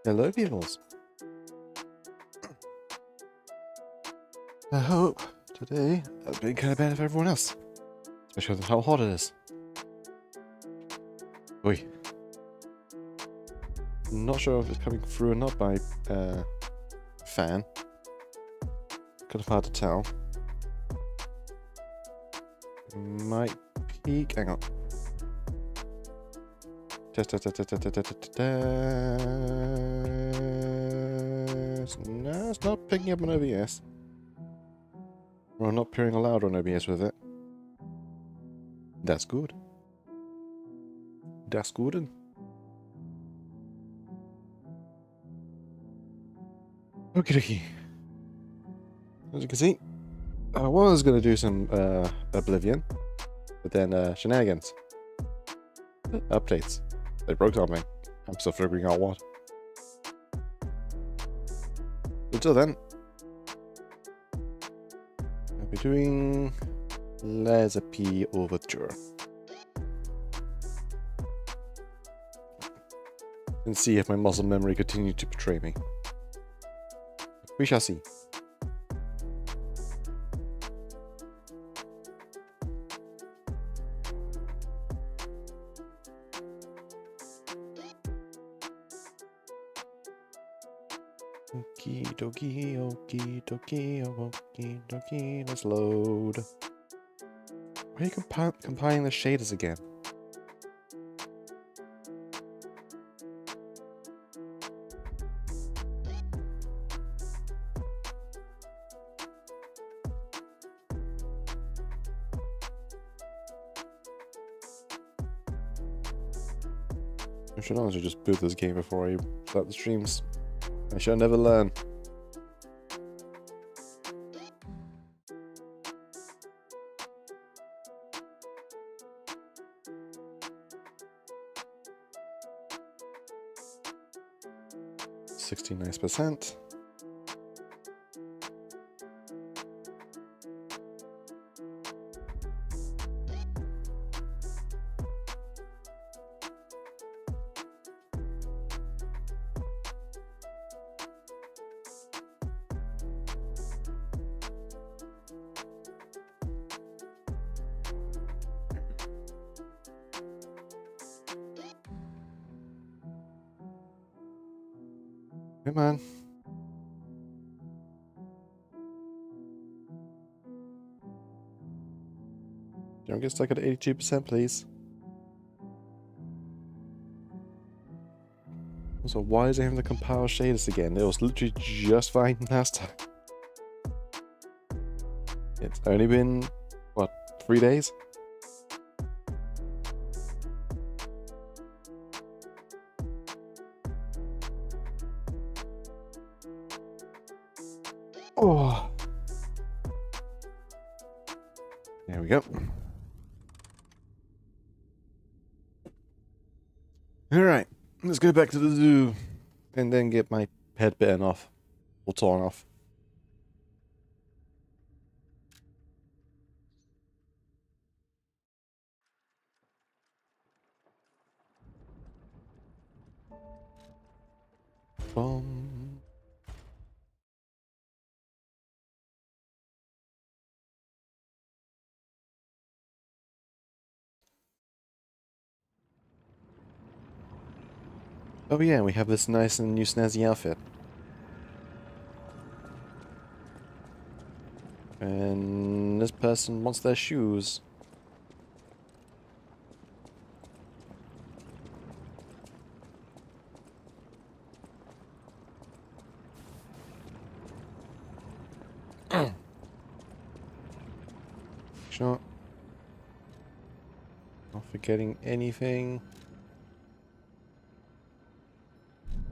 Hello, peoples. I hope today has been kind of bad for everyone else, especially with how hot it is. Oi. Not sure if it's coming through or not by fan. Kind of hard to tell. Might peak. Hang on. Test. No, it's not picking up on OBS. Well, not appearing loud on OBS with it. That's good. That's good. Okie dokie. As you can see, I was going to do some Oblivion, but then shenanigans. Updates. They broke something. I'm still figuring out what. Until then, I'll be doing P Overture. And see if my muscle memory continues to betray me. We shall see. Okie dokie, let's load. Why are you compiling the shaders again? I should honestly just boot this game before I start the streams. I shall never learn. %. Come on. Don't get stuck at 82%, please. Also, why is it having to compile shaders again? It was literally just fine last time. It's only been, what, 3 days? Oh. There we go. Alright, let's go back to the zoo and then get my head bitten off. Or torn off. Boom. Oh yeah, we have this nice and new snazzy outfit. And this person wants their shoes. Sure. Not forgetting anything.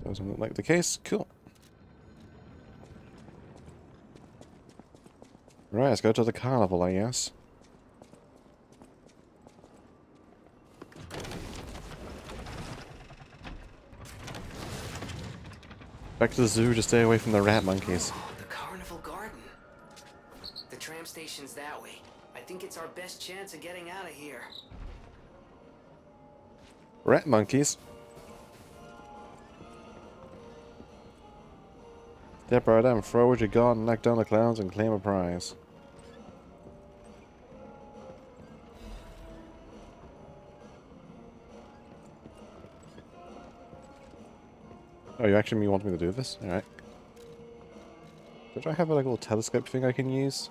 Doesn't look like the case. Cool. Right, let's go to the carnival, I guess. Back to the zoo to stay away from the rat monkeys. Oh, the carnival garden. The tram station's that way. I think it's our best chance of getting out of here. Rat monkeys? Step right down, throw what you got, and knock down the clowns and claim a prize. Oh, you actually want me to do this? Alright. Don't I have like a little telescope thing I can use?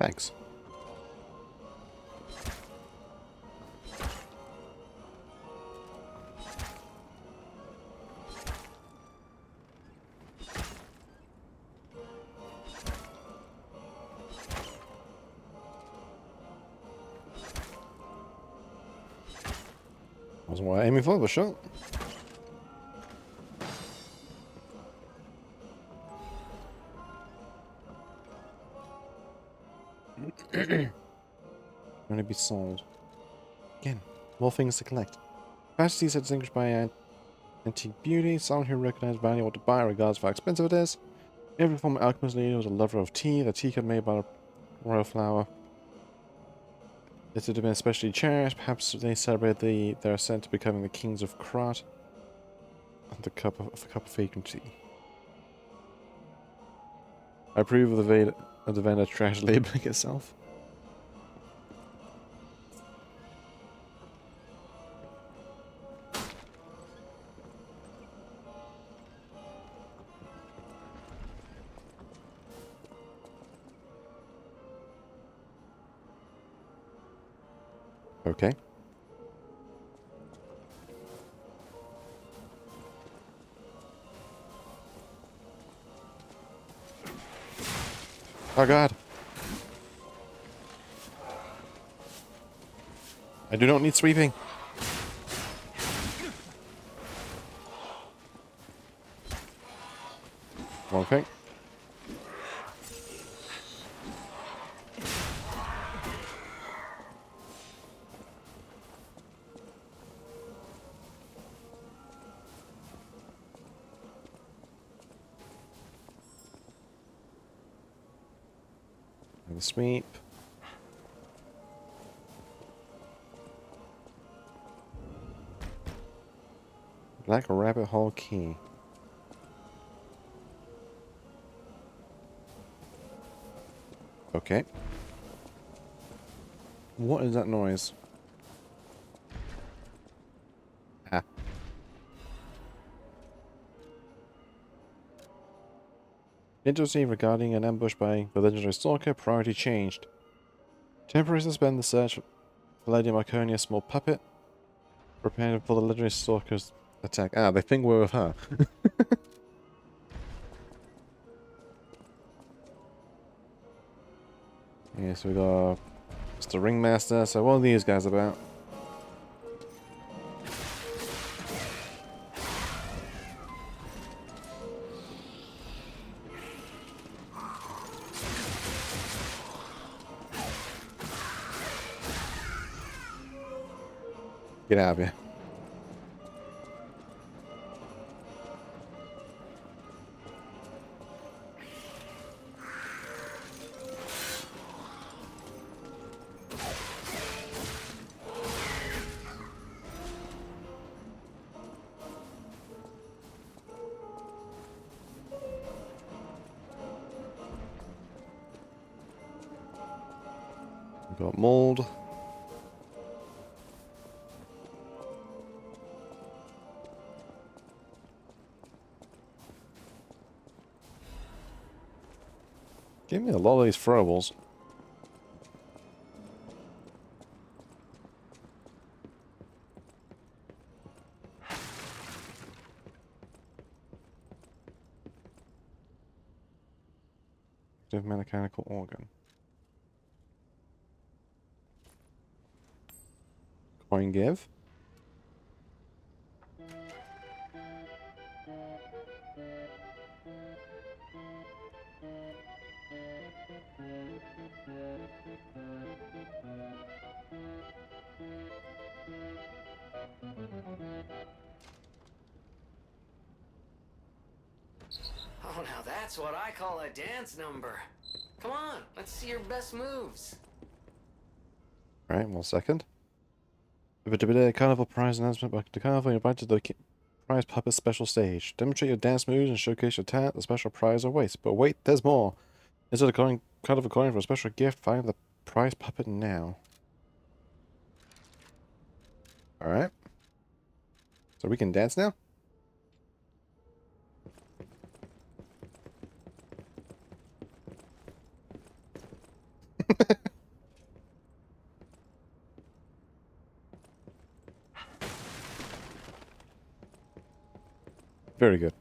Thanks. Wasn't what I aiming for, but sure. Going to be sold. Again, more things to collect. Fantasies are distinguished by antique beauty. Someone who recognizes value what to buy regards how expensive it is. Every former alchemist leader was a lover of tea. The teacup made by the royal flower. This would have been especially cherished. Perhaps they celebrate their ascent to becoming the kings of Krat. And the cup of vacant tea. I approve of the vendor trash labeling itself. Okay. Oh god. I do not need sweeping. Wrong thing. And sweep. Black rabbit hole key. Okay. What is that noise? Ah. Interesting regarding an ambush by the legendary stalker, priority changed. Temporary suspend the search for Lady Marconia's small puppet. Preparing for the legendary stalker's attack. Ah, they think we're with her. Yeah, so we got Mr. Ringmaster. So what are these guys about? Get out of here. We got mold. Give me a lot of these throwables. active mechanical organ. Coin give. Oh, now that's what I call a dance number. Come on, let's see your best moves. Alright, 1 second. Carnival prize announcement. Welcome to Carnival. You're invited to the prize puppet special stage. Demonstrate your dance moves and showcase your talent. The special prize awaits. But wait, there's more. Instead of Carnival coin for a special gift, find the prize puppet now. Alright. So we can dance now? Very good.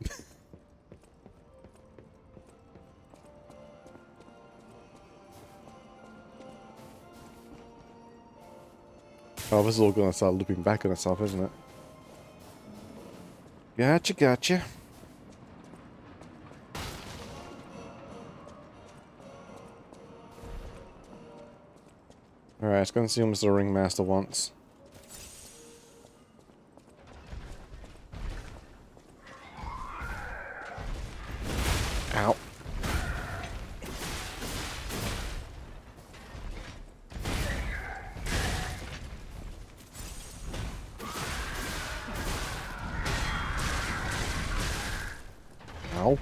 Oh, this is all going to start looping back on itself, isn't it? Gotcha, gotcha. Alright, let's go and see what Mr. Ringmaster wants. Ow. Ow.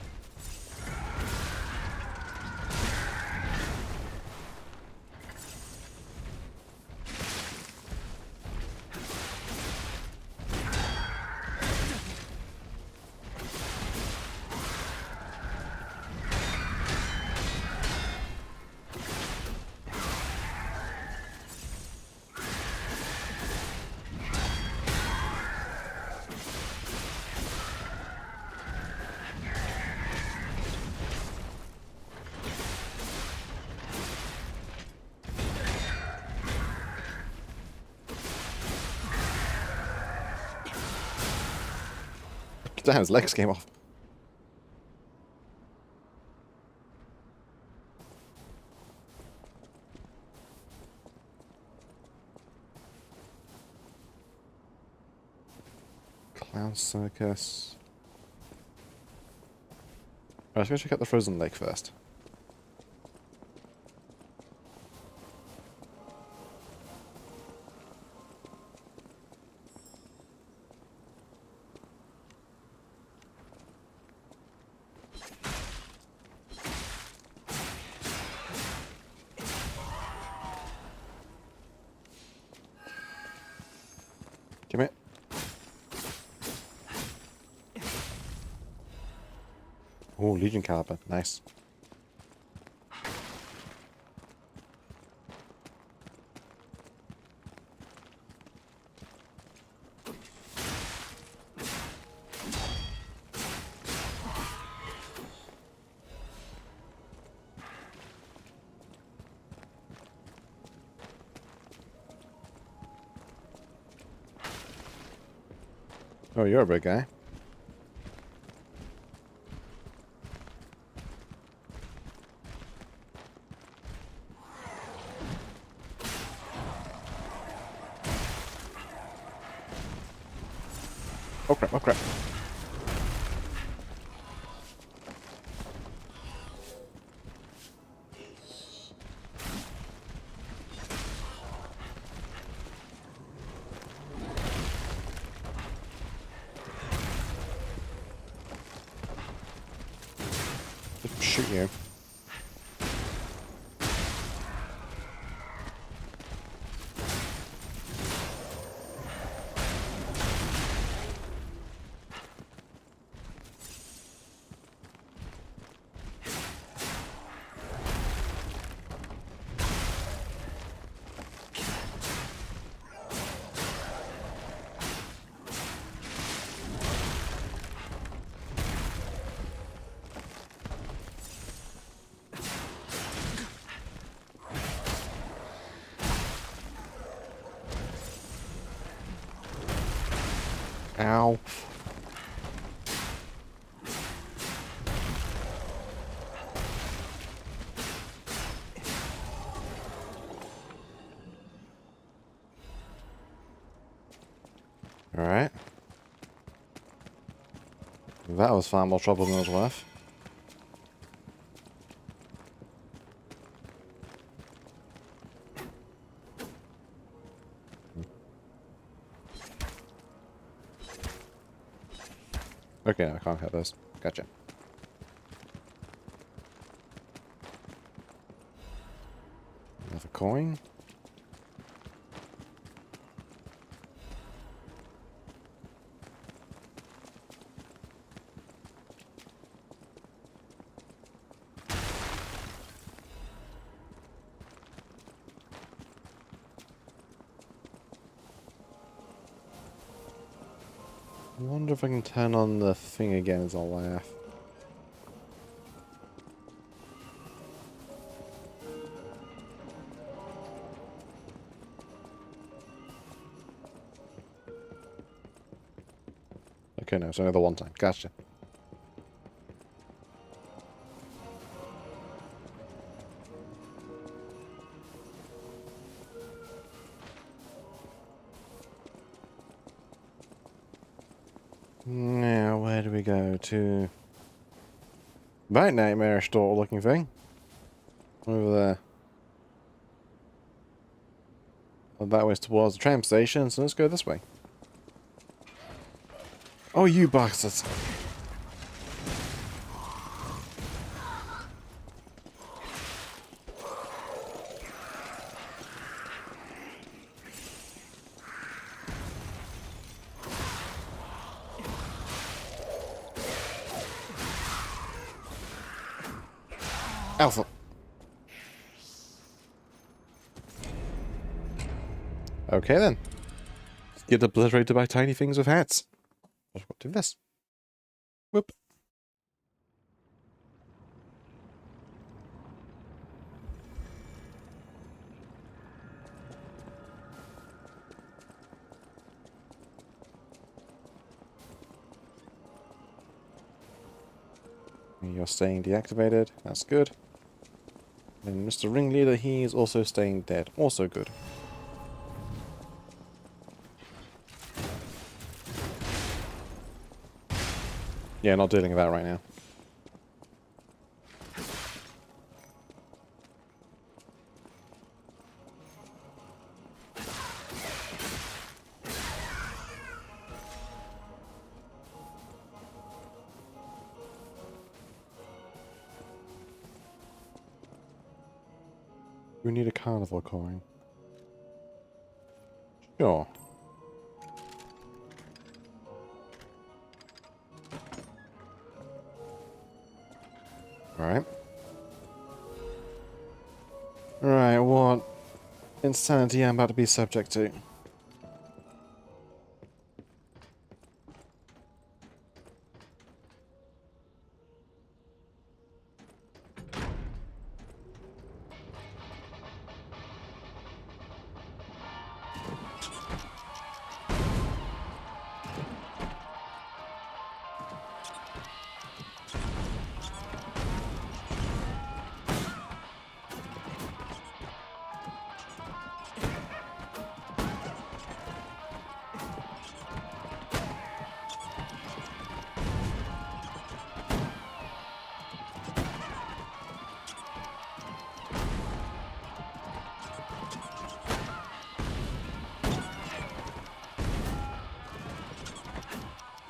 Damn, his legs came off. Clown circus. Alright, let's go check out the frozen lake first. Give it. Oh, Legion caliber. Nice. Oh, you're a big guy. Oh crap, oh crap. Just shoot you. Ow. Alright. That was far more trouble than it was worth. Okay, no, I can't hit those. Gotcha. Another coin. I wonder if I can turn on the thing again as I laugh. Okay, no, it's only the one time. Gotcha. Now, where do we go to? Right, nightmare store looking thing. Over there. Well, that way towards the tram station, so let's go this way. Oh, you bastards. Alpha. Okay then. Get obliterated by tiny things with hats. Let's go do this. Whoop. You're staying deactivated. That's good. And Mr. Ringleader, he is also staying dead. Also good. Yeah, not dealing with that right now. We need a carnival coin. Sure. Alright. Right, what insanity I'm about to be subject to.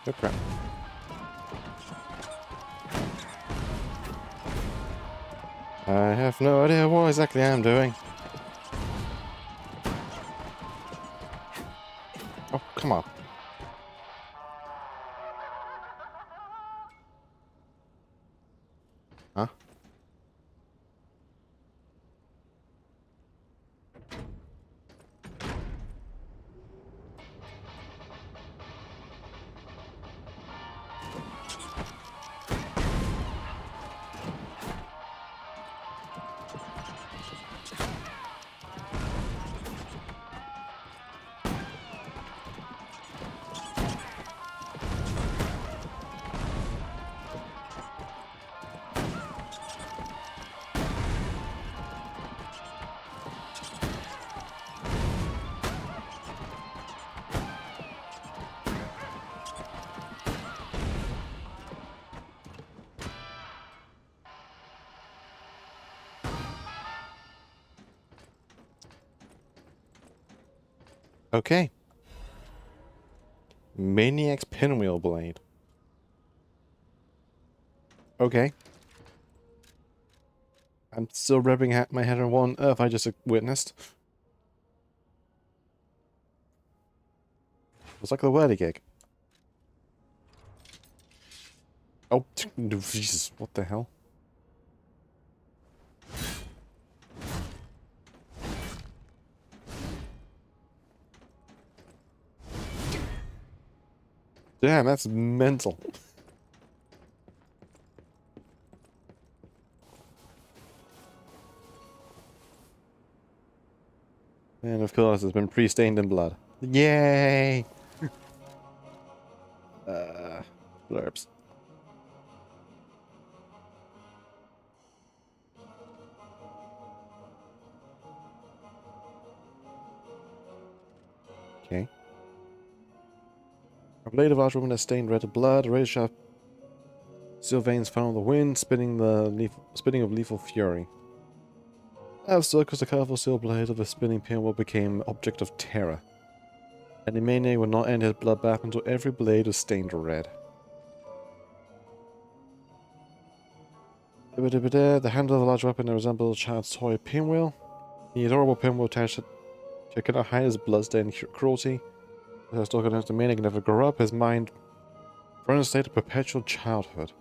Oh crap. I have no idea what exactly I'm doing. Oh, come on. Huh? Okay. Maniac's Pinwheel Blade. Okay. I'm still rubbing my head on what on earth I just witnessed. It's like the whirligig. Oh, Jesus, what the hell? Damn, that's mental. And of course, it's been pre-stained in blood. Yay! Blurbs. Okay. A blade of large woman has stained red blood. A razor sharp steel veins found on the wind, spinning of lethal fury. As because the colorful steel blade of the spinning pinwheel became object of terror. And the maniac would not end his bloodbath until every blade was stained red. The handle of the large weapon resembled a child's toy pinwheel. The adorable pinwheel attached to cannot hide his bloodstained cruelty. As I still convinced the maniac never grew up, his mind thrown in a state of perpetual childhood.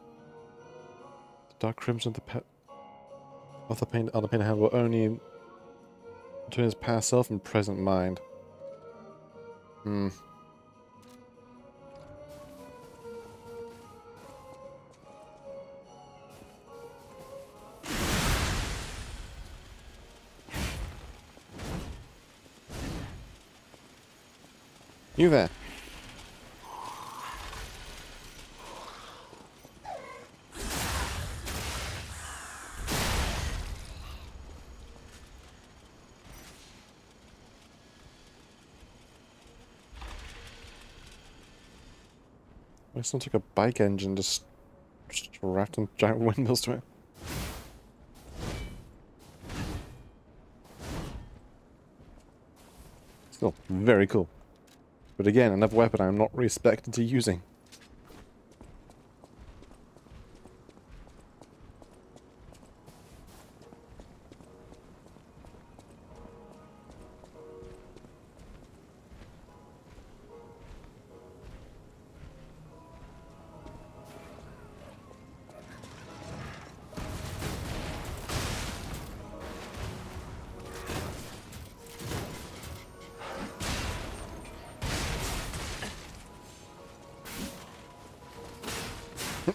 The dark crimson of the paint on the painted hand will only between his past self and present mind. You there. I just took a bike engine just wrapped in giant windmills to it. Still very cool. But again, another weapon I'm not respected to using.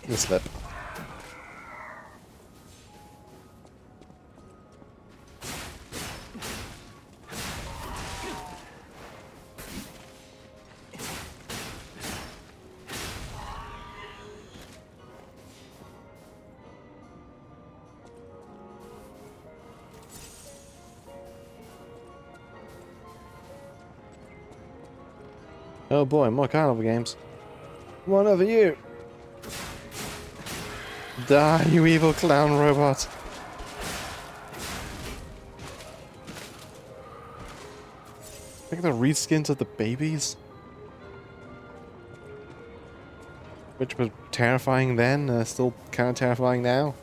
The slip. Oh boy, more carnival games. One over you! Die, you evil clown robot! Look at the reskins of the babies. Which was terrifying then, still kind of terrifying now.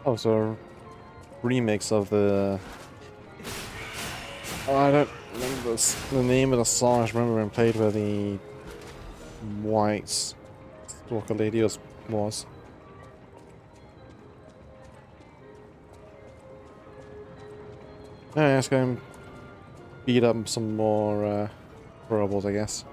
Oh, so remix of the... Oh, I don't remember the name of the song. I just remember when played where the white stalker lady was. Alright, let's go and speed up some more throwables, I guess.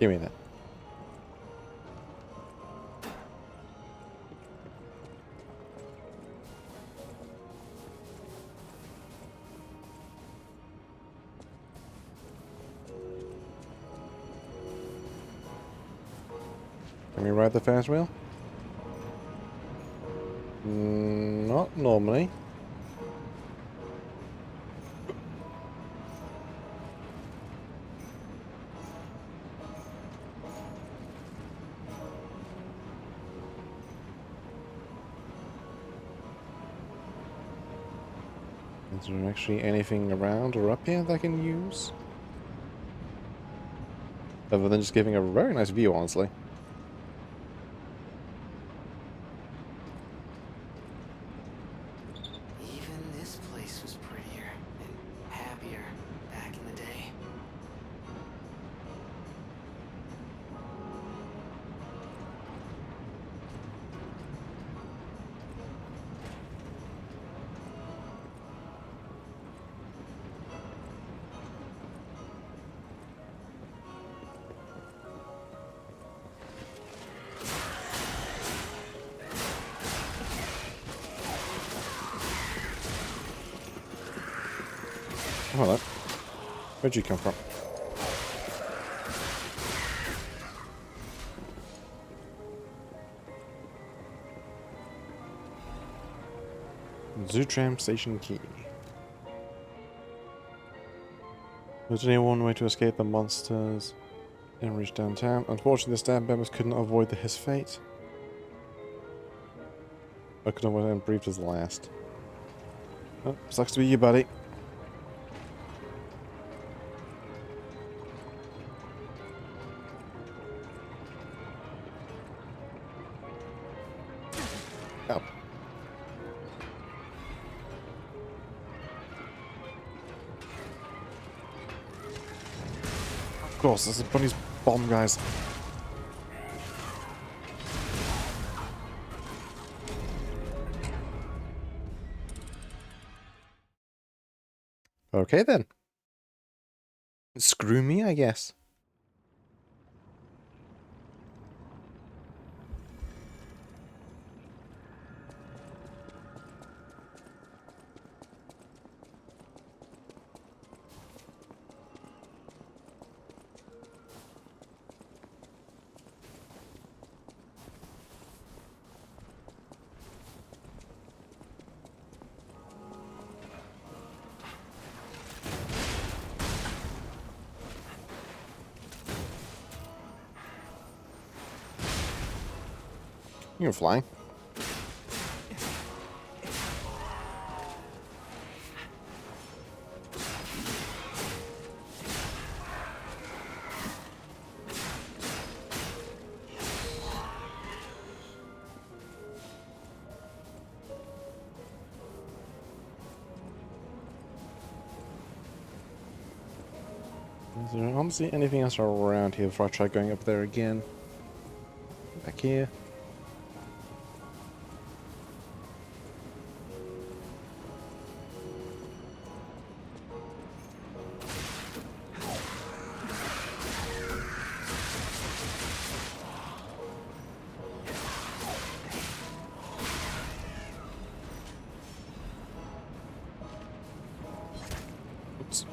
Give me that. Can we ride the Ferris wheel? Not normally. Is there actually anything around or up here that I can use? Other than just giving a very nice view, honestly. Even this place was prettier and happier back in the day. Hello. Where'd you come from? Zoo tram station key. There's only one way to escape the monsters and reach downtown. Unfortunately, the stab members couldn't avoid his fate. I couldn't avoid him breathed his last. Oh, sucks to be you, buddy. Oh. Of course, this is Bunny's bomb, guys. Okay then. Screw me, I guess. You can fly. Is there honestly anything else around here before I try going up there again? Back here. Oops.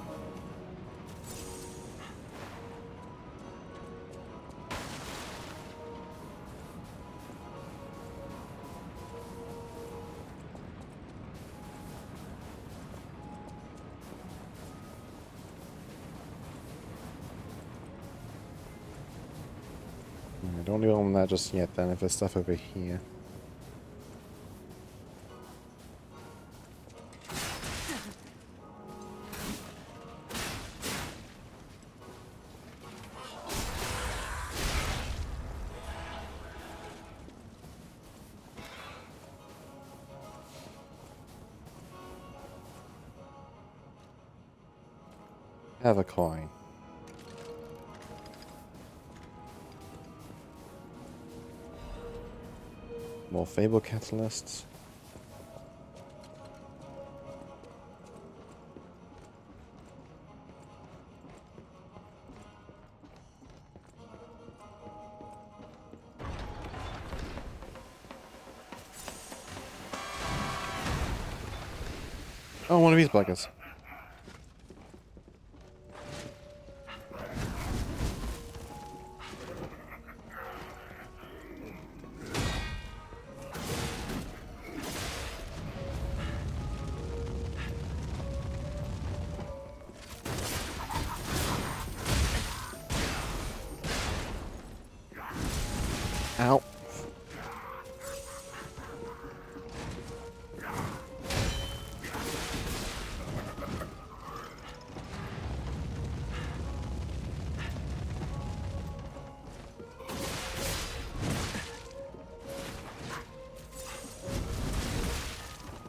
Don't do on that just yet then, if there's stuff over here. Have a coin. More Fable Catalysts. Oh, one of these buggers. Ow.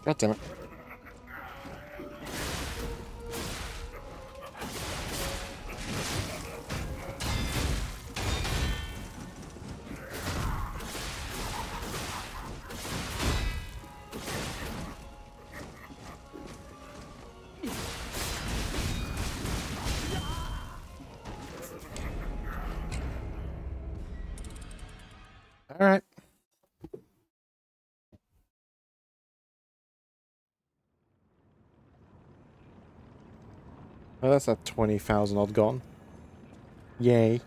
God damn it. Alright. Well, that's that 20,000 odd gone. Yay.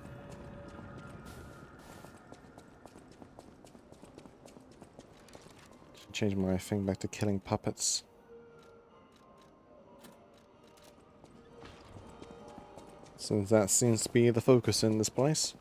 Should change my thing back to killing puppets. Since that seems to be the focus in this place.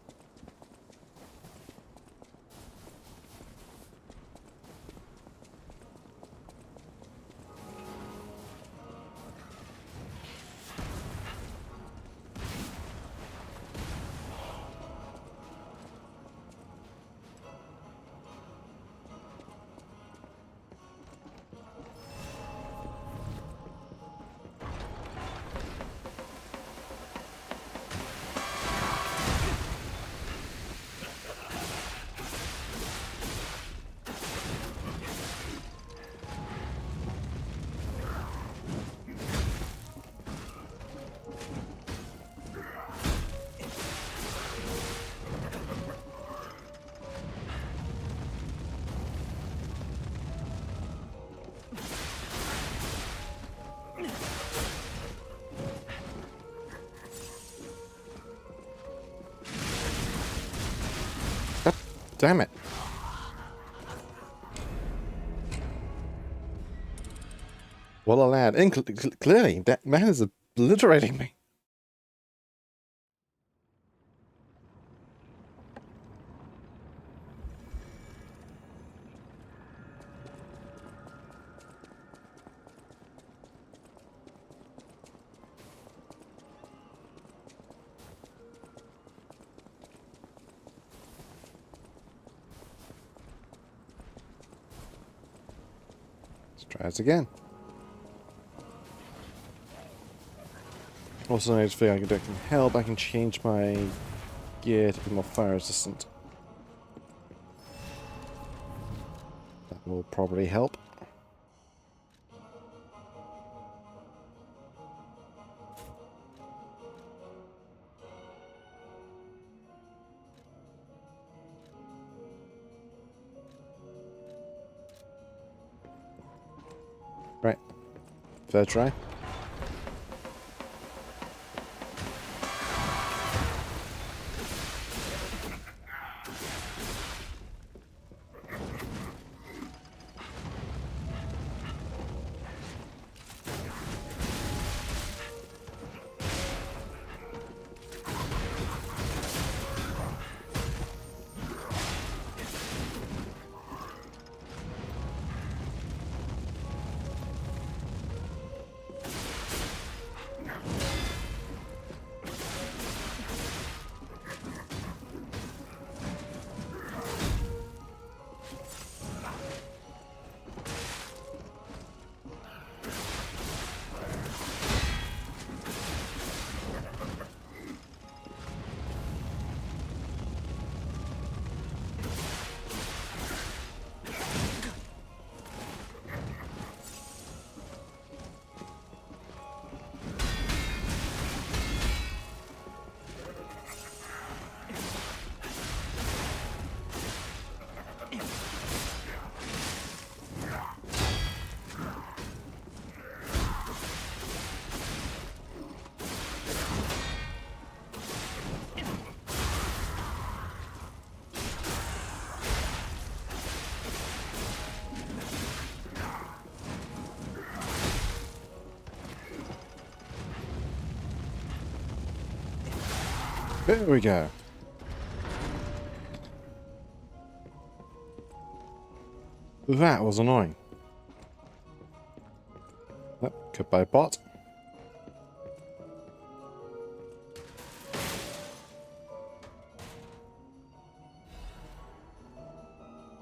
Damn it. Well, a lad. Clearly, that man is obliterating me. Let's try this again. Also, I just figure I can do it from hell, but I can change my gear to be more fire resistant. That will probably help. Right. Third try. There we go. That was annoying. Oh, goodbye, bot.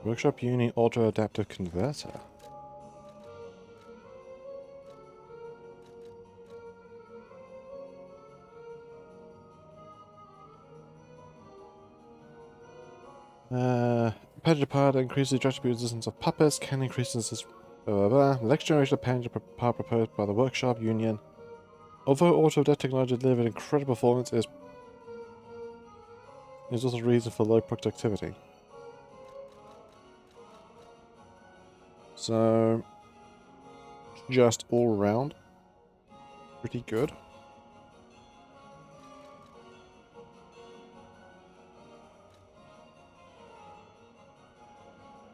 Workshop Uni Auto Adaptive Converter. Passenger part increases the attribute resistance of puppets, can increase this. The next generation of passenger part proposed by the Workshop Union. Although auto adapt technology delivered incredible performance, is also a reason for low productivity. So, just all around, pretty good.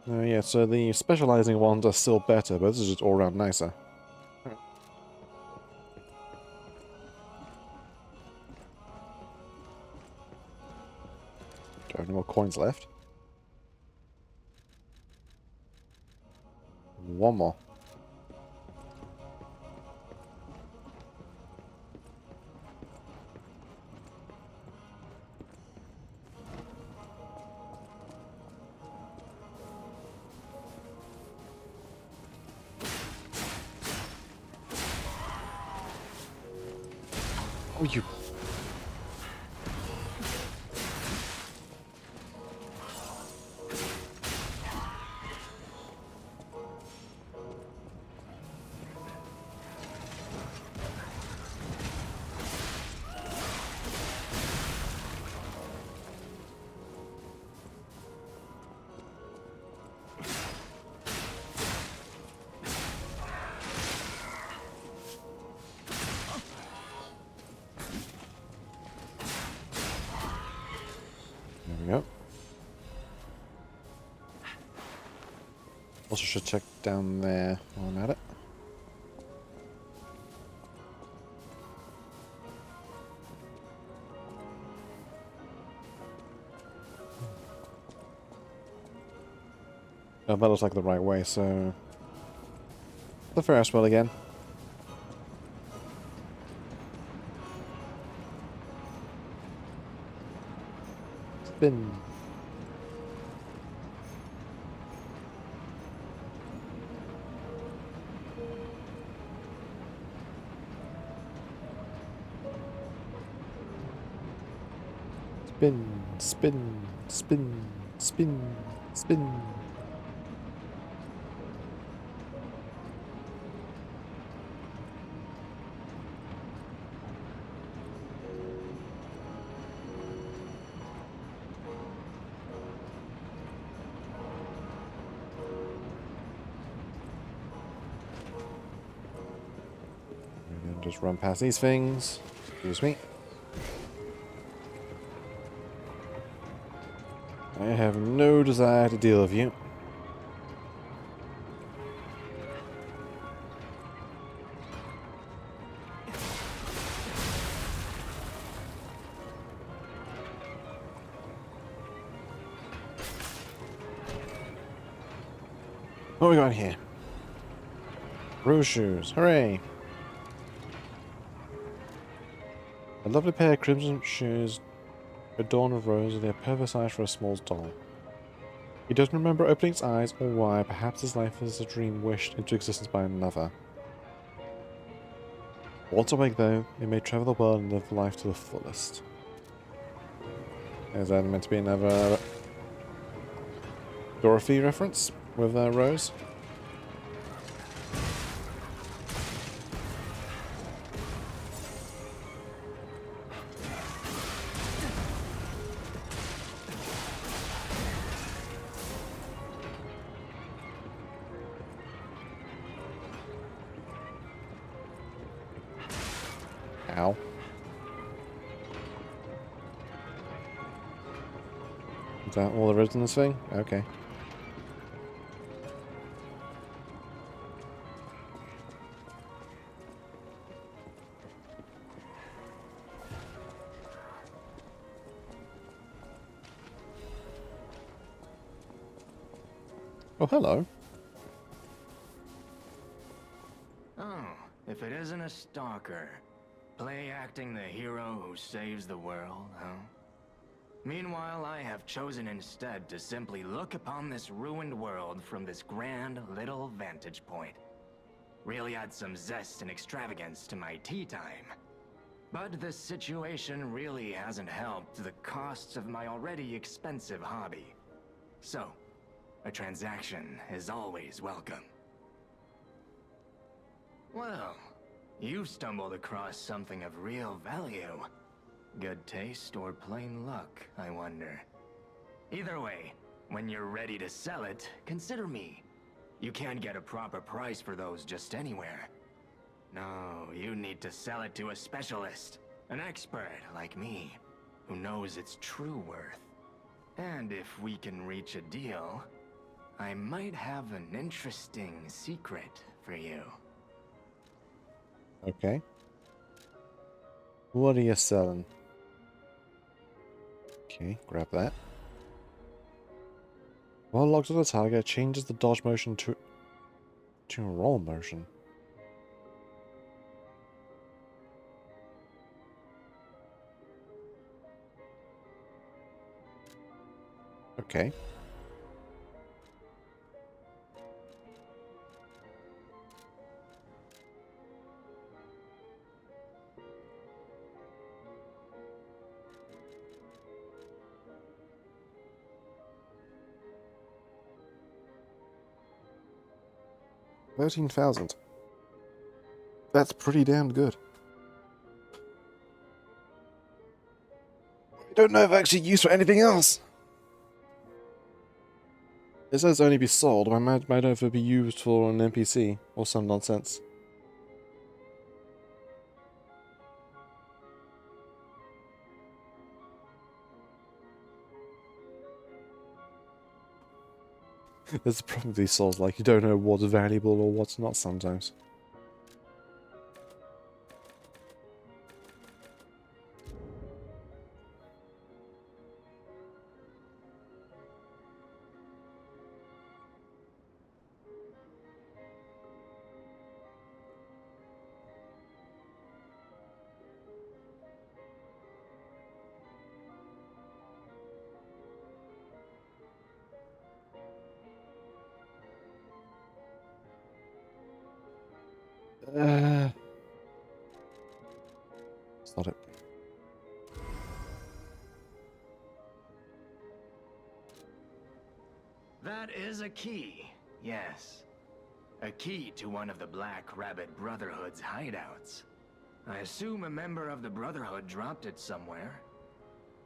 Yeah, so the specializing ones are still better, but this is just all around nicer. Do I have any more coins left? One more. Oh, you... There we go. Also should check down there while I'm at it. Oh, that looks like the right way, so... The Ferris wheel again. Spin. Spin, spin, spin, spin, spin. And just run past these things. Excuse me. I have no desire to deal with you. What we got here? Rose shoes. Hooray! A lovely pair of crimson shoes adorned with roses. They are perfect size for a small doll. He doesn't remember opening his eyes or why. Perhaps his life is a dream wished into existence by another. Once awake, though, he may travel the world and live life to the fullest. Is that meant to be another Dorothy reference with Rose? Ow. Is that all there is in this thing? Okay. Oh, hello. Oh, if it isn't a stalker. Play acting the hero who saves the world, huh? Meanwhile, I have chosen instead to simply look upon this ruined world from this grand little vantage point. Really add some zest and extravagance to my tea time. But this situation really hasn't helped the costs of my already expensive hobby. So, a transaction is always welcome. Well, you've stumbled across something of real value. Good taste or plain luck, I wonder. Either way, when you're ready to sell it, consider me. You can't get a proper price for those just anywhere. No, you need to sell it to a specialist, an expert like me, who knows its true worth. And if we can reach a deal, I might have an interesting secret for you. Okay. What are you selling? Okay, grab that. While locked on the target, changes the dodge motion to a roll motion. Okay. $13,000. That's pretty damn good. I don't know if actually used for anything else. It says only be sold, but I might ever be used for an NPC or some nonsense. There's the problem with these souls, like you don't know what's valuable or what's not sometimes. It's not it. That is a key, yes. A key to one of the Black Rabbit Brotherhood's hideouts. I assume a member of the Brotherhood dropped it somewhere.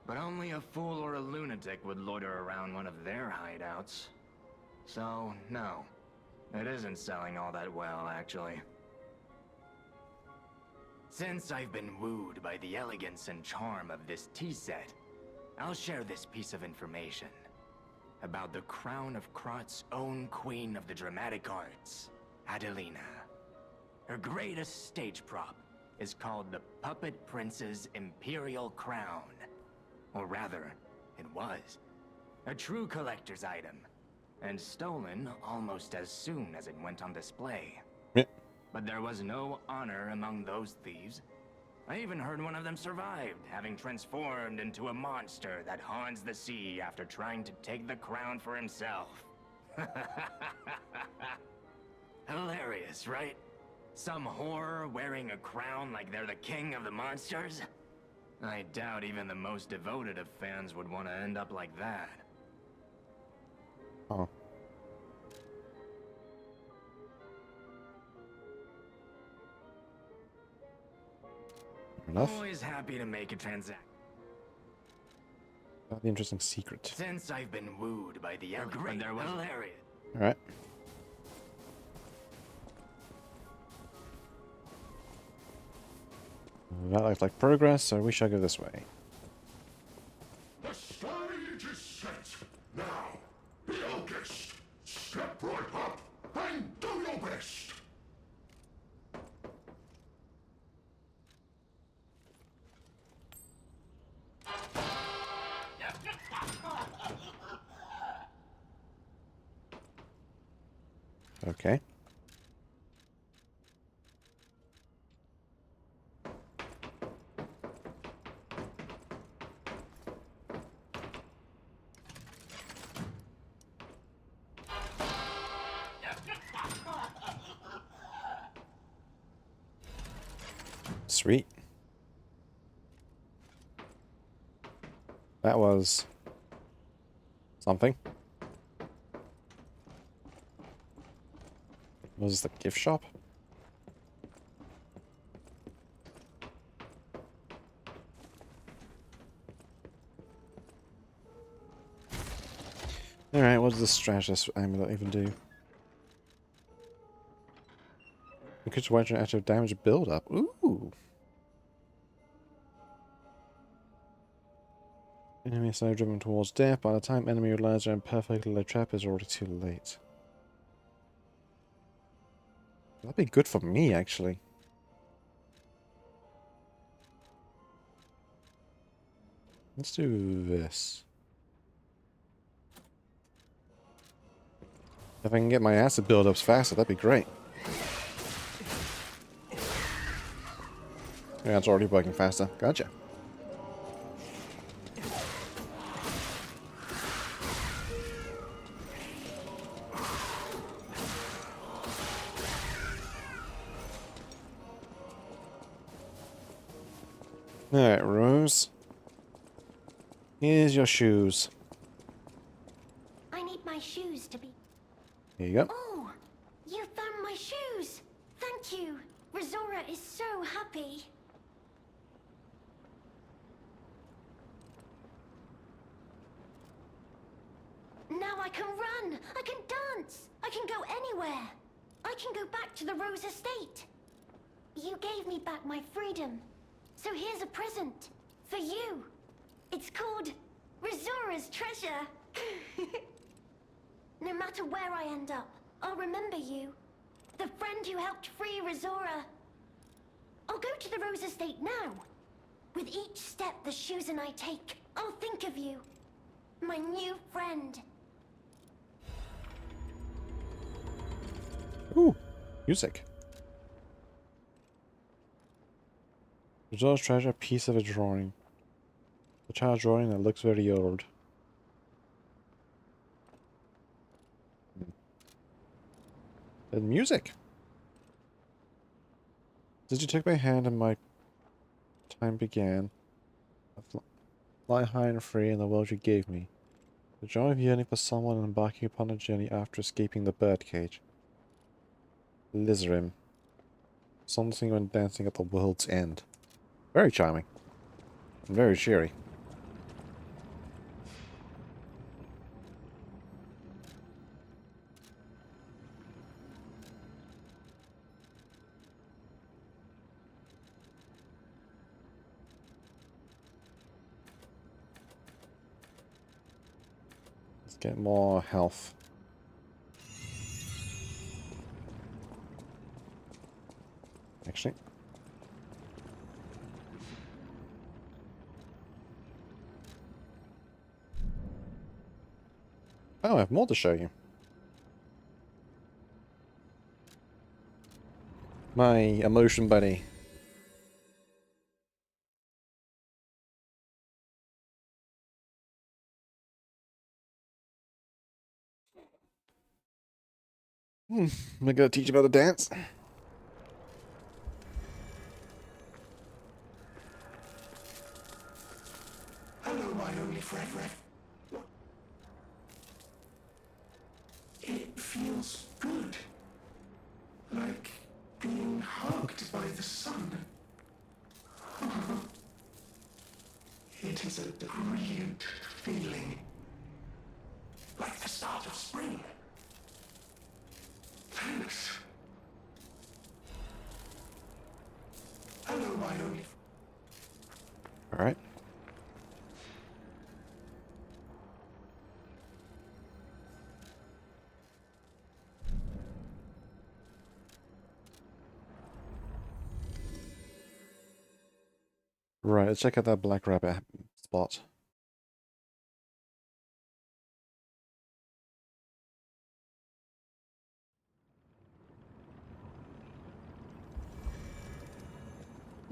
But only a fool or a lunatic would loiter around one of their hideouts. So, no. It isn't selling all that well, actually. Since I've been wooed by the elegance and charm of this tea set, I'll share this piece of information. About the crown of Krot's own queen of the dramatic arts, Adelina. Her greatest stage prop is called the Puppet Prince's Imperial Crown. Or rather, it was. A true collector's item. And stolen almost as soon as it went on display. But there was no honor among those thieves. I even heard one of them survived, having transformed into a monster that haunts the sea after trying to take the crown for himself. Hilarious, right? Some horror wearing a crown like they're the king of the monsters? I doubt even the most devoted of fans would want to end up like that. Oh. Enough. Always happy to make a transaction. Got the interesting secret. Since I've been wooed by the great there was hilarious. Alright. That looks like progress, so we shall go this way. The stage is set. Now, be our guest. Step right up and do your best. Okay. Sweet. That was something. Was this the gift shop? Alright, what does this strategist amulet even do? Increase wedge and active damage build up. Ooh. Enemy is now driven towards death. By the time enemy realizes they're perfectly laid trap, it's already too late. That'd be good for me, actually. Let's do this. If I can get my acid buildups faster, that'd be great. Yeah, it's already working faster. Gotcha. Alright, Rose. Here's your shoes. I need my shoes to be... Here you go. Oh! You found my shoes! Thank you! Rizora is so happy. Now I can run! I can dance! I can go anywhere! I can go back to the Rose Estate! You gave me back my freedom. So here's a present. For you. It's called... Rizora's Treasure! No matter where I end up, I'll remember you. The friend who helped free Rizora. I'll go to the Rose Estate now. With each step the shoes and I take, I'll think of you. My new friend. Ooh, music. Rizora's treasure, piece of a drawing. A child drawing that looks very old. And music. Did you take my hand and my time began? I fly high and free in the world you gave me. The joy of yearning for someone and embarking upon a journey after escaping the birdcage. Lizerim. Something when dancing at the world's end. Very charming. And very cheery. Let's get more health. Actually. Oh, I have more to show you. My emotion buddy. I'm gonna teach you about the dance. Hello, my only friend. It feels good. Like being hugged by the sun. It is a brilliant feeling. Like the start of spring. Thanks. Hello, my only... Alright. Right, let's check out that black rabbit spot.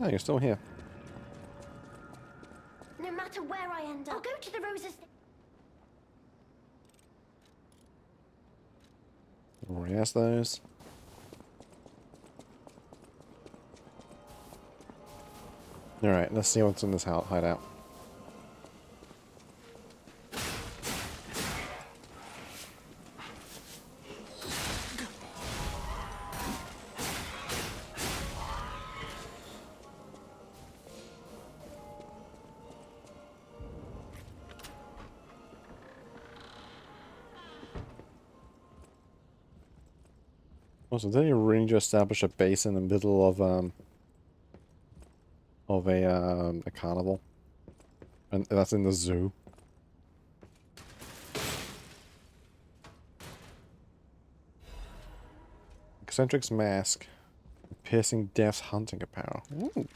Oh, you're still here. No matter where I end up, I'll go to the Rose Estate. Already asked those. Alright, let's see what's in this hideout. Also, did you really just establish a base in the middle of a carnival? And that's in the zoo? Eccentric's mask. Piercing Death's hunting apparel. Ooh.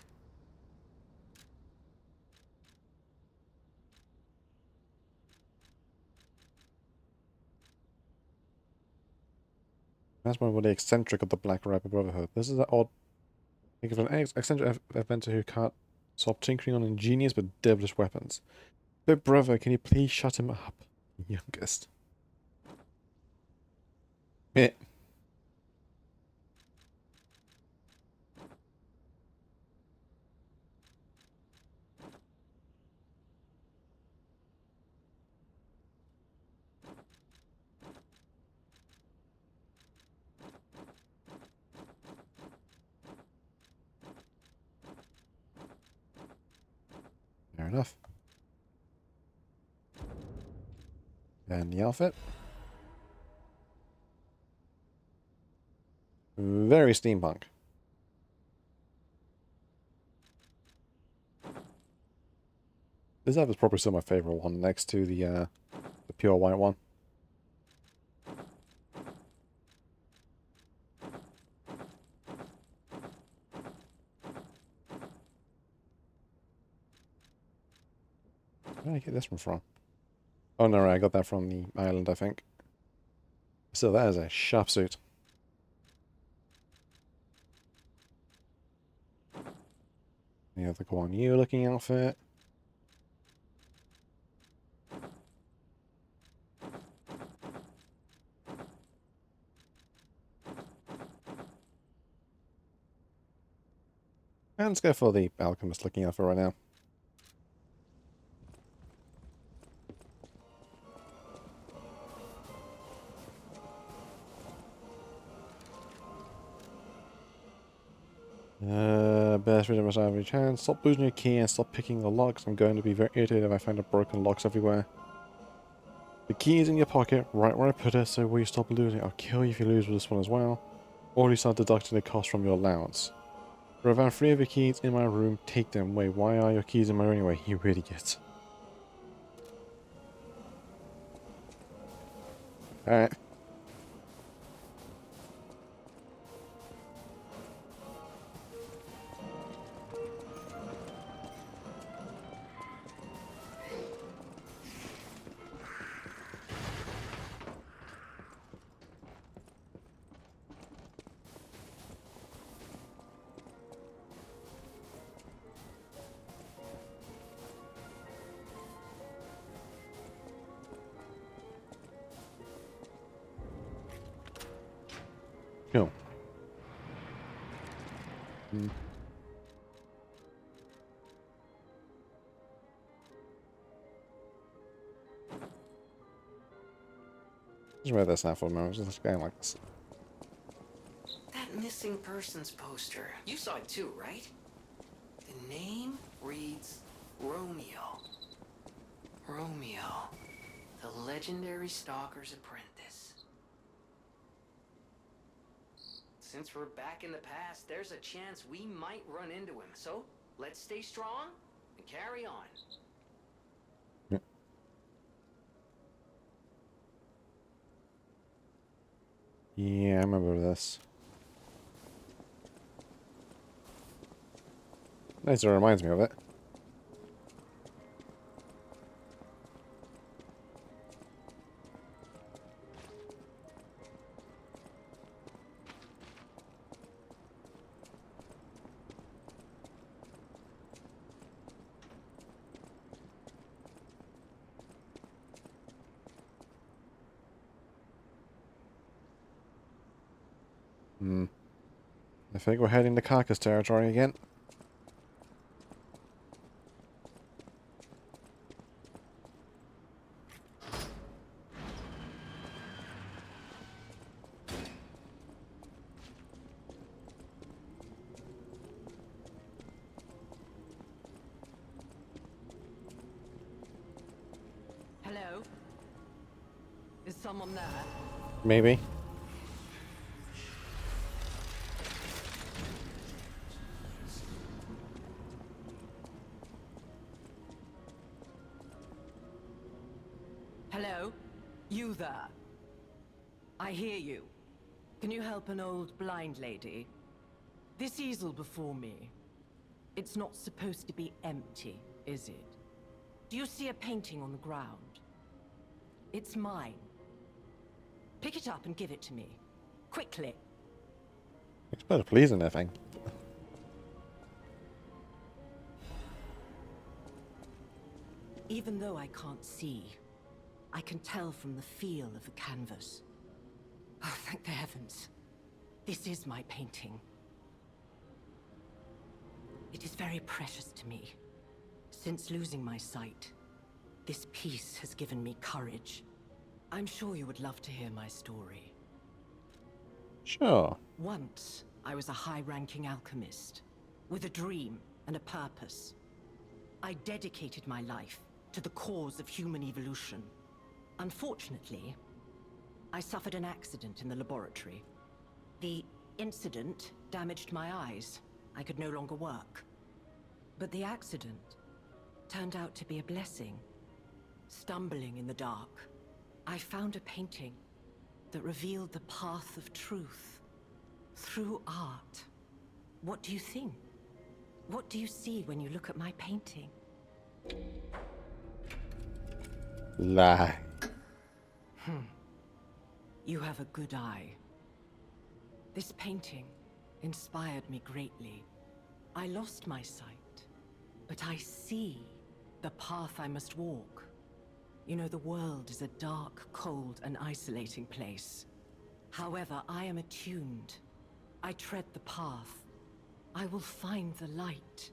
That's one of the eccentric of the Black Rabbit Brotherhood. This is an odd... Think of an eccentric adventurer who can't stop tinkering on ingenious but devilish weapons. But brother, can you please shut him up? Youngest. Eh. Fair enough. And the outfit. Very steampunk. This outfit is probably still my favorite one, next to the pure white one. Where did I get this one from? Oh no, I got that from the island, I think. So that is a sharp suit. The other Guan Yu looking outfit. And let's go for the alchemist looking outfit right now. Best rid of myself every chance. Stop losing your key and stop picking the locks. I'm going to be very irritated if I find broken locks everywhere. The key is in your pocket, right where I put it, so will you stop losing? I'll kill you if you lose with this one as well. Or you start deducting the cost from your allowance. There are about 3 of your keys in my room. Take them. Wait, why are your keys in my room anyway? You idiot. Alright. Cool. Just read this now for a moment. Just going like this. That missing persons poster. You saw it too, right? The name reads Romeo. Romeo, the legendary stalker's apprentice. Since we're back in the past, there's a chance we might run into him. So, let's stay strong and carry on. Yeah, I remember this. Nice, it reminds me of it. Hmm. I think we're heading to carcass territory again. Hello? Is someone there? Maybe. Hello? You there? I hear you. Can you help an old blind lady? This easel before me. It's not supposed to be empty, is it? Do you see a painting on the ground? It's mine. Pick it up and give it to me. Quickly. It's better pleasing, I think. Even though I can't see, I can tell from the feel of the canvas. Oh, thank the heavens. This is my painting. It is very precious to me. Since losing my sight, this piece has given me courage. I'm sure you would love to hear my story. Sure. Once, I was a high-ranking alchemist, with a dream and a purpose. I dedicated my life to the cause of human evolution. Unfortunately, I suffered an accident in the laboratory. The incident damaged my eyes. I could no longer work. But the accident turned out to be a blessing. Stumbling in the dark, I found a painting that revealed the path of truth through art. What do you think? What do you see when you look at my painting? Lie. You have a good eye. This painting inspired me greatly. I lost my sight, but I see the path I must walk. You know, the world is a dark, cold, and isolating place. However, I am attuned. I tread the path. I will find the light,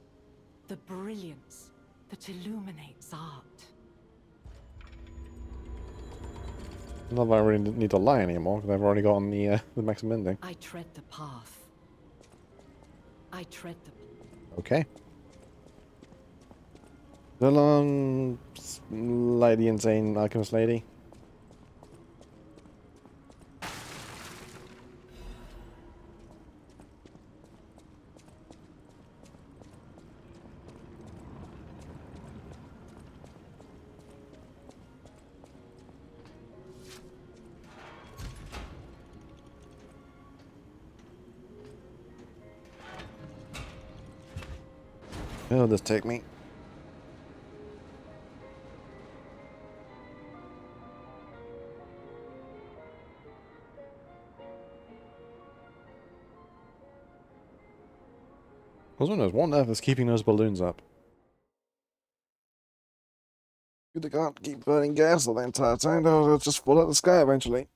the brilliance that illuminates art. Not that I really need to lie anymore, because I've already gotten the maximum ending. I tread the path. I tread the... Okay. The long, slightly insane alchemist lady. Where'll this take me? I was wondering what on earth is keeping those balloons up. They can't keep burning gas the entire time, they'll just fall out of the sky eventually.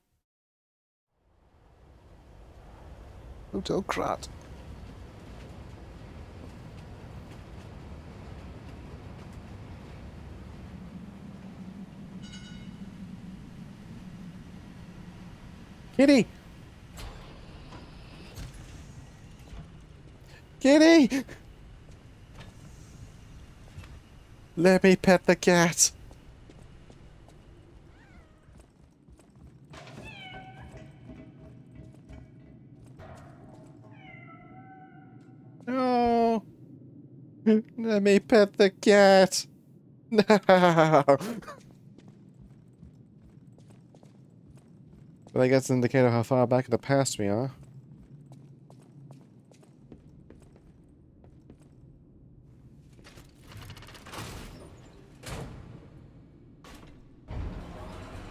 Hotel Krat. Kitty! Kitty! Let me pet the cat! No! Let me pet the cat! No! But I guess it's an indicator how far back in the past we are.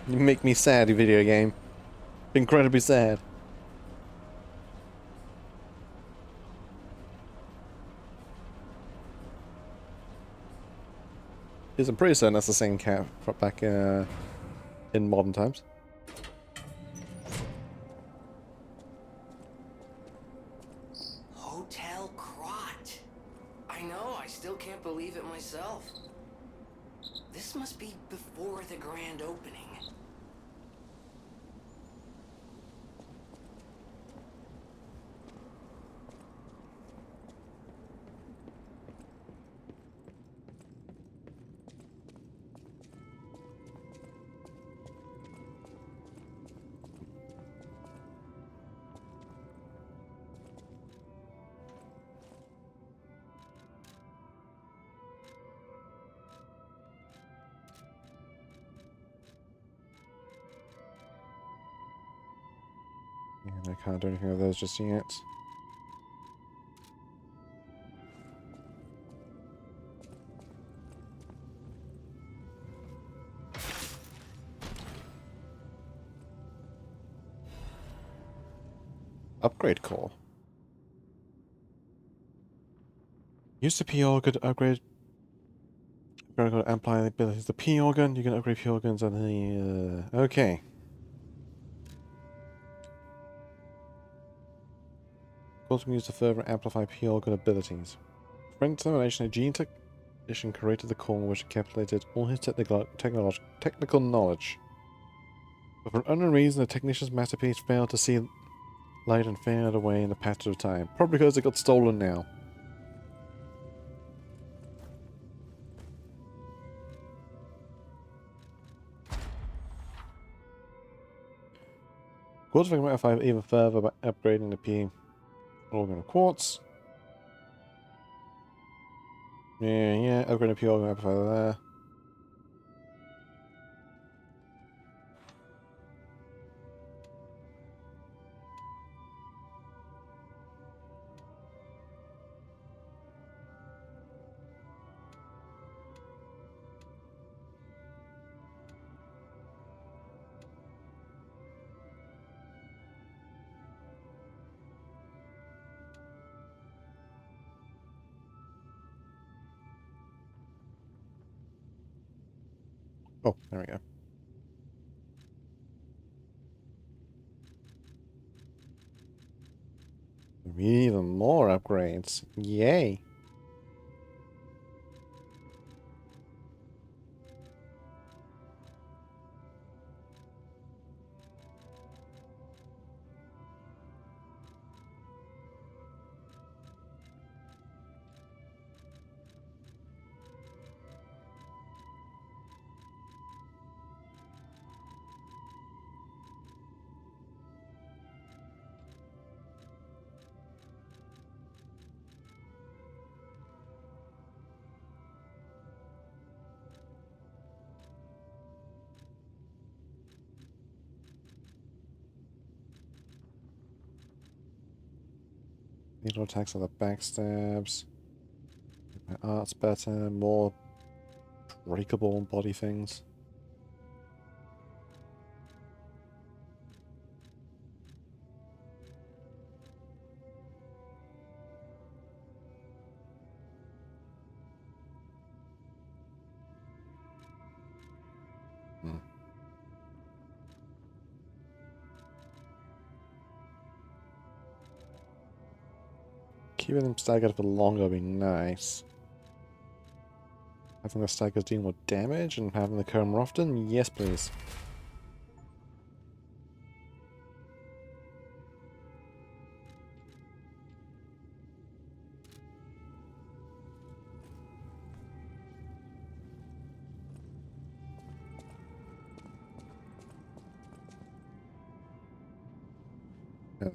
You make me sad, you video game. Incredibly sad. Yes, I'm pretty certain that's the same cat from back in modern times. still can't believe it myself. This must be before the grand opening. And I can't do anything with those just yet. Upgrade core. Use the P organ to upgrade. You're going to amplify the abilities of the P organ. You can upgrade P organs and the. Okay. Also, can use to further amplify P organ abilities. Friend determination, a gene technician created the core which encapsulated all his technical knowledge. But for an unknown reason, the technician's masterpiece failed to see light and faded away in the passage of time. Probably because it got stolen now. Quartz can modify even further by upgrading the P organ of quartz. Yeah, upgrading the P organ amplifier there. Oh, there we go. Even more upgrades. Yay. Needle attacks on the backstabs. My art's better, more breakable body things. Hmm. Keeping them staggered for longer would be nice. Having the staggers deal more damage and having the curve more often? Yes, please.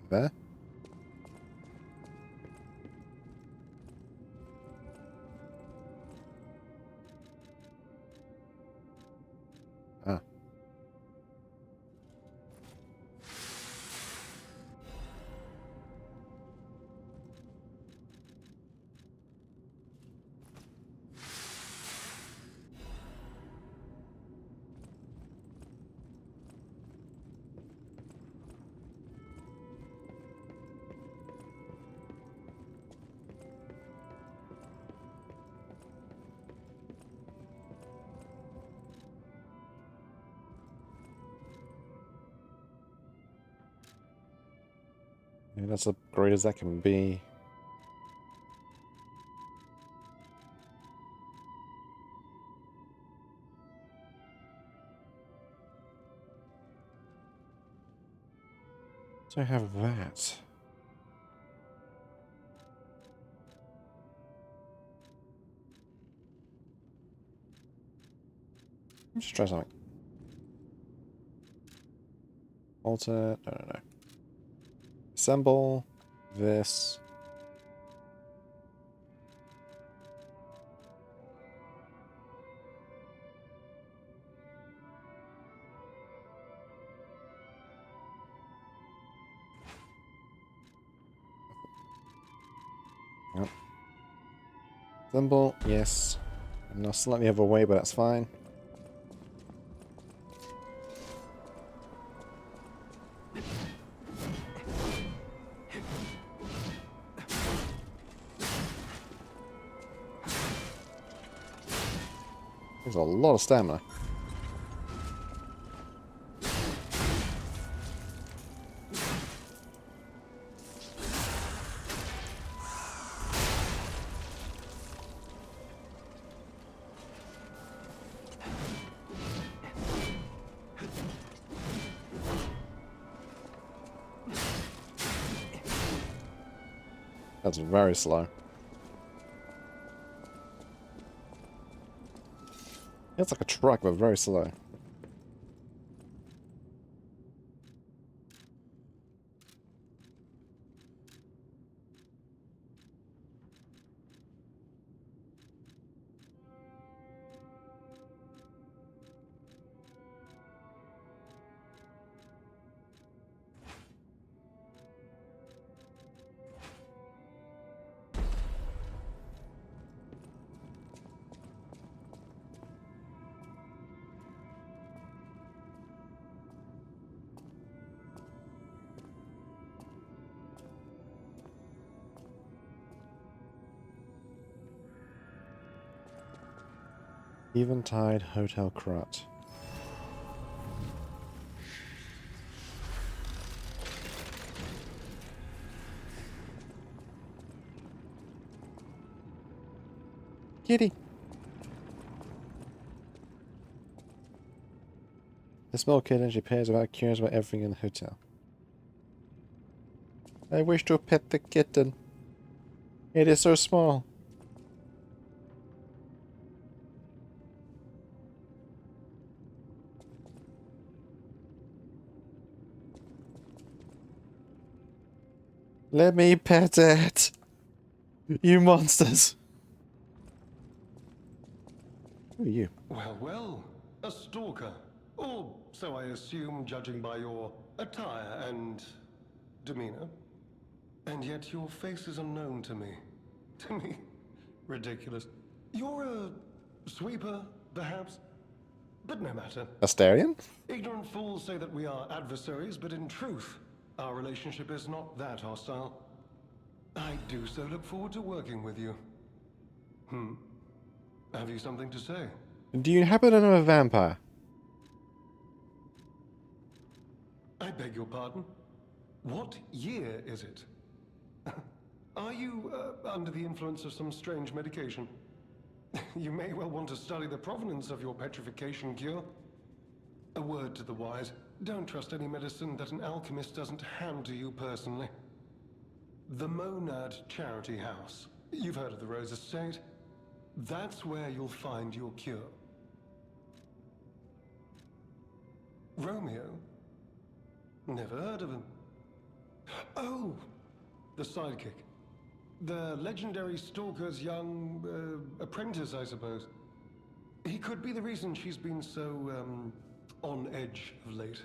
There. Ah. Yeah, that's as great as that can be. So I have that. Let's just try something. Alter. No. Assemble. This. Yep. Assemble. Yes. I'm not slightly other way, but that's fine. There's a lot of stamina. That's very slow. It's like a truck, but very slow. Eventide Hotel Crut. Kitty! The small kitten, she cares about everything in the hotel. I wish to pet the kitten. It is so small. Let me pet it! You monsters! Who are you? Well, a stalker. Or so I assume, judging by your attire and demeanor. And yet your face is unknown to me. To me? Ridiculous. You're a sweeper, perhaps? But no matter. Astarion? Ignorant fools say that we are adversaries, but in truth, our relationship is not that hostile. I do so look forward to working with you. Have you something to say? Do you happen to know a vampire? I beg your pardon? What year is it? Are you under the influence of some strange medication? You may well want to study the provenance of your petrification cure. A word to the wise, don't trust any medicine that an alchemist doesn't hand to you personally. The Monad Charity House. You've heard of the Rose Estate? That's where you'll find your cure. Romeo? Never heard of him. Oh! The sidekick. The legendary stalker's young apprentice, I suppose. He could be the reason she's been so, on edge of late.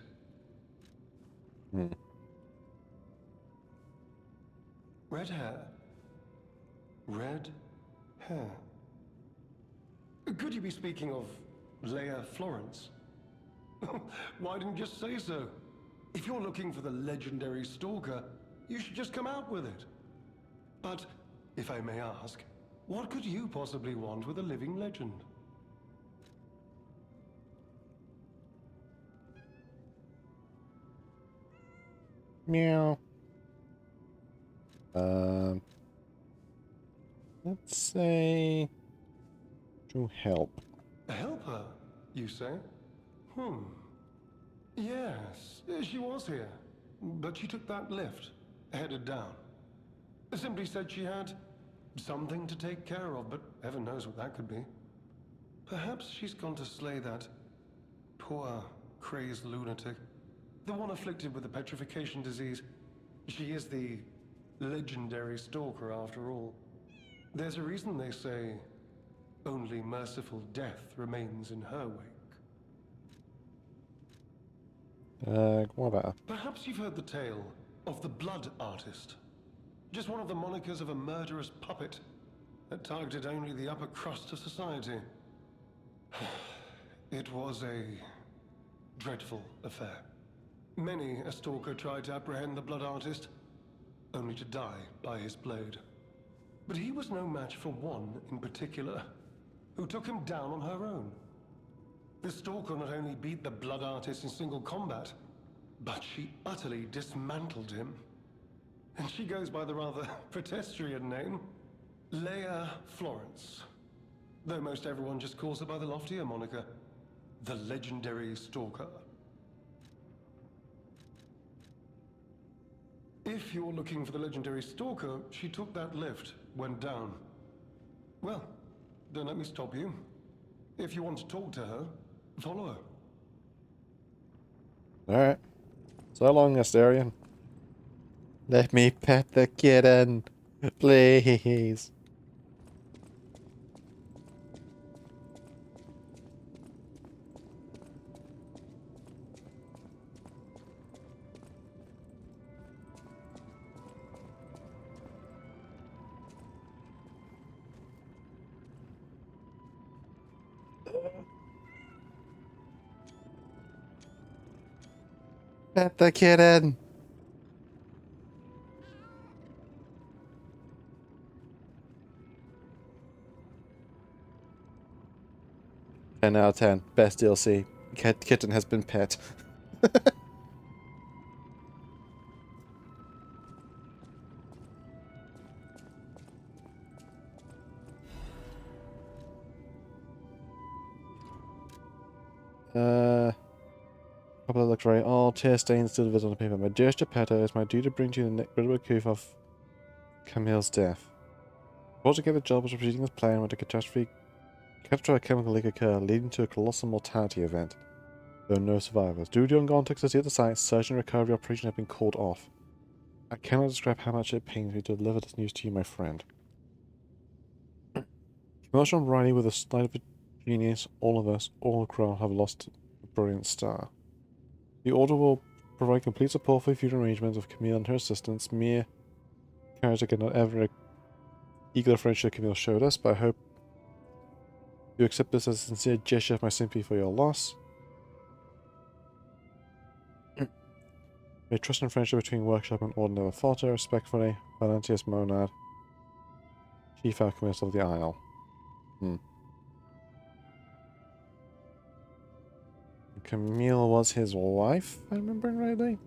Red hair. Red hair. Could you be speaking of Leia Florence? Why didn't you just say so? If you're looking for the legendary stalker, you should just come out with it. But, if I may ask, what could you possibly want with a living legend? Meow. Let's say to help. Help her, you say? Yes, she was here. but she took that lift, headed down. Simply said she had something to take care of, but heaven knows what that could be. Perhaps she's gone to slay that poor, crazed lunatic. The one afflicted with the petrification disease. She is the legendary stalker after all. There's a reason they say only merciful death remains in her wake. What about her? Perhaps you've heard the tale of the Blood Artist. Just one of the monikers of a murderous puppet that targeted only the upper crust of society. It was a dreadful affair. Many a stalker tried to apprehend the Blood Artist, only to die by his blade. But he was no match for one in particular, who took him down on her own. The stalker not only beat the Blood Artist in single combat, but she utterly dismantled him. And she goes by the rather pedestrian name, Leia Florence. Though most everyone just calls her by the loftier moniker, the legendary stalker. If you're looking for the legendary stalker, she took that lift, went down. Well, don't let me stop you. If you want to talk to her, follow her. Alright. So long, Astarion. Let me pet the kitten. Please. Pet the kitten. 10 out of 10. Best DLC. Kitten has been pet. Couple of looks right. All tear stains still visible on the paper. My dearest Geppetto, it's my duty to bring to you the incredible proof of Camille's death. Altogether, the job was proceeding as planned when a catastrophic chemical leak occurred, leading to a colossal mortality event. There were no survivors. Due to ongoing toxicity at the site, search and recovery operation have been called off. I cannot describe how much it pains me to deliver this news to you, my friend. Commercial Riley, with a slight of a genius, all of us, all the crowd, have lost a brilliant star. The Order will provide complete support for future arrangements with Camille and her assistants. Mere character cannot ever equal the friendship Camille showed us, but I hope you accept this as a sincere gesture of my sympathy for your loss. May trust and friendship between Workshop and Order never falter. Respectfully, Valentius Monad, Chief Alchemist of the Isle. Camille was his wife, if I remember rightly.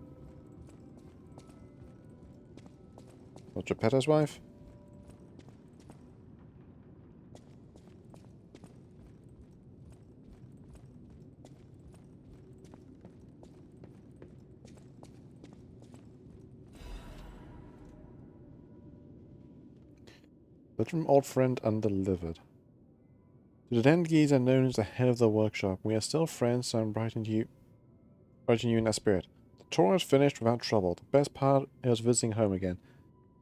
Or Geppetto's wife? Letter from old friend undelivered. To the Den Geese are known as the head of the workshop. We are still friends, so I'm writing you in that spirit. The tour is finished without trouble. The best part is visiting home again.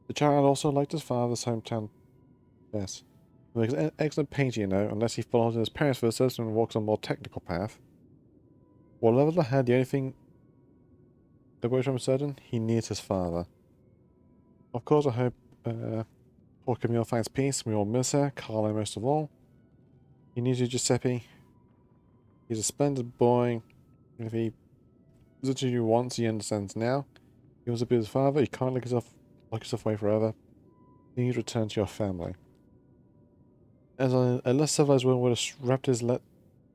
The child also liked his father's hometown best. He makes an excellent painter, you know, unless he follows in his parents' footsteps and walks on a more technical path. Whatever the head, the only thing that I'm certain, he needs his father. Of course, I hope poor Camille finds peace. We all miss her, Carlo most of all. He needs you, Giuseppe. He's a splendid boy. If he visited you once, he understands now. He wants to be his father. You can't lock yourself away forever. You need to return to your family. As a less civilized world would have wrapped his letter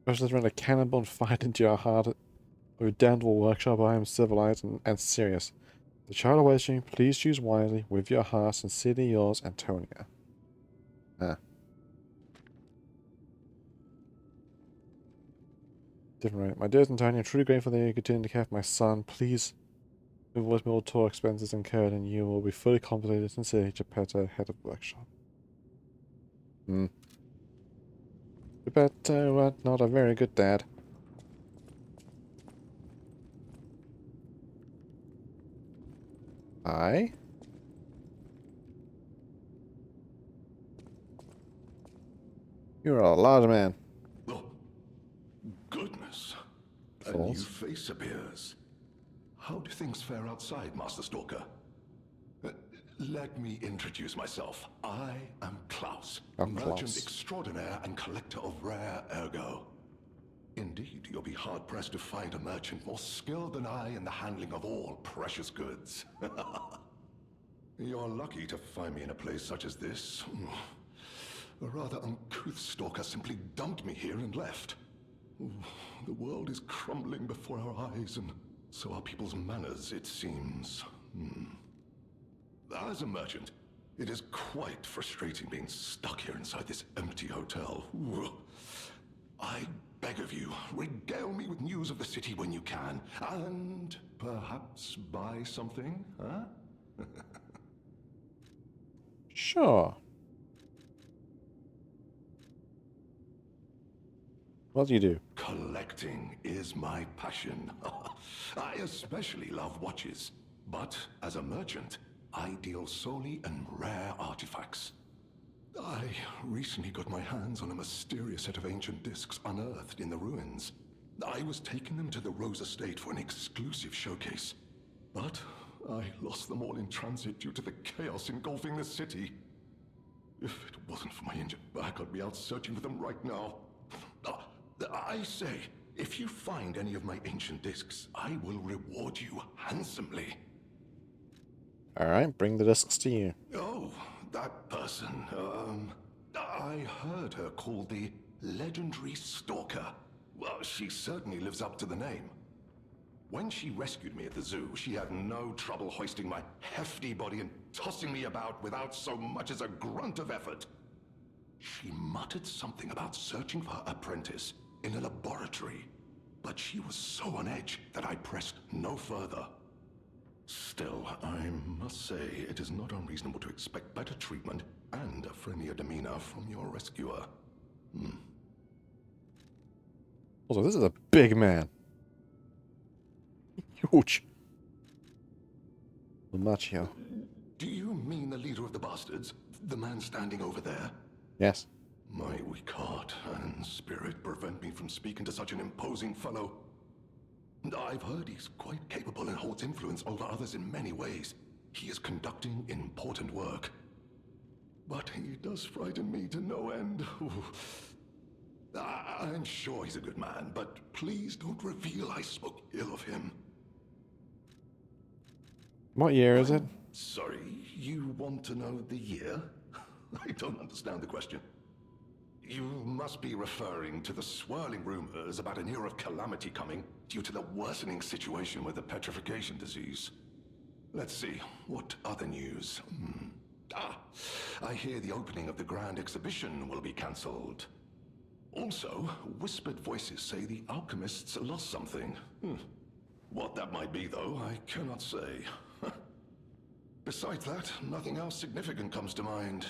around a cannonball and fired into your heart of your damnable workshop, I am civilized and serious. The child awaits you. Please choose wisely. With your heart, sincerely yours, Antonia. Different, right? My dearest Antonia, I'm truly grateful that you continue to care for my son. Please Invoice me all tour expenses incurred, and you will be fully compensated in city, Geppetto, head of workshop. Geppetto, what? Not a very good dad. Hi? You're a large man. Oh, goodness. A new False. face appears. How do things fare outside, Master Stalker? Let me introduce myself. I am Klaus, Oh, merchant Klaus. extraordinaire and collector of rare ergo. Indeed, you'll be hard-pressed to find a merchant more skilled than I in the handling of all precious goods. You're lucky to find me in a place such as this. A rather uncouth stalker simply dumped me here and left. The world is crumbling before our eyes, and so are people's manners, it seems. As a merchant, it is quite frustrating being stuck here inside this empty hotel. I beg of you, regale me with news of the city when you can, and perhaps buy something, huh? Sure. What do you do? Collecting is my passion. I especially love watches, but as a merchant, I deal solely in rare artifacts. I recently got my hands on a mysterious set of ancient discs unearthed in the ruins. I was taking them to the Rose Estate for an exclusive showcase, but I lost them all in transit due to the chaos engulfing the city. If it wasn't for my injured back, I'd be out searching for them right now. I say, if you find any of my ancient discs, I will reward you handsomely. Alright, bring the discs to you. Oh, that person, I heard her called the legendary Stalker. Well, she certainly lives up to the name. When she rescued me at the zoo, she had no trouble hoisting my hefty body and tossing me about without so much as a grunt of effort. She muttered something about searching for her apprentice in a laboratory, but she was so on edge that I pressed no further. Still, I must say it is not unreasonable to expect better treatment and a friendlier demeanor from your rescuer. Also, this is a big man. Huge. Macho. Do you mean the leader of the bastards? The man standing over there? Yes. My weak heart and spirit prevent me from speaking to such an imposing fellow. I've heard he's quite capable and holds influence over others in many ways. He is conducting important work. But he does frighten me to no end. I'm sure he's a good man, but please don't reveal I spoke ill of him. What year is it? Sorry, you want to know the year? I don't understand the question. You must be referring to the swirling rumors about an era of calamity coming due to the worsening situation with the petrification disease. Let's see, what other news? I hear the opening of the Grand Exhibition will be cancelled. Also, whispered voices say the alchemists lost something. What that might be, though, I cannot say. Besides that, nothing else significant comes to mind.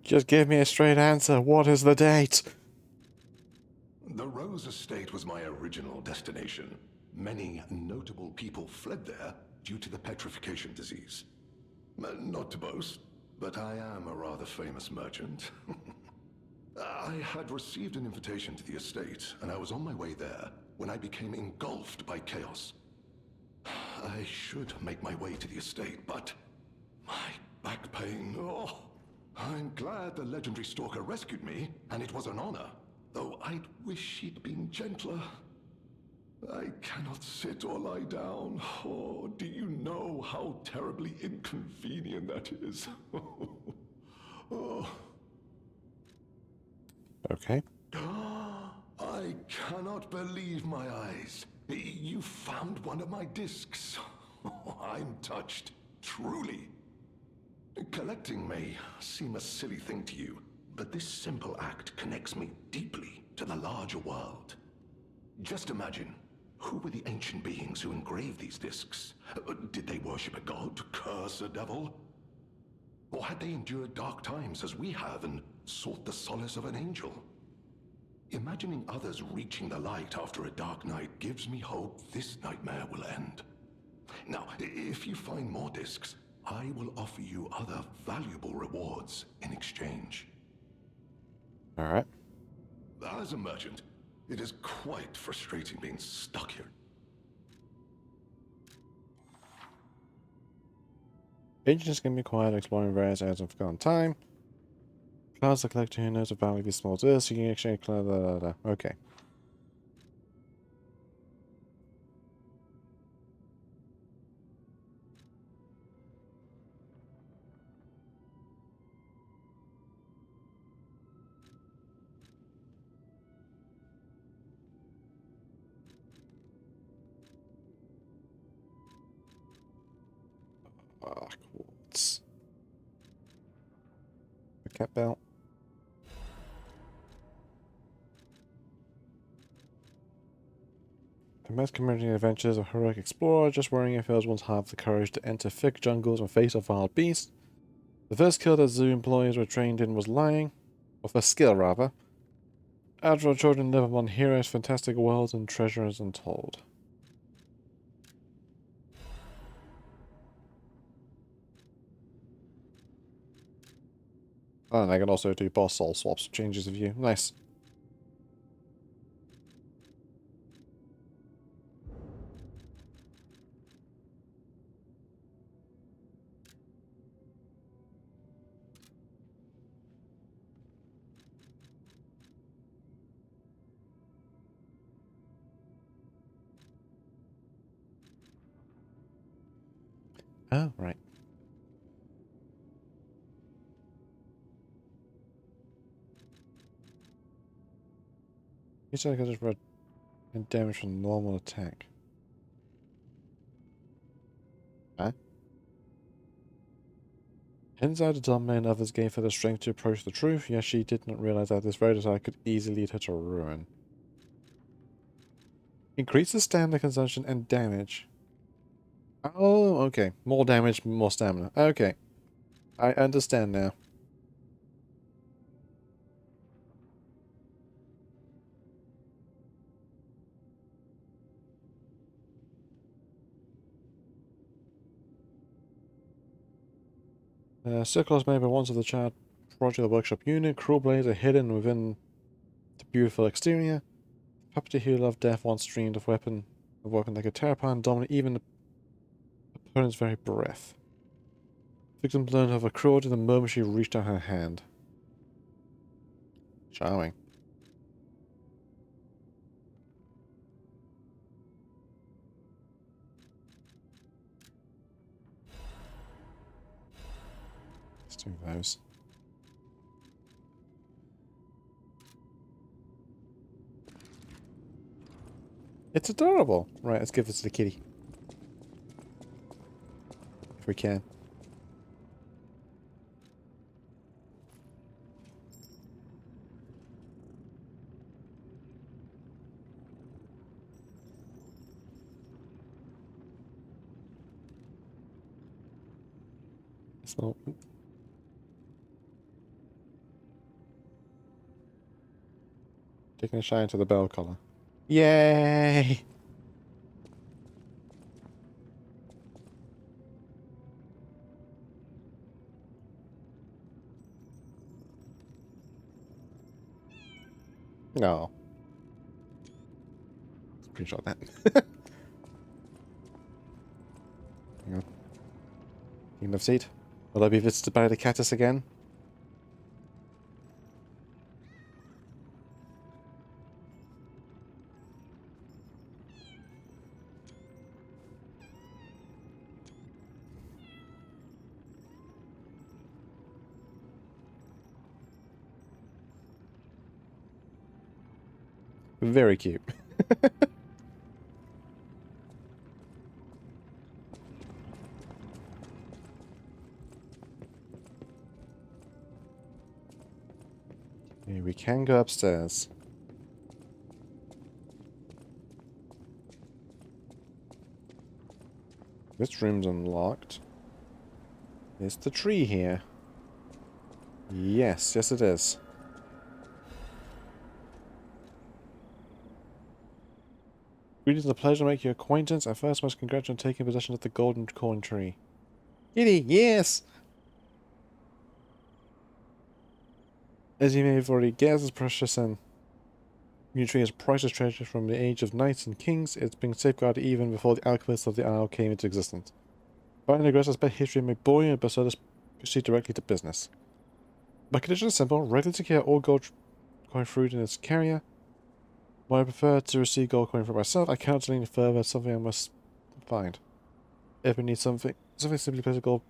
Just give me a straight answer. What is the date? The Rose Estate was my original destination. Many notable people fled there due to the petrification disease. Not to boast, but I am a rather famous merchant. I had received an invitation to the estate, and I was on my way there when I became engulfed by chaos. I should make my way to the estate, but my back pain, I'm glad the legendary stalker rescued me, and it was an honor, though I'd wish he'd been gentler. I cannot sit or lie down. Oh, do you know how terribly inconvenient that is? Okay. I cannot believe my eyes. You found one of my discs. I'm touched, truly. Collecting may seem a silly thing to you, but this simple act connects me deeply to the larger world. Just imagine, Who were the ancient beings who engraved these discs? Did they worship a god to curse a devil? Or had they endured dark times as we have and sought the solace of an angel? Imagining others reaching the light after a dark night gives me hope this nightmare will end. Now, if you find more discs, I will offer you other valuable rewards in exchange. Alright. As a merchant, it is quite frustrating being stuck here. Agents can be quiet, exploring various areas of forgotten time. Clouds the collector who knows the value of these small discs. You can exchange cloud. Okay. Ah, quartz. A cat belt. The most community adventures of heroic explorer, just worrying if those ones have the courage to enter thick jungles and face off wild beasts. The first skill that zoo employees were trained in was lying, or first skill rather. Agile children live among heroes, fantastic worlds, and treasures untold. Oh, and I can also do boss soul swaps, changes of view. Nice. Oh, right. You said I could just read and damage from normal attack. Huh? Inside the dumb man others gave her the strength to approach the truth, yet she did not realize that this very desire could easily lead her to ruin. Increases stamina consumption and damage. Oh, okay. More damage, more stamina. Okay. I understand now. Circle is made by ones of the child project workshop unit. Cruel blades are hidden within the beautiful exterior. Puppeteer who loved death once dreamed of a weapon that could tear apart and dominate even the opponent's very breath. Victim learned of her cruelty the moment she reached out her hand. Charming. Let's do those. It's adorable. Right, let's give this to the kitty. If we can. It's not... Taking a shine to the bell collar. Yay! No. Screenshot that. Hang on. Kingdom of Seed. Will I be visited by the Catus again? Very cute. Okay, we can go upstairs. This room's unlocked. Is the tree here? Yes, yes it is. Greetings, a pleasure to make your acquaintance. I first must congratulate you on taking possession of the golden corn tree. Kitty, yes! As you may have already guessed, this precious and new tree is a priceless treasure from the age of knights and kings. It's been safeguarded even before the alchemists of the Isle came into existence. Finding the aggressive spent history may bore you, but so let's proceed directly to business. My condition is simple. Regularly secure all gold coin fruit in its carrier. While I prefer to receive gold coin for myself, I cannot delay any further. Something I must find. If I need something simply place a gold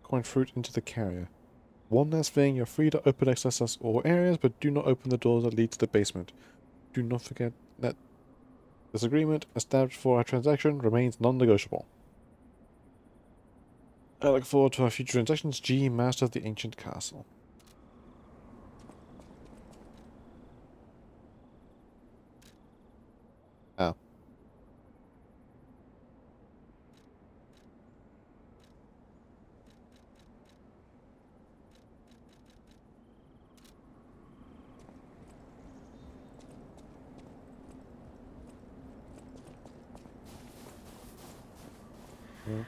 coin fruit into the carrier. One last thing, you're free to open access all areas, but do not open the doors that lead to the basement. Do not forget that this agreement, established for our transaction, remains non-negotiable. I look forward to our future transactions. G, Master of the Ancient Castle. Oh. Hmm.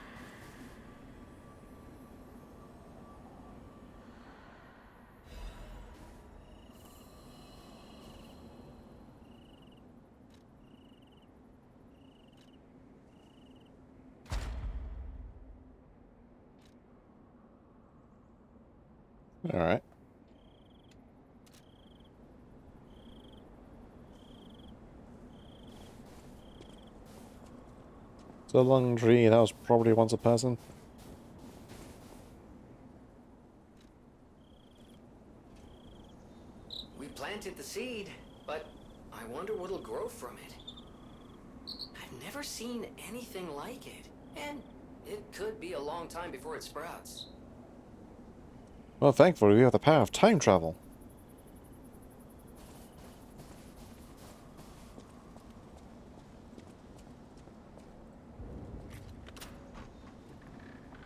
Alright. So long tree, that was probably once a person. We planted the seed, but I wonder what'll grow from it. I've never seen anything like it, and it could be a long time before it sprouts. Well, thankfully we have the power of time travel.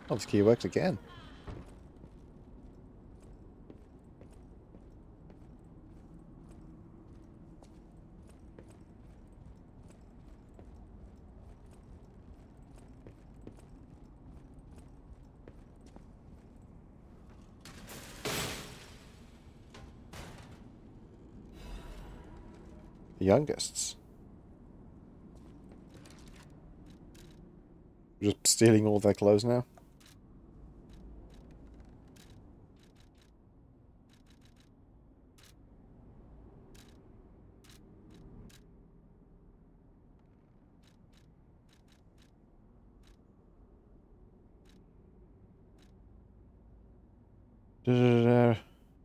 Oh, this key works again. The youngest. We're just stealing all their clothes now.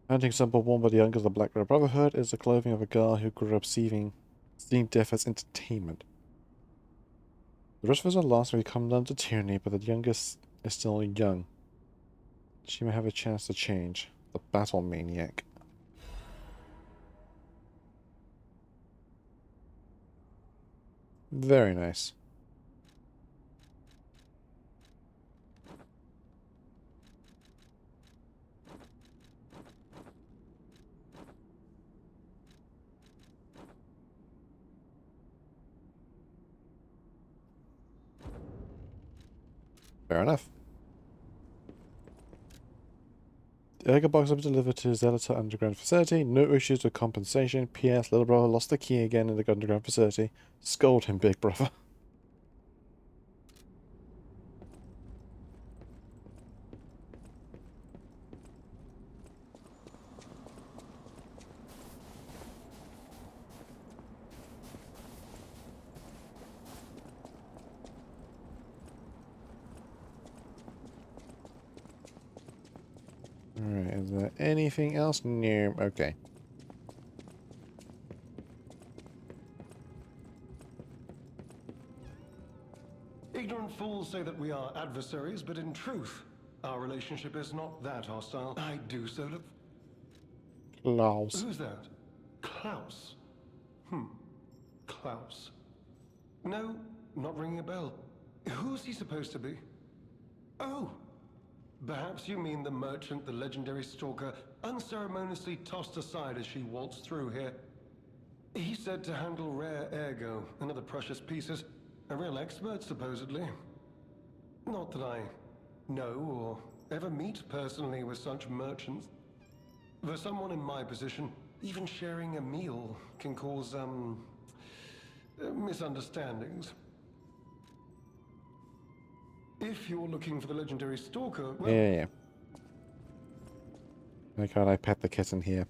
Hunting symbol worn by the youngest of the Black Red Brotherhood is the clothing of a girl who grew up seeing death as entertainment. The rest of us are lost when we come down to tyranny, but the youngest is still young. She may have a chance to change. The battle maniac. Very nice. Fair enough. The Egger box will be delivered to Zelata Underground Facility. No issues with compensation. P.S. Little brother lost the key again in the underground facility. Scold him, big brother. Alright, is there anything else? No. Okay. Ignorant fools say that we are adversaries, but in truth, our relationship is not that hostile. I do so to... Klaus. Who's that? Klaus? Klaus. No, not ringing a bell. Who's he supposed to be? Oh! Perhaps you mean the merchant the legendary stalker unceremoniously tossed aside as she waltzed through here. He said to handle rare ergo and other precious pieces. A real expert, supposedly. Not that I know or ever meet personally with such merchants. For someone in my position, even sharing a meal can cause, misunderstandings. If you're looking for the legendary stalker, well... Yeah. Why can't I pet the kitten here?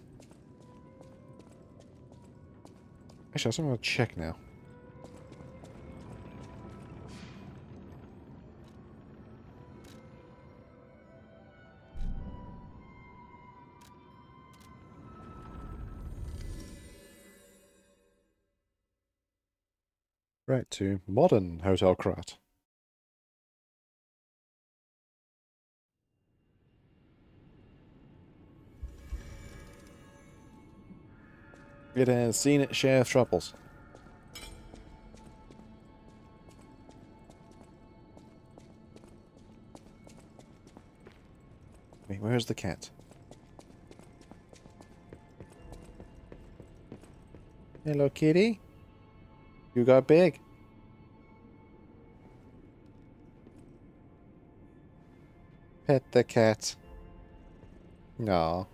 Actually, I just want to check now. Right to modern Hotel Krat. It has seen its share of troubles. Wait, where's the cat? Hello, kitty. You got big. Pet the cat. No.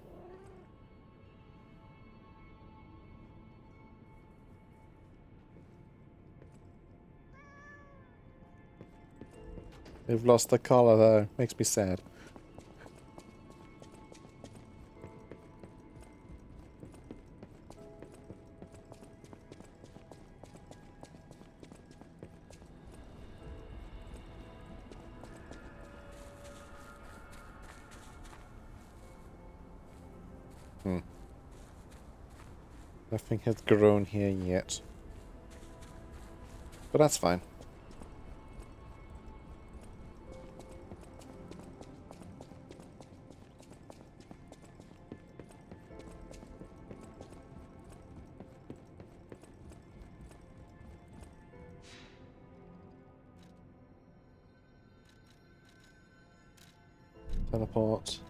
They've lost the collar, though. Makes me sad. Nothing has grown here yet. But that's fine. Teleport.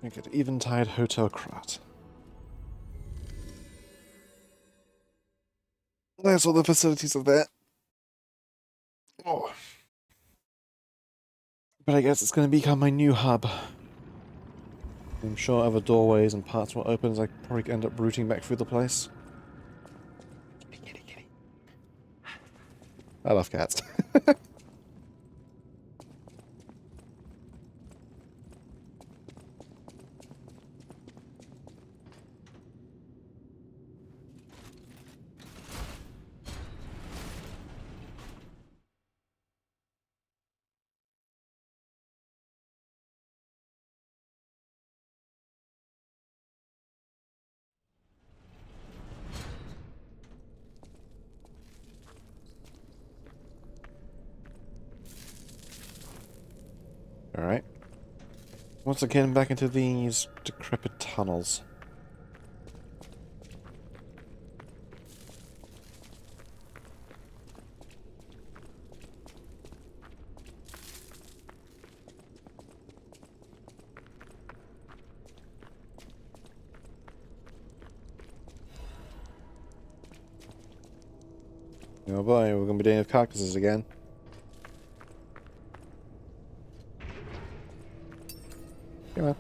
We get Eventide Hotel Krat. There's all the facilities of that. Oh. But I guess it's going to become my new hub. I'm sure other doorways and parts will open as I probably end up rooting back through the place. Kitty, kitty, kitty. I love cats. Alright. Once again, back into these decrepit tunnels. Oh boy, we're going to be dealing with carcasses again. Come on.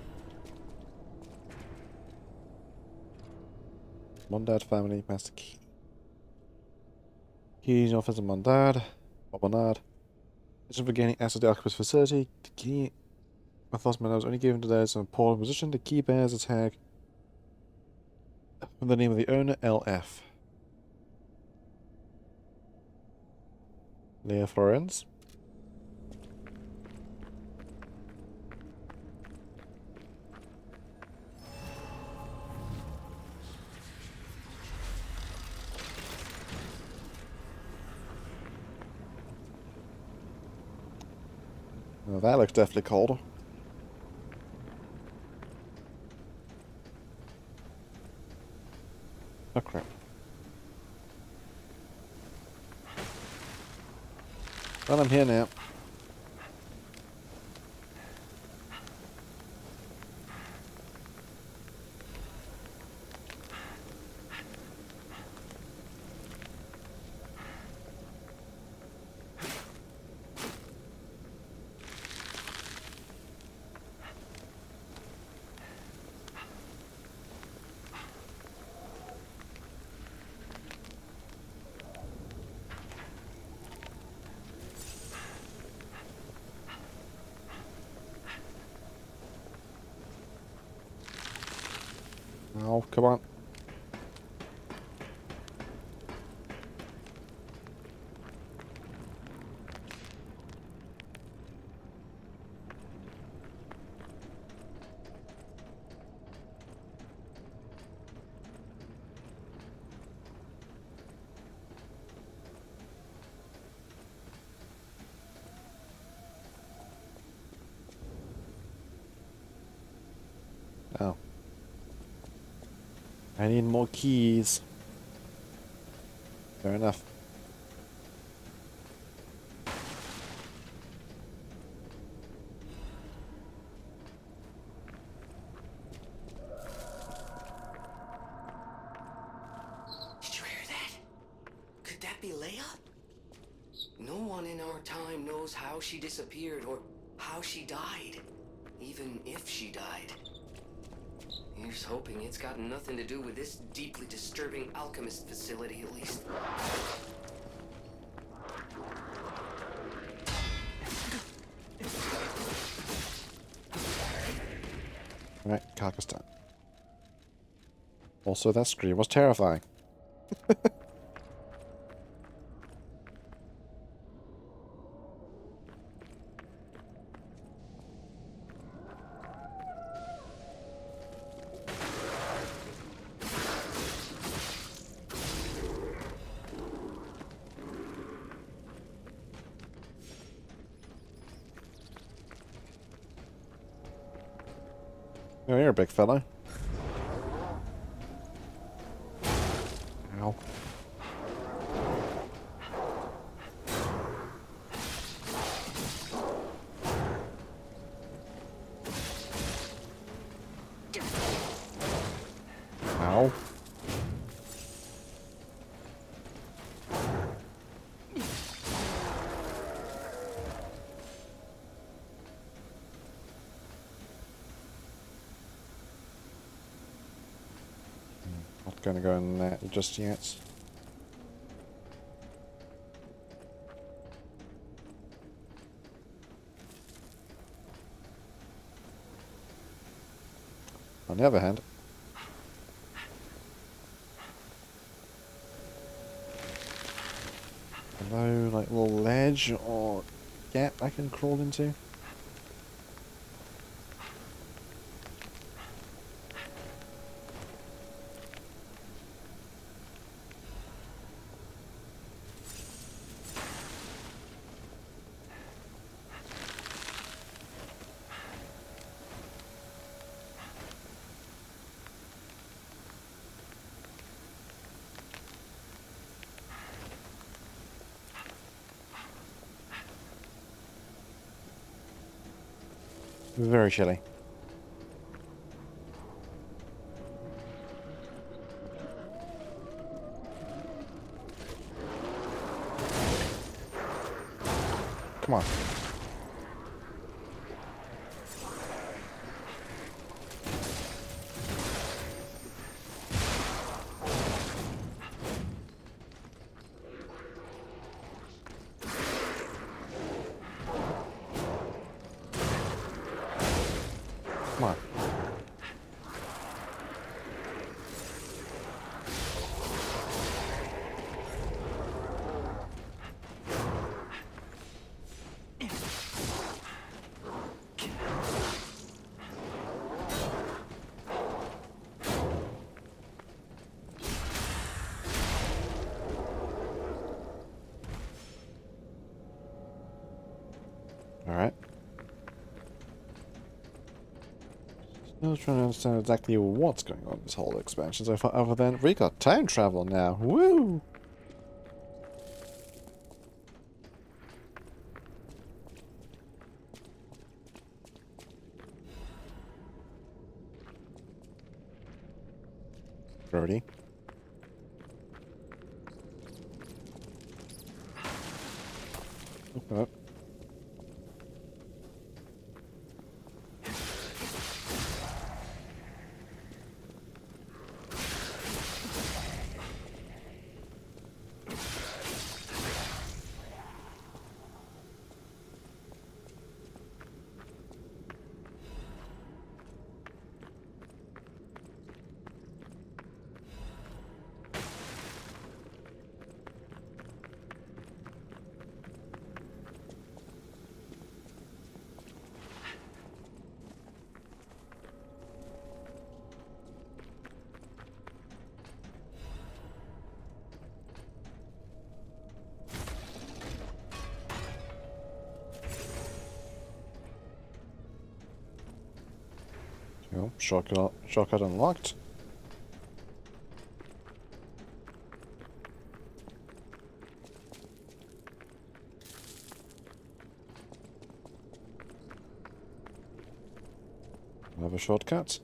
Mondad family, master key. Keys in office of Mondad. Mondad. This is for gaining access to the Alchemist facility. The key enforcement was only given to those in a poor position. The key bears a tag with the name of the owner, LF. Leah Florence. Well, that looks definitely cold. Oh crap. Well, I'm here now. Oh, come on. Oh. I need more keys. Fair enough. Did you hear that? Could that be Leia? No one in our time knows how she disappeared or how she died. Even if she died. Here's hoping it's got nothing to do with this deeply disturbing alchemist facility, at least. Right, Kakistan. Also, that scream was terrifying. Oh, you're a big fella. Ow. Ow. Not gonna go in there just yet. On the other hand, no like little ledge or gap I can crawl into. Very chilly. Come on. Come on. Alright. Still trying to understand exactly what's going on in this whole expansion so far, other than we got time travel now. Woo! Brody. Open up. Oh, shortcut unlocked. Another shortcut,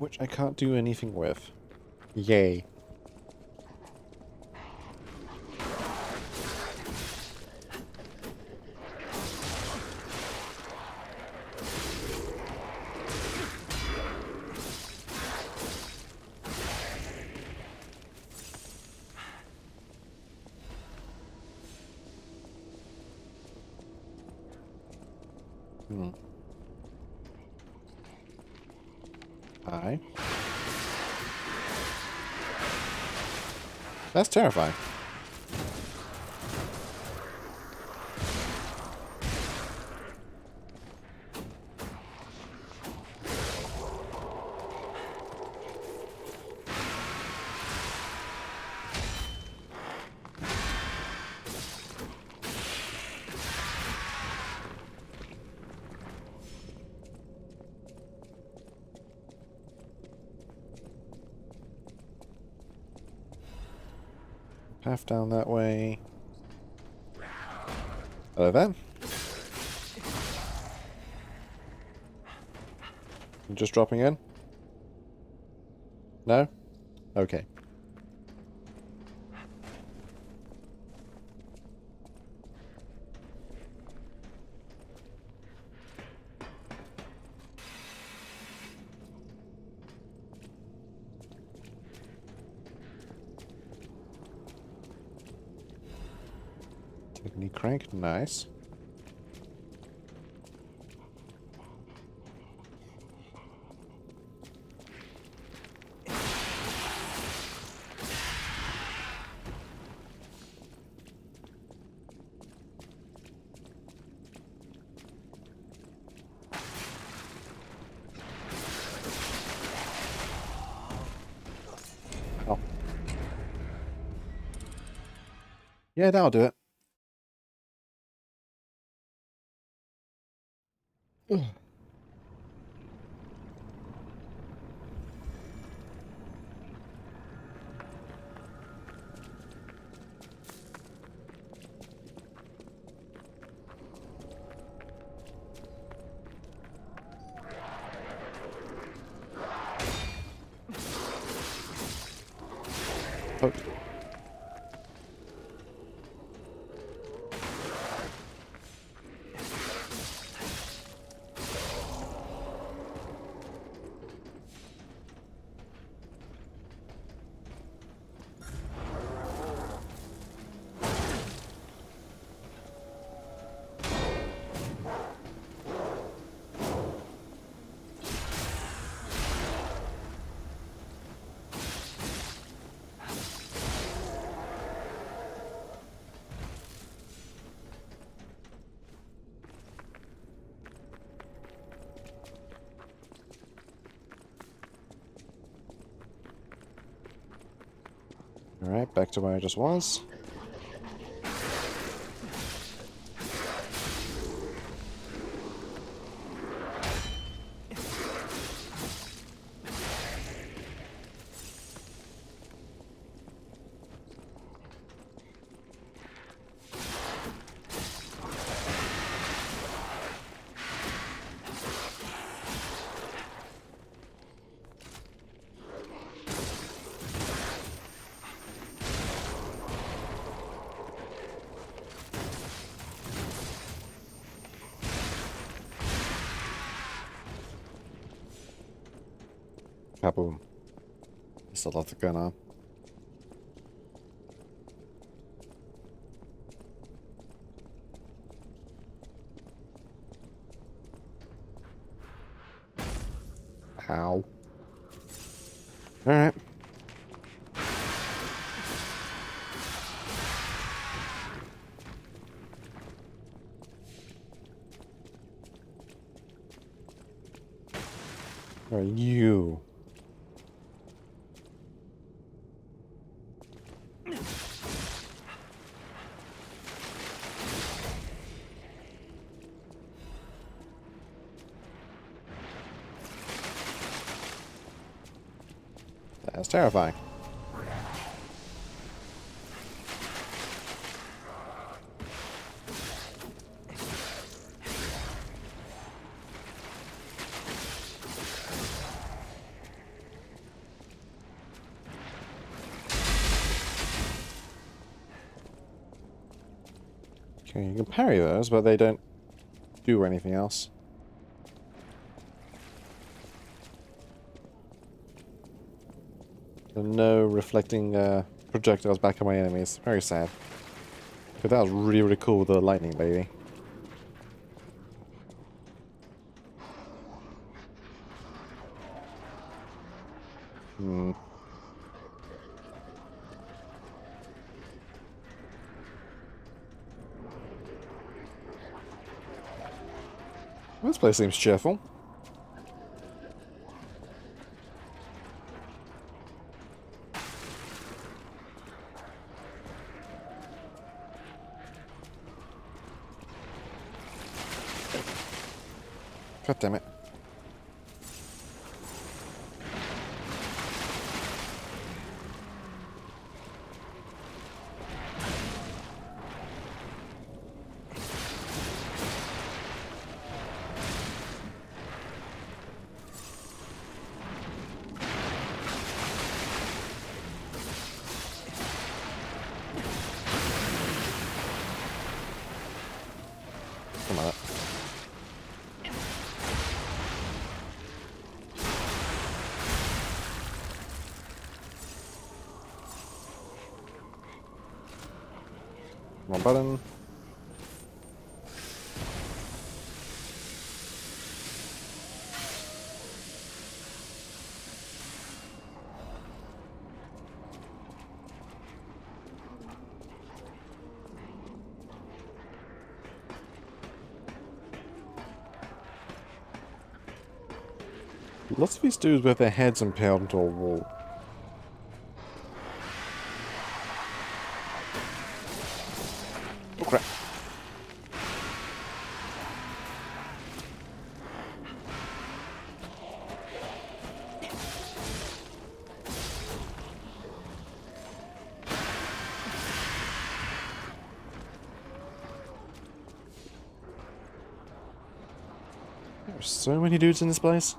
which I can't do anything with. Yay. Hi. That's terrifying. Path down that way. Hello there. You just dropping in? No? Okay. Kidney crank, nice. Oh. Yeah, that'll do it. Oh. Alright, back to where I just was. Kaboom. There's a lot going on. Ow. Alright. Where are you? That's terrifying. Okay, you can parry those, but they don't do anything else. So no reflecting projectiles back at my enemies. Very sad. But that was really, really cool with the lightning, baby. Hmm. This place seems cheerful. God damn it. Come on. Come on, button. Lots of these dudes with their heads impaled into a wall. Oh crap. There's so many dudes in this place.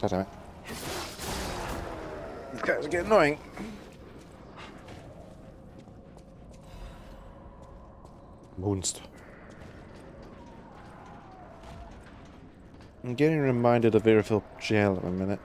God damn it. These guys are getting annoying. Monster. I'm getting reminded of Irville Jail in a minute.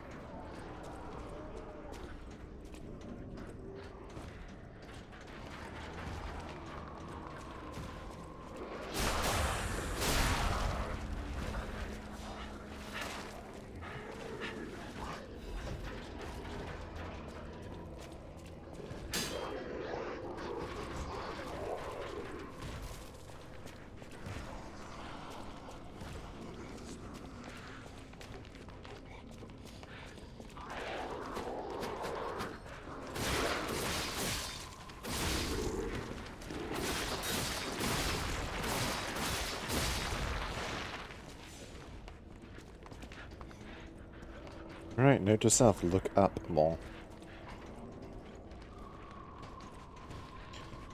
Alright, note to self, look up more.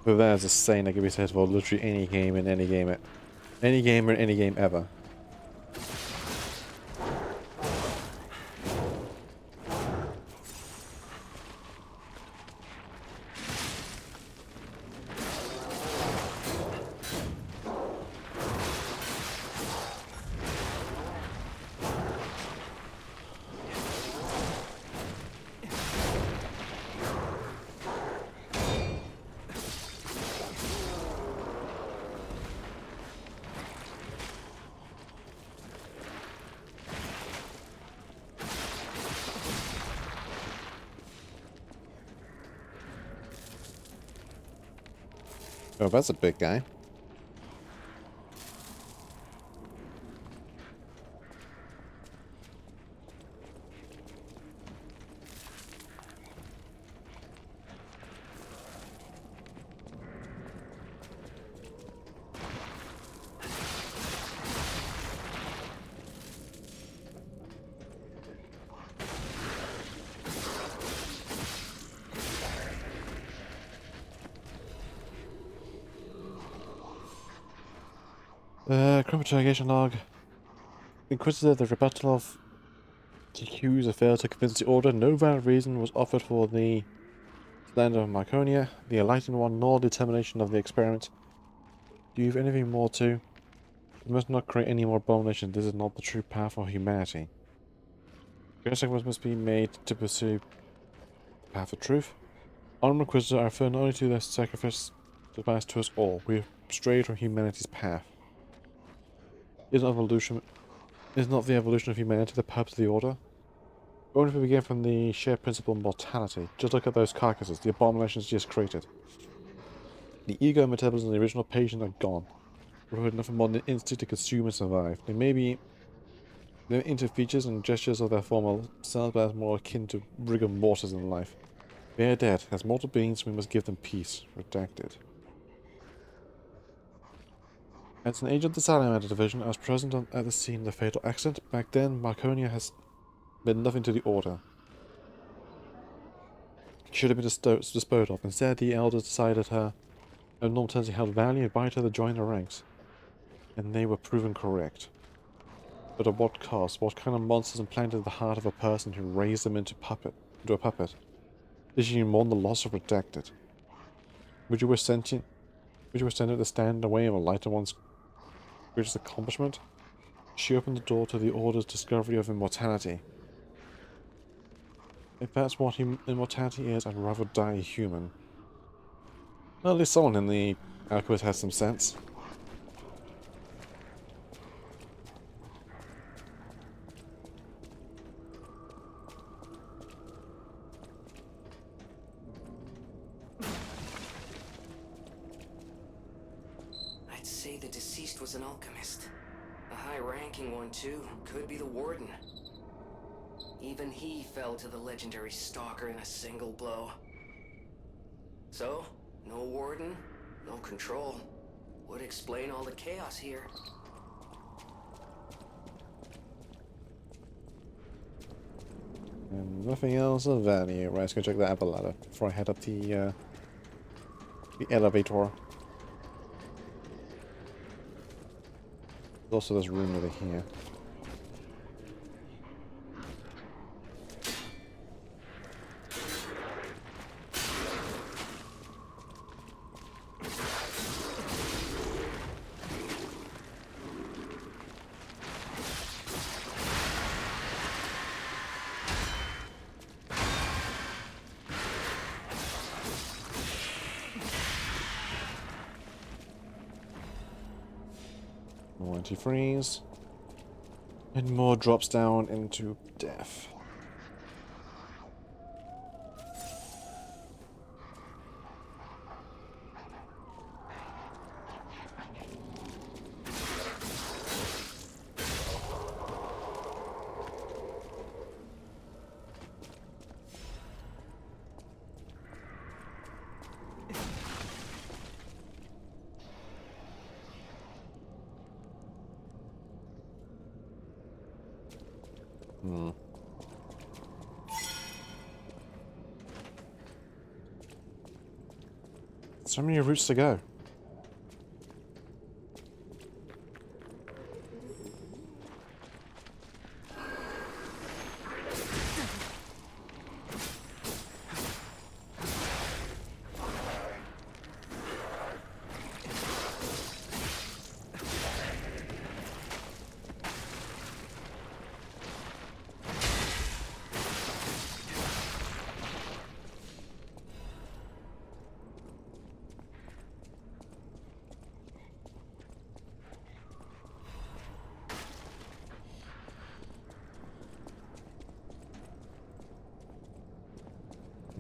But that is a saying that can be said for literally any game in any game, any gamer in any game ever. Oh, that's a big guy. Crime interrogation log. Inquisitor, the rebuttal of the accuser failed to convince the order. No valid reason was offered for the slander of Marconia, the enlightened one, nor determination of the experiment. Do you have anything more to? We must not create any more abominations. This is not the true path for humanity. Great sacrifice must be made to pursue the path of truth. Honorable Inquisitor, I refer not only to their sacrifice applies to us all. We have strayed from humanity's path. Is not the evolution of humanity the purpose of the order? Only if we begin from the shared principle of mortality. Just look at those carcasses, the abominations just created. The ego and metabolism of the original patient are gone. We've had nothing more than an instinct to consume and survive. They may be into features and gestures of their former selves, but that's more akin to rigor mortis in life. They are dead. As mortal beings, we must give them peace. Redacted. As an agent of the Salamander Division, I was present at the scene of the fatal accident. Back then, Marconia has meant nothing to the Order. She should have been disposed of. Instead, the Elders decided her abnormal tendency held value and invited her to join their ranks. And they were proven correct. But at what cost? What kind of monsters implanted the heart of a person who raised them into a puppet? Did she mourn the loss of Redacted? Would you wish sentient to stand in the way of a lighter one's greatest accomplishment? She opened the door to the Order's discovery of immortality. If that's what immortality is, I'd rather die a human. Well, at least someone in the Alchemist has some sense. I'd say the deceased was an alchemist. A high-ranking one, too. Could be the Warden. Even he fell to the legendary Stalker in a single blow. So, no Warden, no control. Would explain all the chaos here. And nothing else of value. Right, let's go check that other ladder before I head up the elevator. There's also this room over here. More anti-freeze. And more drops down into death. So many routes to go.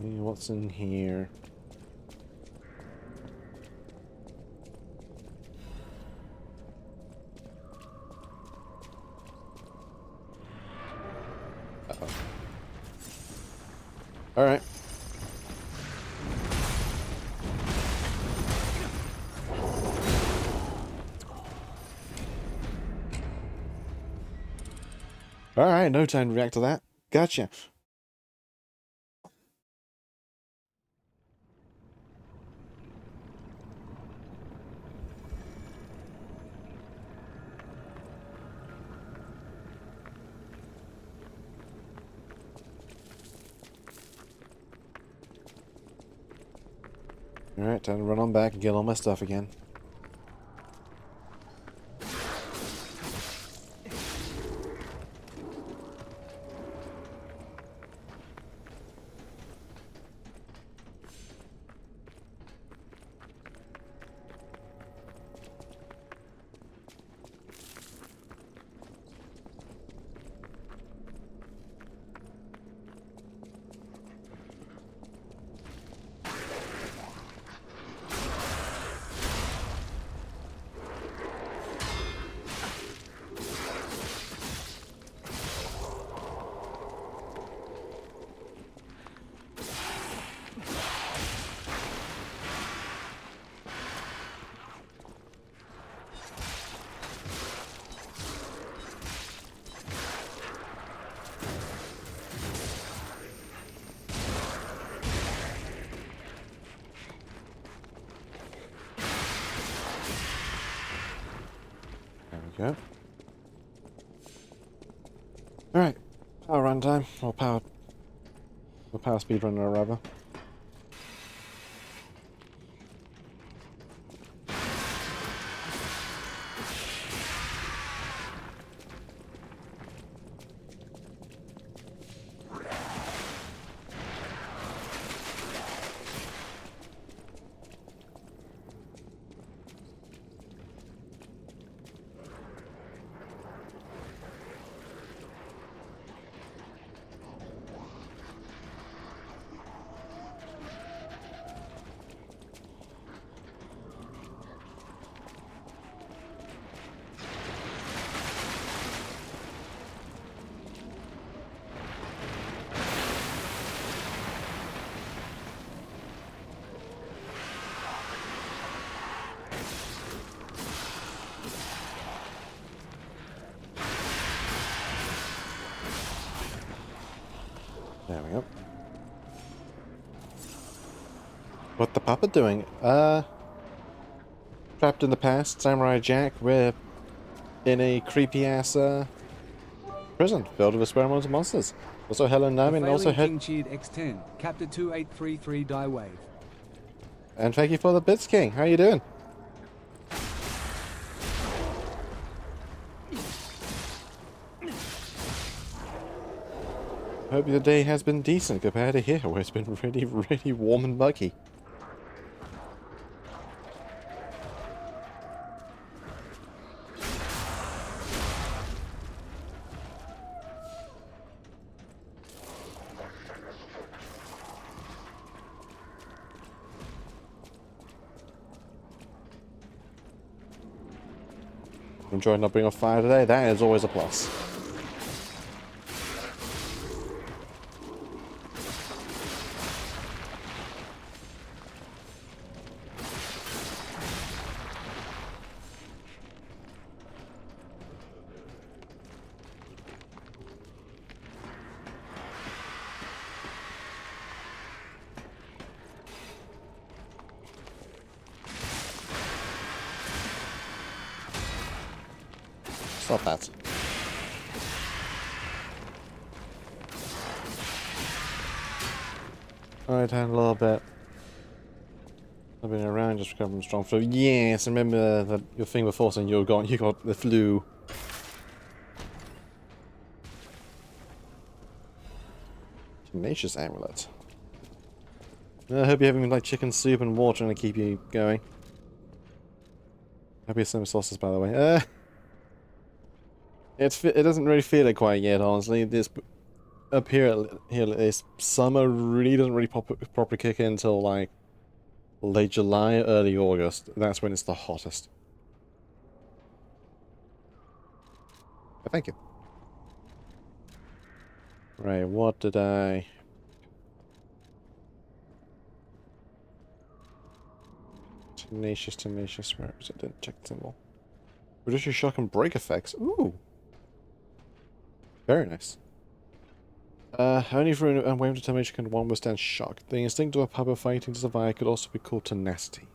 What's in here? Uh-oh. All right. All right, no time to react to that. Gotcha. Alright, time to run on back and get all my stuff again. There we go. Alright, power run time, or power speed run or rather. There we go. What the puppet doing? Trapped in the past, Samurai Jack, we're in a creepy ass prison filled with experimental monsters. Also Helen Nami and also King Cheered X10, Captain 2833 Die Wave. And thank you for the bits, King. How you doing? Hope your day has been decent compared to here, where it's been really, really warm and muggy. Enjoying not being on fire today, that is always a plus. Stop that. Alright, had a little bit. I've been around just recovering from strong flu. Yes, I remember your thing before saying you got the flu. Tenacious amulet. I hope you're having like chicken soup and water and keep you going. Happy some sauces, by the way. It doesn't really feel it quite yet, honestly. This up here this summer really doesn't really properly kick in until like late July, early August. That's when it's the hottest. Thank you. Right, what did I... Tenacious, where was it? Didn't check the symbol. Reduce your shock and break effects. Ooh. Very nice. Only for a wave determination can one withstand shock. The instinct of a pub of fighting to survive could also be called tenacity.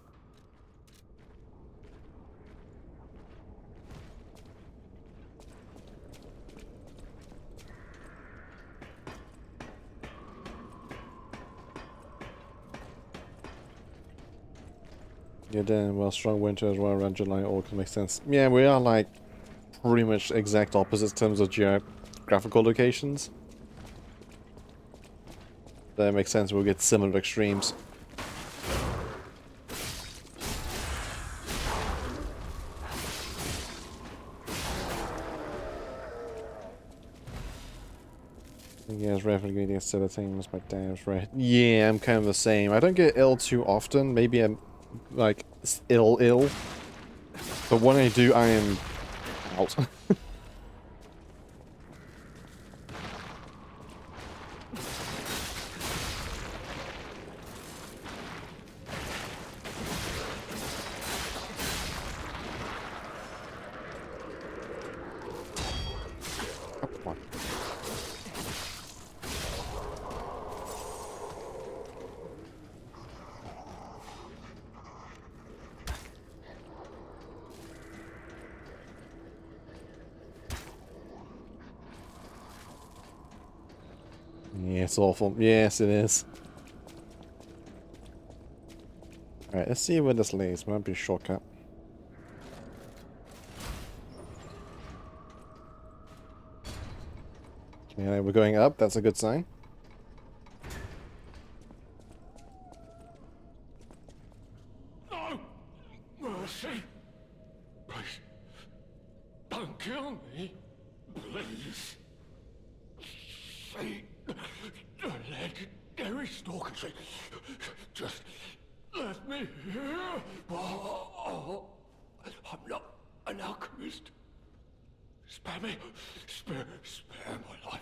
Yeah, then, well, strong winter as well around July, August makes sense. Yeah, we are like pretty much exact opposites in terms of geographical locations. That makes sense, we'll get similar extremes. Yeah, it's rapidly getting instead of things my damn right. Yeah, I'm kind of the same. I don't get ill too often. Maybe I'm like ill. But when I do, I am out. Yeah, it's awful. Yes, it is. Alright, let's see where this leads. Might be a shortcut. Okay, we're going up. That's a good sign. No! Mercy! Please. Don't kill me. Please. See the legendary stalker. Just let me here. Oh, I'm not an alchemist. Spare me. Spare my life.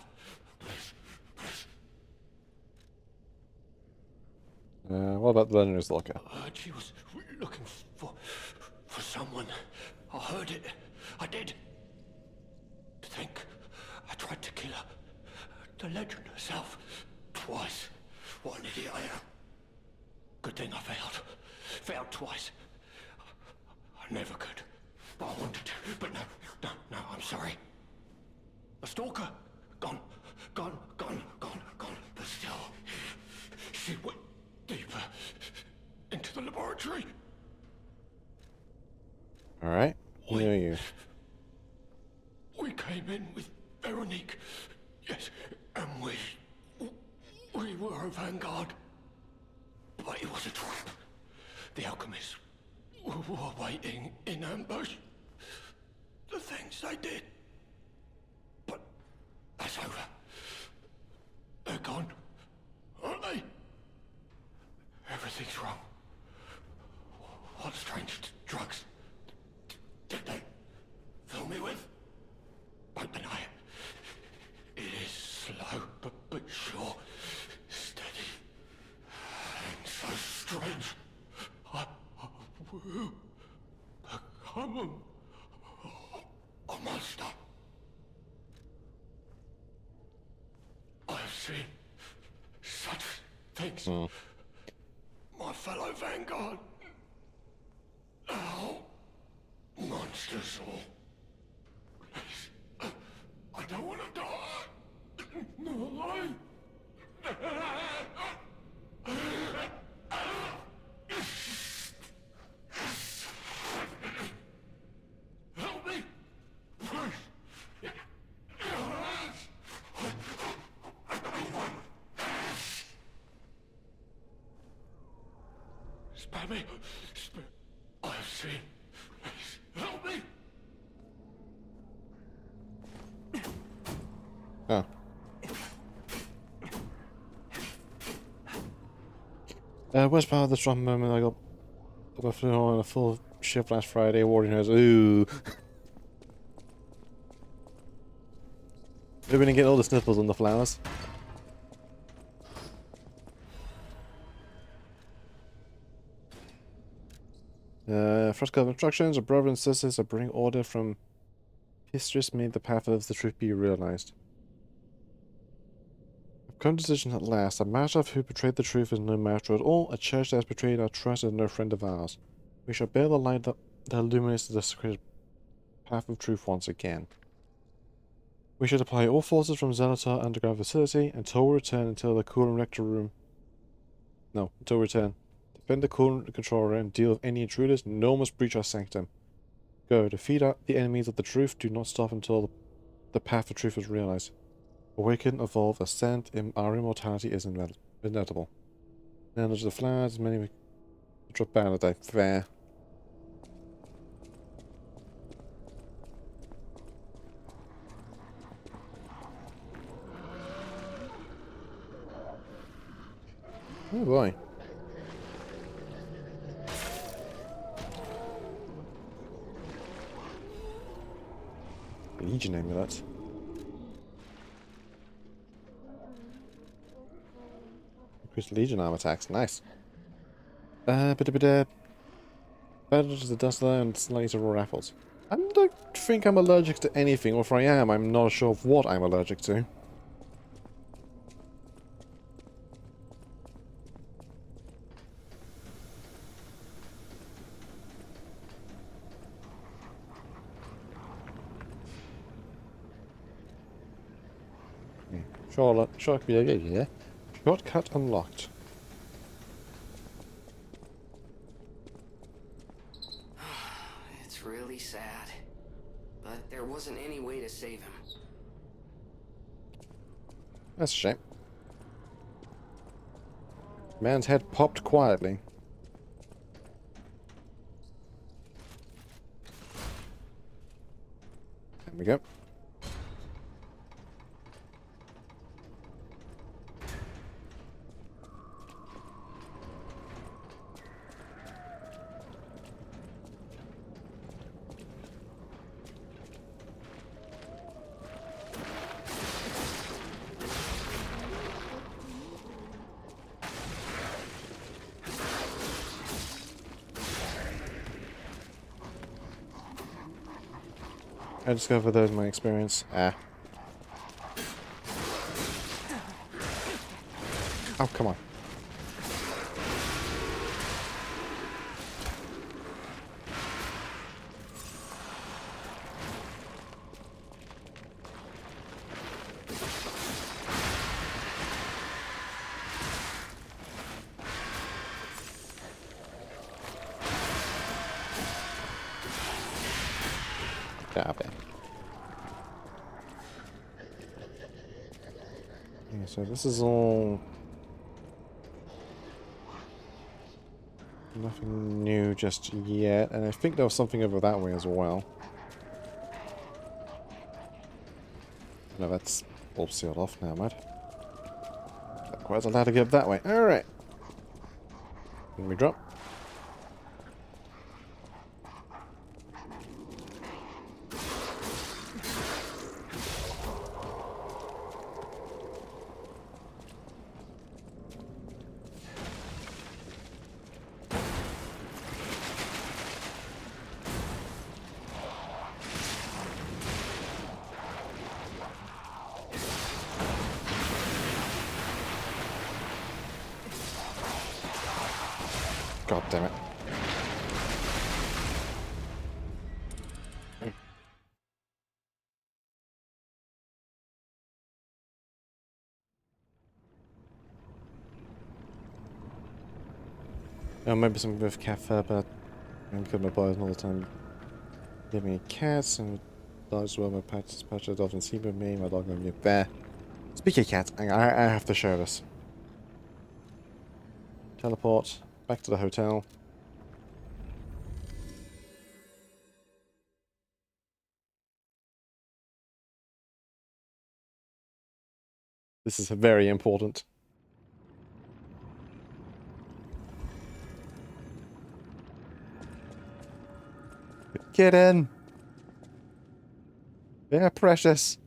Please. What about the learner's locker? I heard she was looking for someone. I heard it. I did. To think I tried to kill her. The legend herself. Twice. What an idiot I am. Good thing I failed. Failed twice. I never could. But I wanted to. But no, I'm sorry. A stalker. Gone. But still, she went deeper into the laboratory. Alright. Who are you? We came in with Veronique. Yes, and we were a vanguard. But it was a trap. The alchemists were waiting in ambush. The things they did. But that's over. They're gone, aren't they? Everything's wrong. What strange drugs did they fill me with? Don't deny it. It is slow, but sure. Steady. And so strange. I will become a monster. I've seen such things. My fellow vanguard. Now, monsters all. Please. Spare me! Spare... I have seen. Please, help me! Oh. Worst part of the strong moment I got on a full shift last Friday, warning her, ooh. We're gonna get all the snipples on the flowers. First couple of instructions, a brother and sisters to bring order from Mistress made the path of the truth be realized. I've come to a decision at last. A matter of who betrayed the truth is no matter at all. A church that has betrayed our trust is no friend of ours. We shall bear the light that illuminates the desecrated path of truth once again. We should deploy all forces from Zelatar underground facility until we return until the cooling reactor room. No, until we return. Defend the cooling control room and deal with any intruders. No one must breach our sanctum. Go, defeat the enemies of the truth. Do not stop until the path of truth is realized. Awaken, evolve, ascend, our immortality is inevitable. Now there's the flowers, many drop down a day. Fair. Oh boy. Legion amulet. Increased Legion arm attacks. Nice. Better to the dust layer and slightly to raw apples. I don't think I'm allergic to anything, or if I am, I'm not sure of what I'm allergic to. Shortcut unlocked. It's really sad. But there wasn't any way to save him. That's a shame. Man's head popped quietly. There we go. I discovered those in my experience. Ah. Oh, come on. Stop it. Okay, so this is all... nothing new just yet, and I think there was something over that way as well. No, that's all sealed off now, mate. Not quite allowed to get that way. Alright. Can we drop? God damn it. Maybe something with cat fur, but I'm good my boys all the time. Give me cats and dogs as well. My pets, dogs often sleep with me. My dog lives there. Speaking of cats, I have to show this. Teleport back to the hotel. This is very important. Get in! They're precious.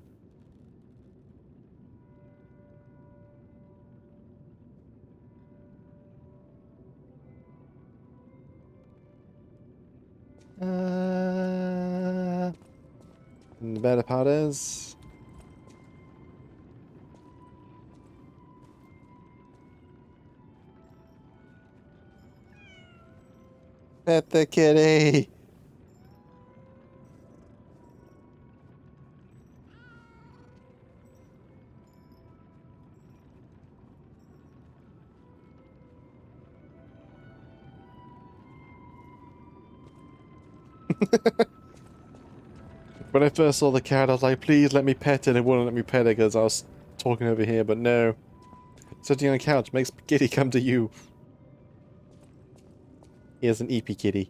And the better part is... Pet the kitty! When I first saw the cat, I was like, please let me pet it. It wouldn't let me pet it because I was talking over here, but no. Sitting on a couch makes kitty come to you. Here's an EP kitty.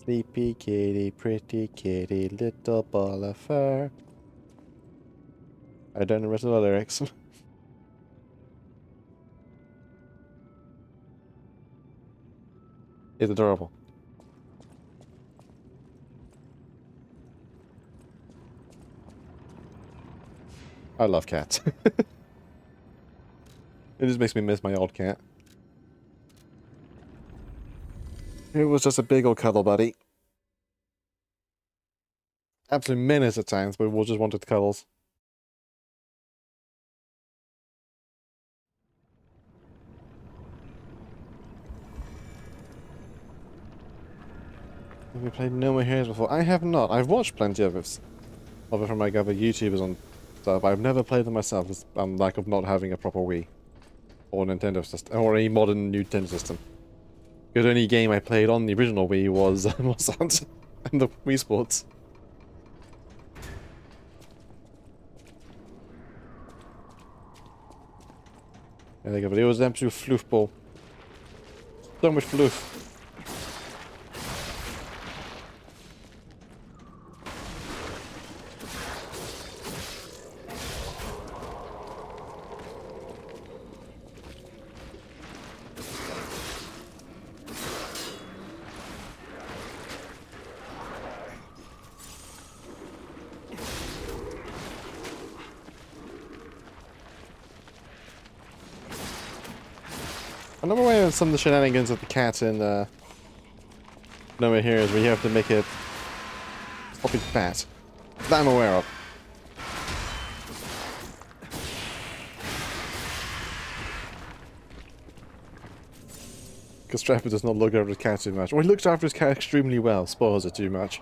Sleepy kitty, pretty kitty, little ball of fur. I don't know the rest of the lyrics. It's adorable. I love cats. It just makes me miss my old cat. It was just a big old cuddle buddy. Absolute menace at times, but we just wanted cuddles. Have we played No More Heroes before? I have not. I've watched plenty of it from like other YouTubers on stuff. I've never played them myself, just on lack of not having a proper Wii. Or Nintendo system. Or any modern Nintendo system. The only game I played on the original Wii was Monster Hunter and the Wii Sports. There you go, but it was an absolute floof ball. So much floof. I know why some of the shenanigans of the cat in No More Heroes where you have to make it stop it fat. That I'm aware of. Because Trapper does not look after his cat too much. Or he looks after his cat extremely well, spoils it too much.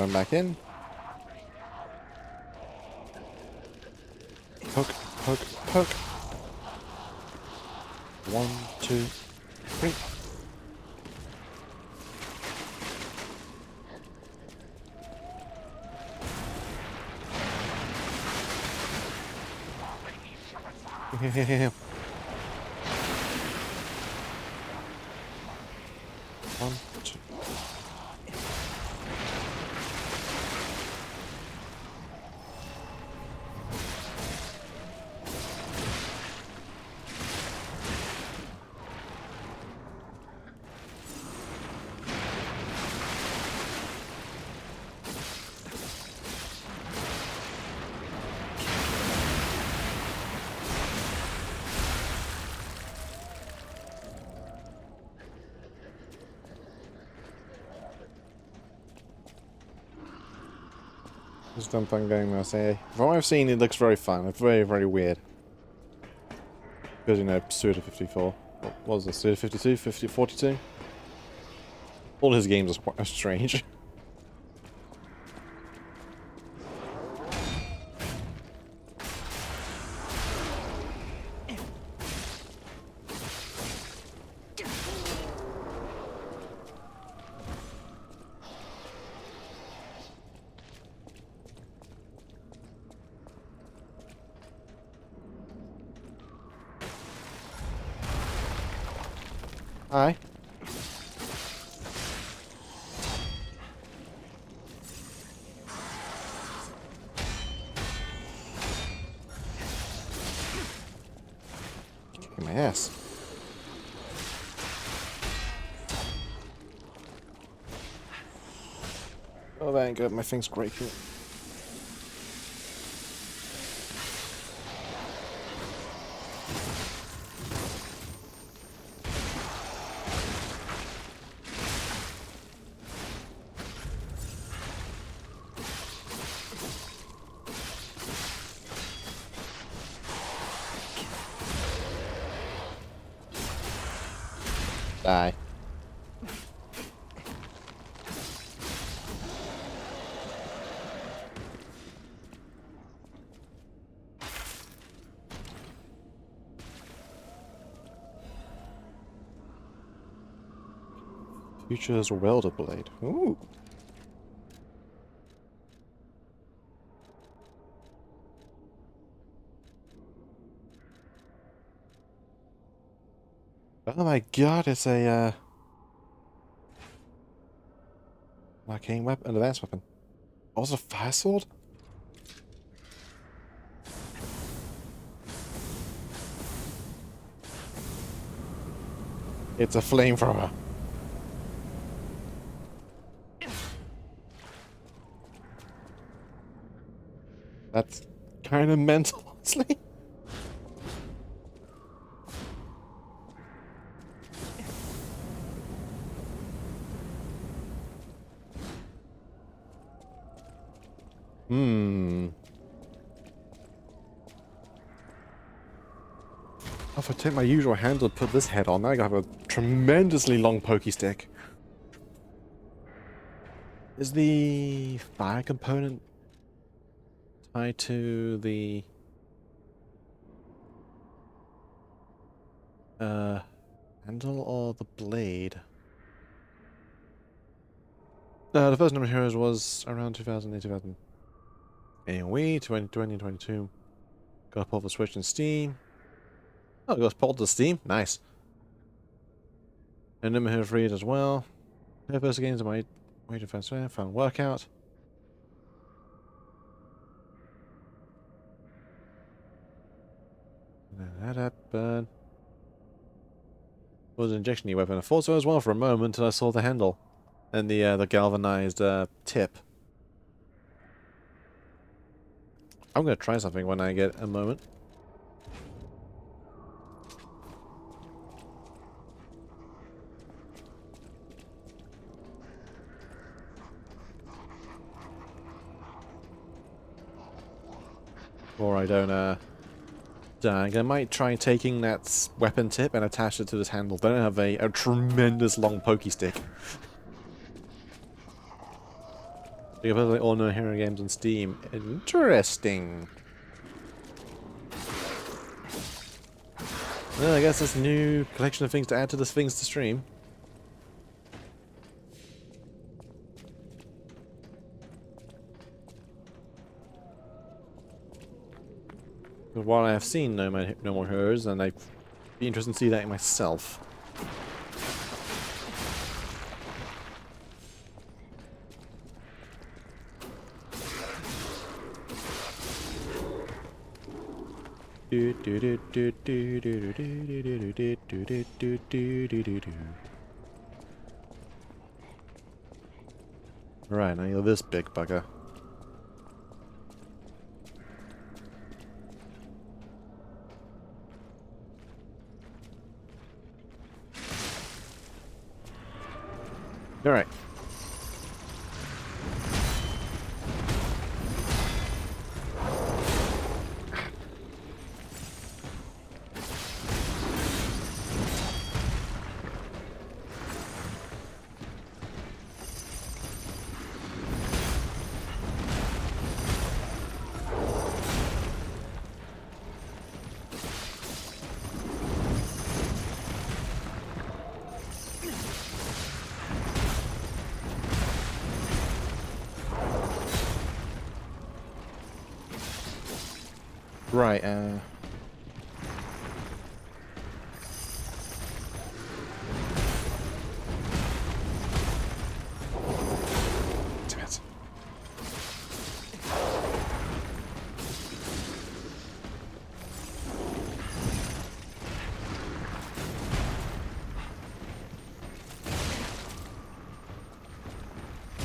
Run back in. Poke, poke, poke. 1, 2, 3. One, two. Just dumb fun game, I say. From what I've seen, it looks very fun. It's very, very weird. Because, you know, Suda 54. What was it? Suda 52? 50, 42? All his games are strange. Hi. Kicking my ass. Oh, that ain't good. My thing's breaking. Die. Future's welder blade. Ooh. Oh my god, it's a arcane weapon, an advanced weapon. Oh, it's a fire sword? It's a flamethrower. That's kind of mental, honestly. Hmm. If I take my usual handle to put this head on, now I gotta have a tremendously long pokey stick. Is the fire component tied to the handle or the blade? The first number of heroes was around 2008, 2000. Anyway, 2020 and 22. Got pulled the Switch and Steam. Oh, got pulled to Steam. Nice. And number here freed as well. The first games of my way to first fun workout. That happened. Was an injection weapon. I thought so as well for a moment until I saw the handle and the galvanized tip. I'm gonna try something when I get a moment. Or I don't die. I might try taking that weapon tip and attach it to this handle. Then I have a tremendous long pokey stick. You can all know hero games on Steam. Interesting. Well, I guess that's a new collection of things to add to this things to stream. But while I have seen No More Heroes, and I'd be interested to see that myself. Right, now you're this big bugger. Alright. Right,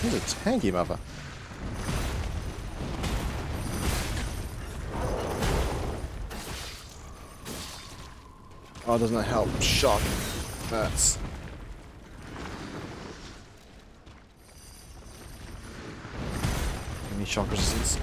He's a tanky mother. Oh, doesn't that help? Shock. That's... Give me shock resistance.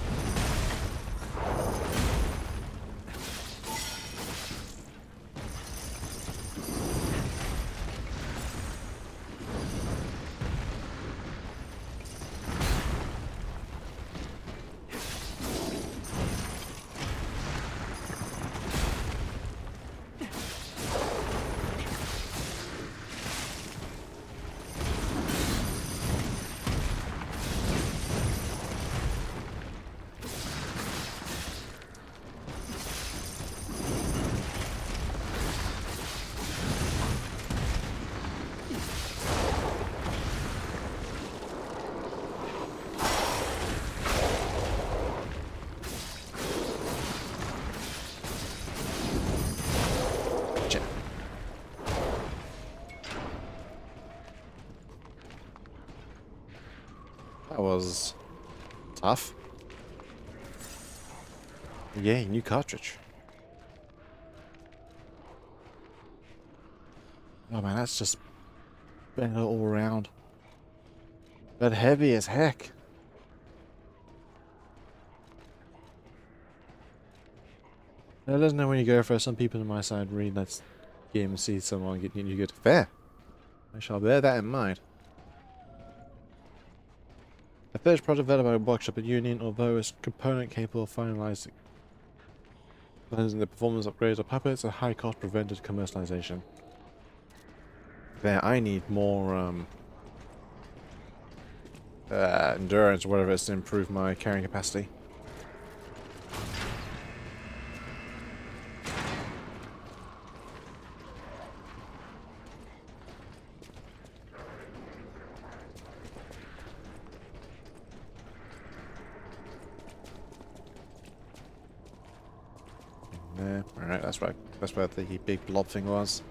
That was tough. Yay, new cartridge. Oh man, that's just better all around. But heavy as heck. Now, let us know when you go for some people on my side read that game and see someone getting you good. Fair. I shall bear that in mind. A finished project developed by a workshop at Union, although it's component capable of finalizing the performance upgrades of puppets, a high cost prevented commercialization. There, I need more endurance or whatever it is to improve my carrying capacity. There. Alright, that's right. That's where the big blob thing was.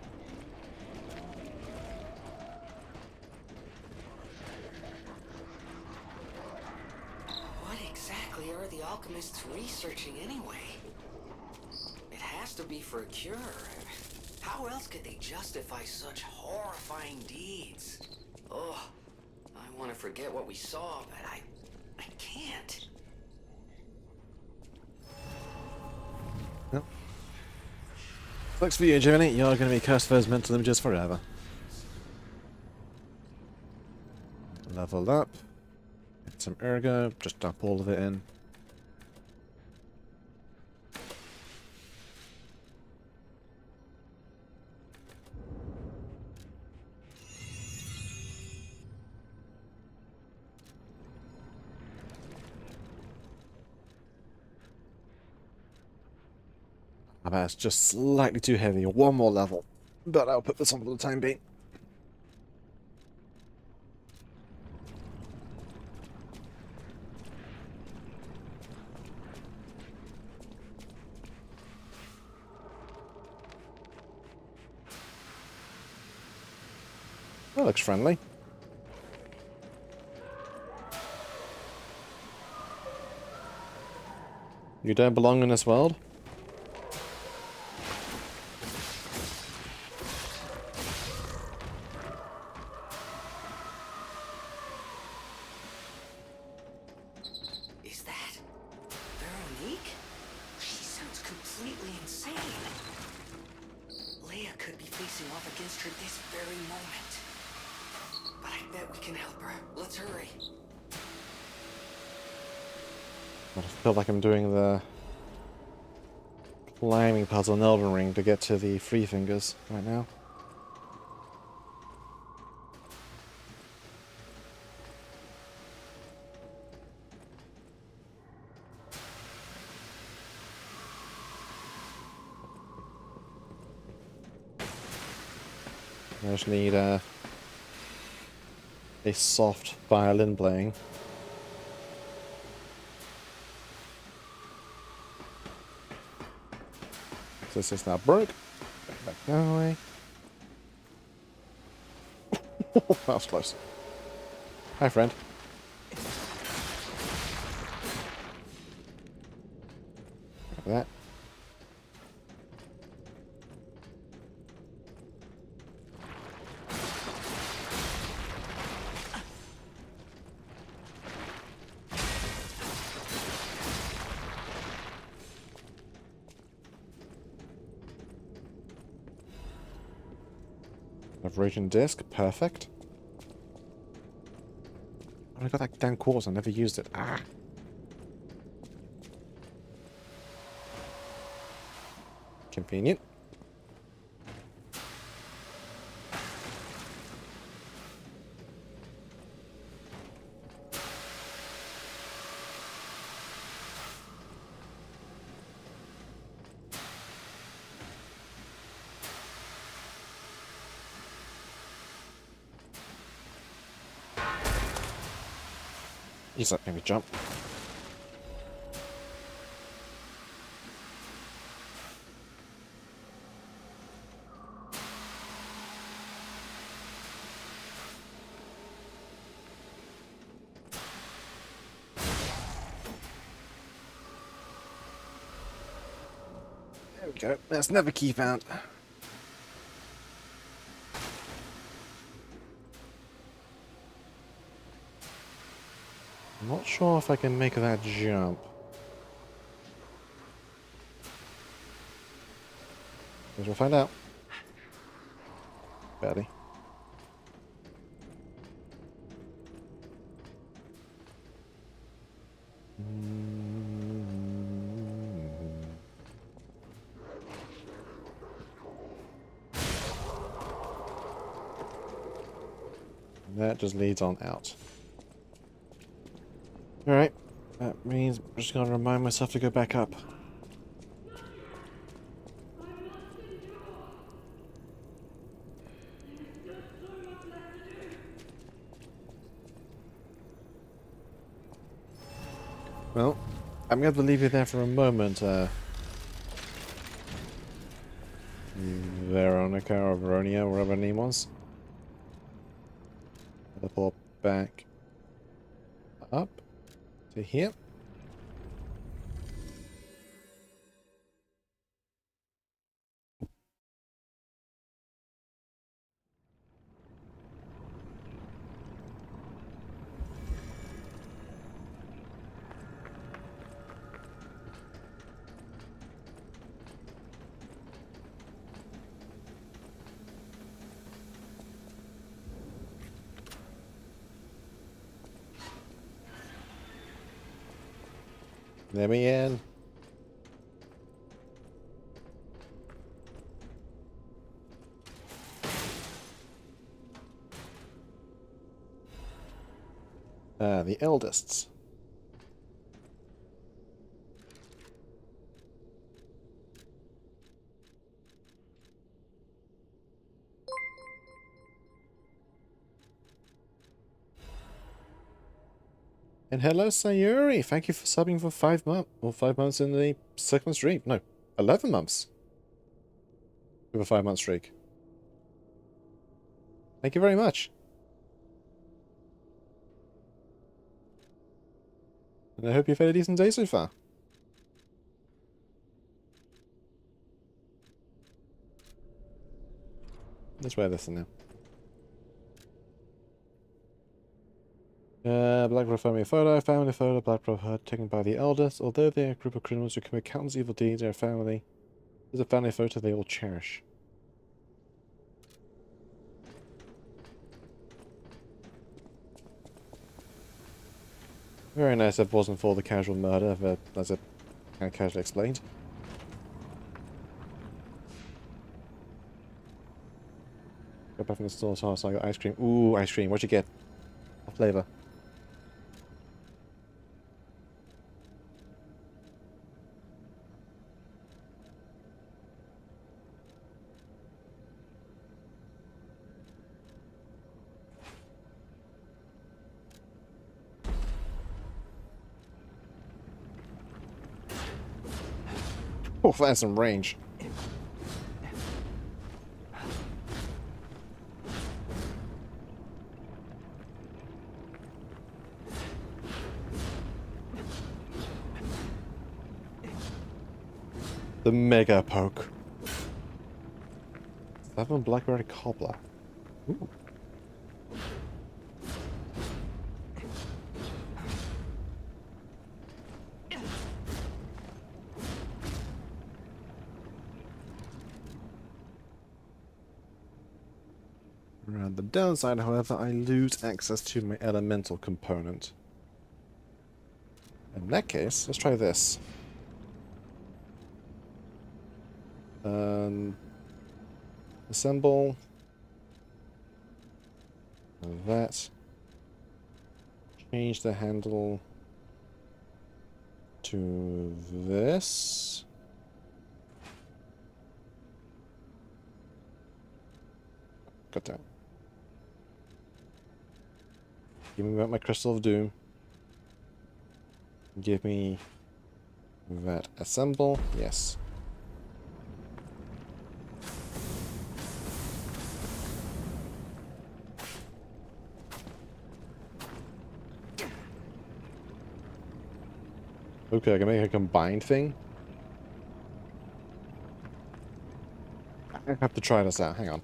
What exactly are the alchemists researching anyway? It has to be for a cure. How else could they justify such horrifying deeds? Oh, I want to forget what we saw, but I can't. Yep. Sucks for you, Jiminy. You're going to be cursed for those mental images forever. Leveled up. Get some ergo. Just dump all of it in. I bet it's just slightly too heavy. One more level. But I'll put this on for the time being. That looks friendly. You don't belong in this world? Is that Veronique? She sounds completely insane. Leia could be facing off against her this very moment. But I bet we can help her. Let's hurry. I feel like I'm doing the climbing puzzle in Elden Ring to get to the free fingers right now. I just need a soft violin playing. So this is now broke. Back that way. That was close. Hi, friend. Look at that. Aversion disc, perfect. Oh, I got that damn quartz, I never used it. Ah! Convenient. He's let me jump. There we go. That's another key found. I'm not sure if I can make that jump. Guess we'll find out. Barely. That just leads on out. Alright. That means I'm just gonna remind myself to go back up. Well, I'm going to leave you there for a moment, Veronica or Veronia, whatever her name was. Teleport back up to here. Let me in. The eldest. And hello, Sayuri. Thank you for subbing for 5 months, or 5 months in the 6-month streak. No, 11 months. With a 5-month streak. Thank you very much. And I hope you've had a decent day so far. Let's wear this now. Blackrock family photo. Family photo. Blackrock hut taken by the eldest. Although they are a group of criminals who commit countless evil deeds, their family is a family photo they all cherish. Very nice. It wasn't for the casual murder, but as it kind of casually explained. Go back from the store, so I got ice cream. Ooh, ice cream. What'd you get? What flavor? Oh, that's some range. The mega poke. 7 blackberry cobbler. Ooh. The downside, however, I lose access to my elemental component. In that case, let's try this. Assemble. That. Change the handle to this. Got that. Give me back my Crystal of Doom. Give me that assemble. Yes. Okay, I can make a combined thing. I have to try this out. Hang on.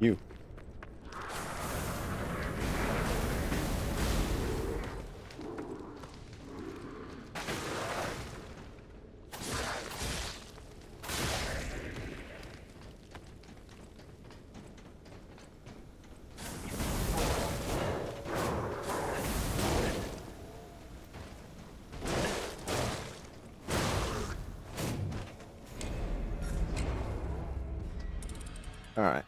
You. Alright.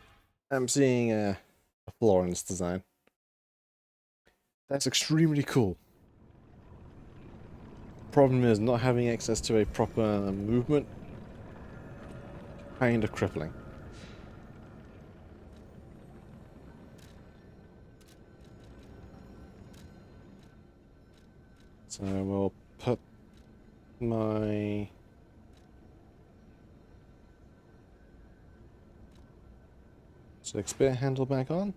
I'm seeing a flaw in this design. That's extremely cool. Problem is, not having access to a proper movement, kind of crippling. So we'll put my... spear handle back on.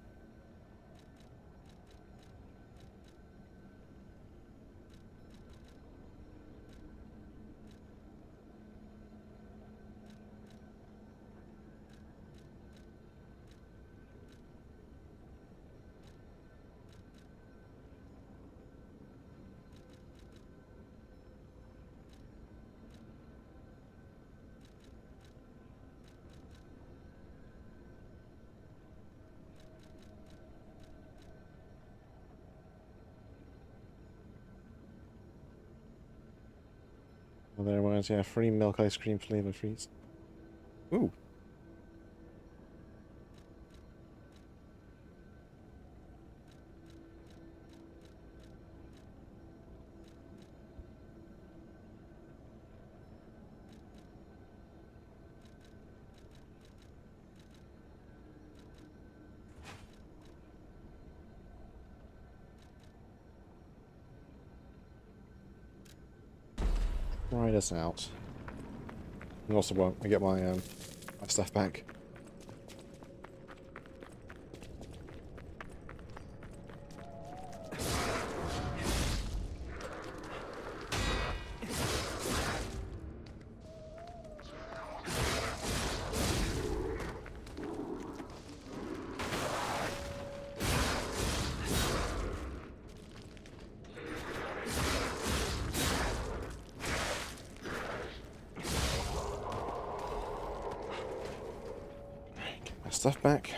Otherwise, yeah, free milk ice cream flavor freeze. Ooh. Try this out. And also, well, I get my stuff back. Get my stuff back.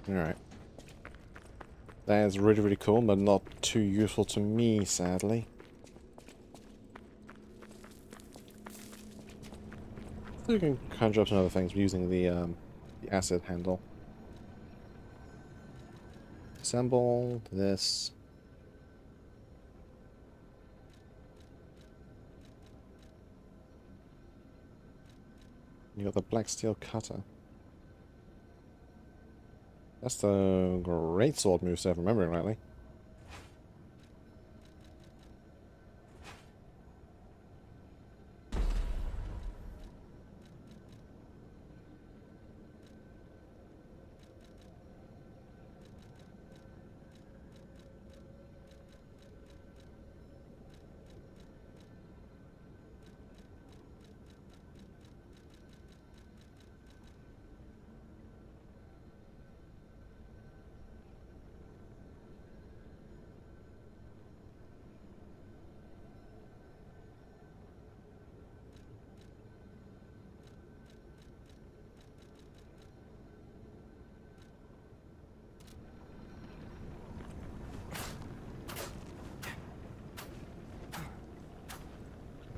Alright. That is really, really cool, but not too useful to me, sadly. So you can conjure up some other things using the acid handle. Assemble this. You got the black steel cutter. That's the great sword moveset, if I'm remembering rightly.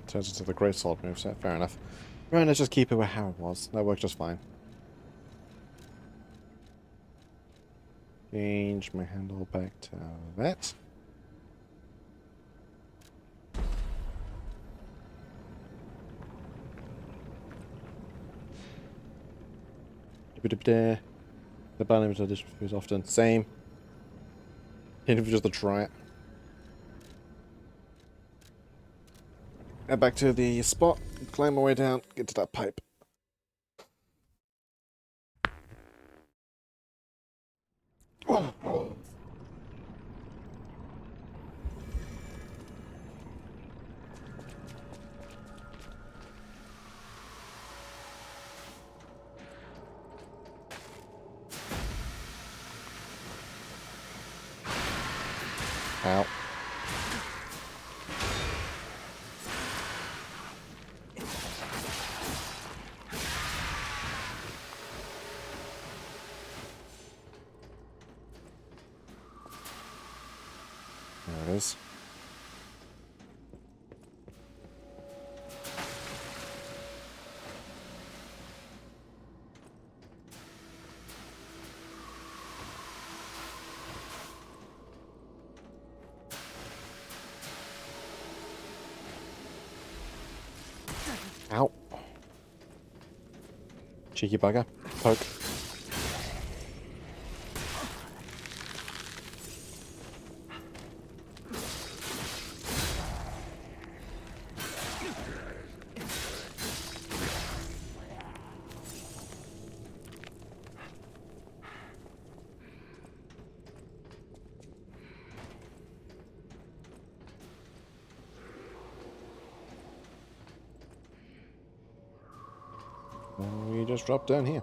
Turns into the great sword moveset. Fair enough. Right, let's just keep it how it was. That works just fine. Change my handle back to that. The button addition is often same. Even if just to try it. Head back to the spot, climb my way down, get to that pipe. Oh. Ow. There it is. Ow. Cheeky bugger. Poke. And we just drop down here.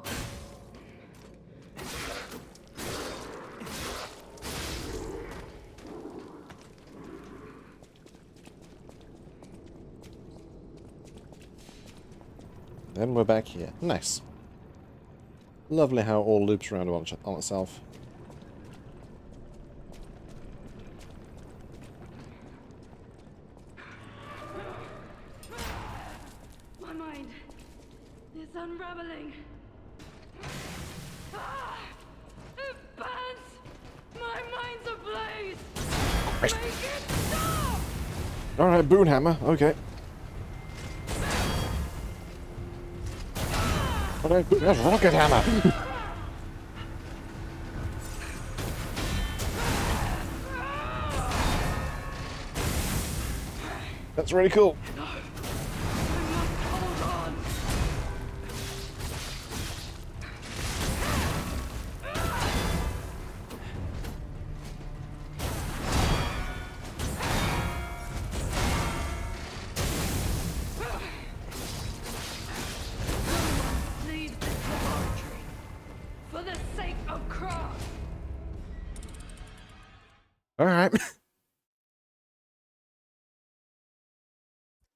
Then we're back here. Nice. Lovely how it all loops around on itself. My mind is unraveling. Ah! It burns! My mind's ablaze! Make it stop! Alright, Boonhammer. Okay. Alright, that's Rocket Hammer! That's really cool. Hold on! Leave this laboratory for the sake of craft. Alright.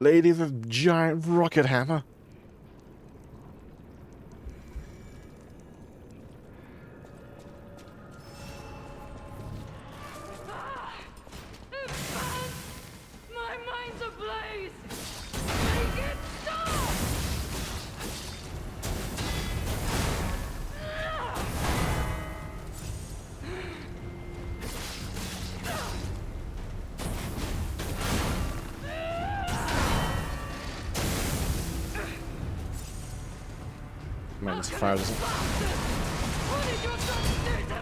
Lady of the giant rocket hammer. It burns! My mind's ablaze! Make it stop! Man, this fire doesn't. What did your son do to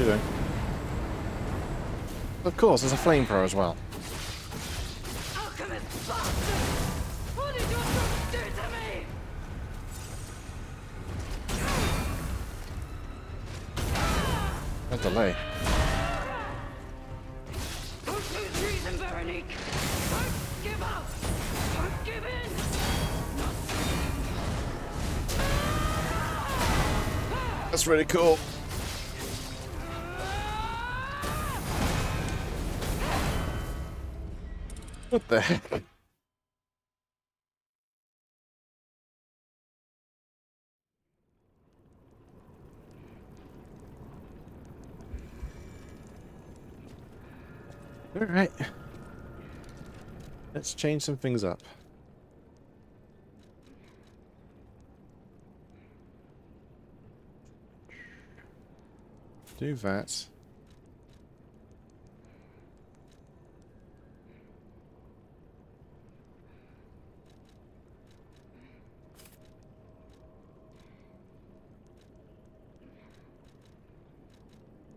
you doing? Of course, there's a flamethrower as well. Alchemist bastard! What did your son do to me? A delay. Don't lose reason, Veronique. Don't give up. Don't give in. That's really cool. What the heck? Alright. Let's change some things up. Do that.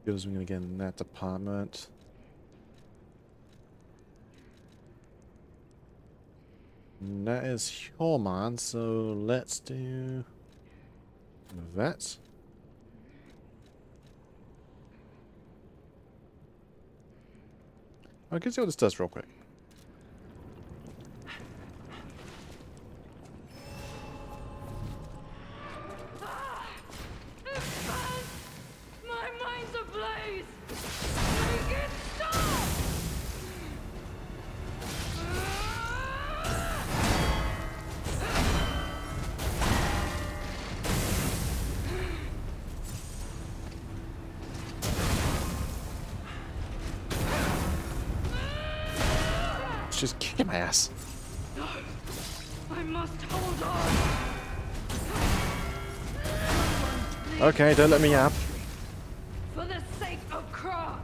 Because we're gonna get in that department. And that is Human, so let's do that. I can see what this does real quick. My mind's ablaze. Make it stop. She's kicking my ass. No, I must hold on. Okay, don't let me up. For the sake of Kra.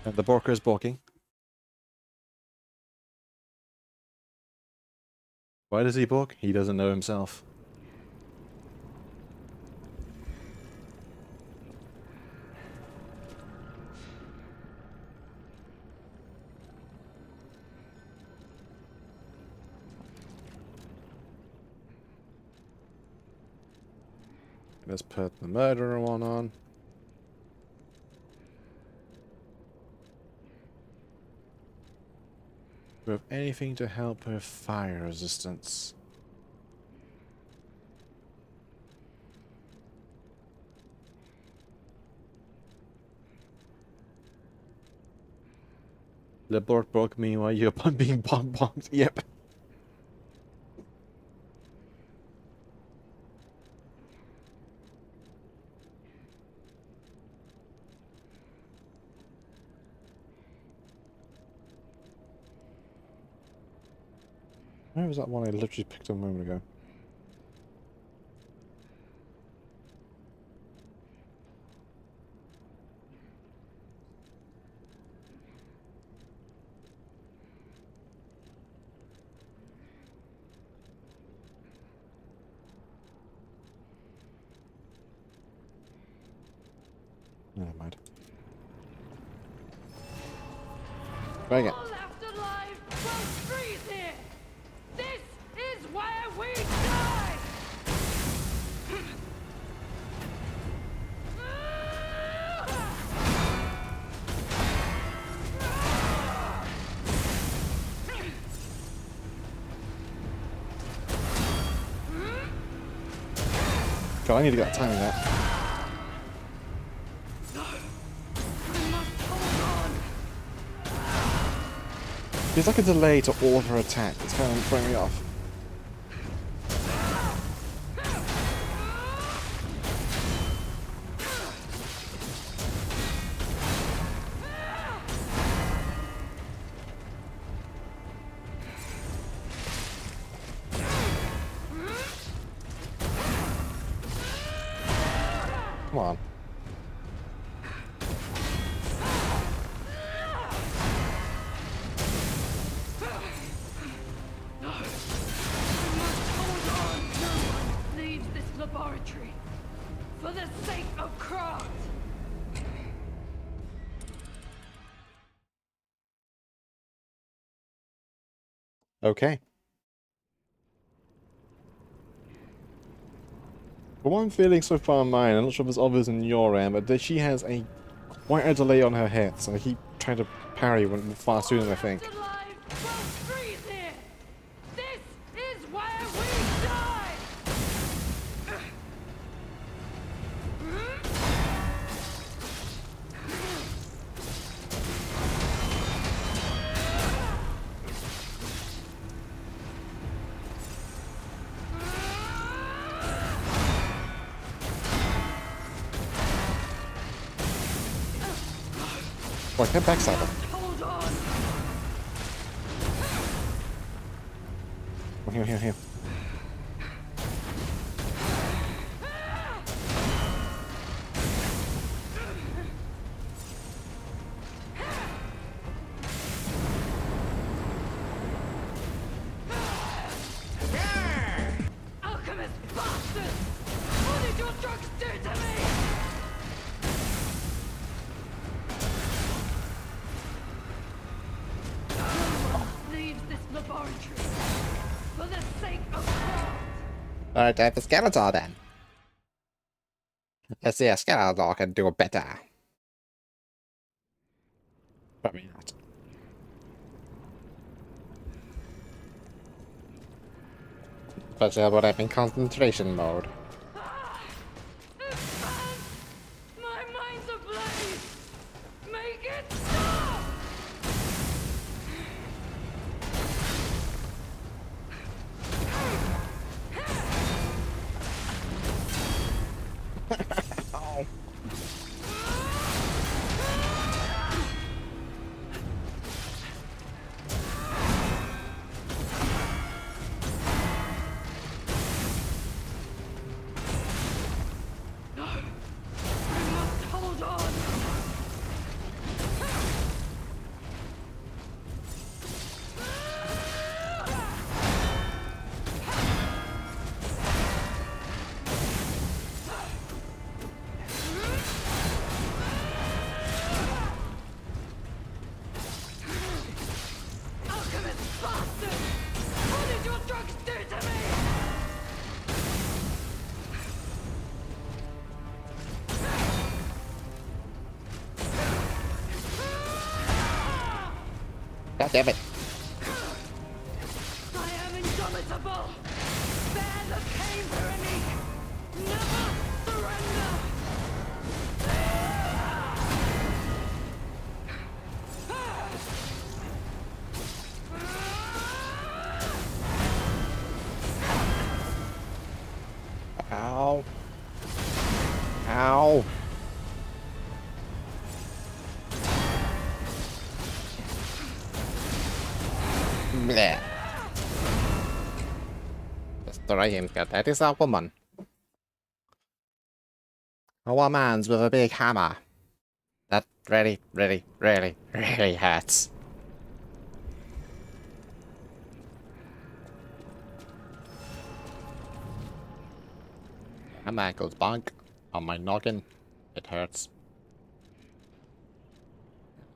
The Borker is balking. Why does he balk? He doesn't know himself. Let's put the murderer one on. Do we have anything to help with fire resistance? The board broke me while you're being bomb-bombed. Yep. Where was that one I literally picked up a moment ago? Never mind. Try again. All left alive will freeze here. This is where we die. God, I need to get time in that. There's like a delay to auto attack. It's kind of throwing me off. Come on. Leaves this laboratory. For the sake of craft. Okay. From what I'm feeling so far on mine, I'm not sure if it's obvious in your end, but that she has quite a delay on her hit, so I keep trying to parry far sooner than I think. Alive will freeze here. This is where we die. Oh, I can't backstab her. Hold on. Oh, here. Alchemist bastard! What did your drugs do to me? No one leaves this laboratory for the sake of craft. Alright, I have the Skeletor then. Let's see if Skeletor can do better. Probably not. Especially when I'm in concentration mode. Expand! My mind's ablaze! Make it stop! I must hold on! Alchemist bastard! What did your drugs do to me? God damn it. I am indomitable! Bear the pain, Veronique! Never surrender! Ow. Ow. Bleh. Destroy him, God. That is a woman. A woman's with a big hammer. That really hurts. Hammer goes bonk on my noggin. It hurts.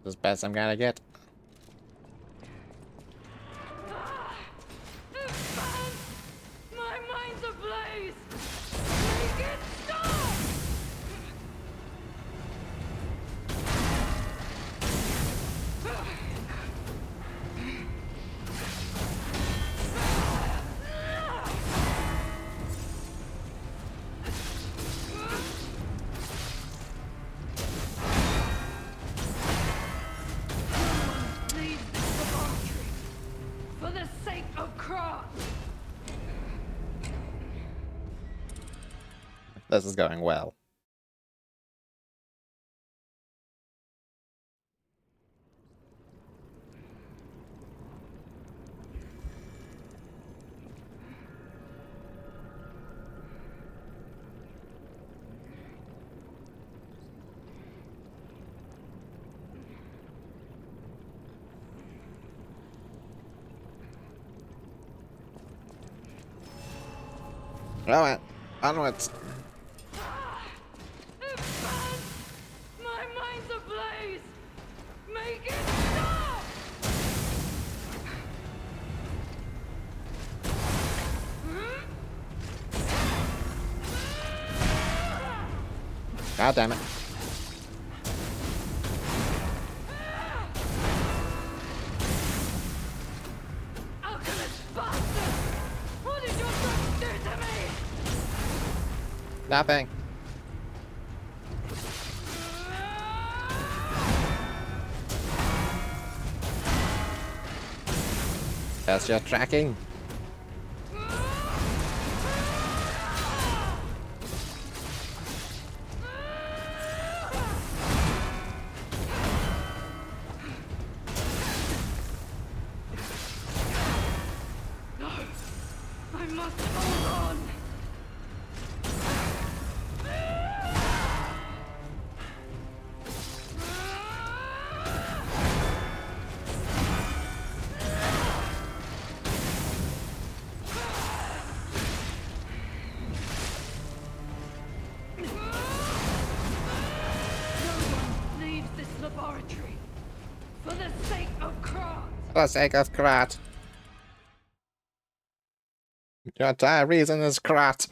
This is the best I'm gonna get. Expand! My mind's ablaze! Make it stop! Leave this laboratory for the sake of craft. This is going well. Alright, onwards. Make it stop! God damn it. Alchemist bastard! What did your son do to me? Nothing. That's your tracking. I must hold on. Leaves this laboratory for the sake of Krat. For the sake of Krat. Your entire reason is Krat.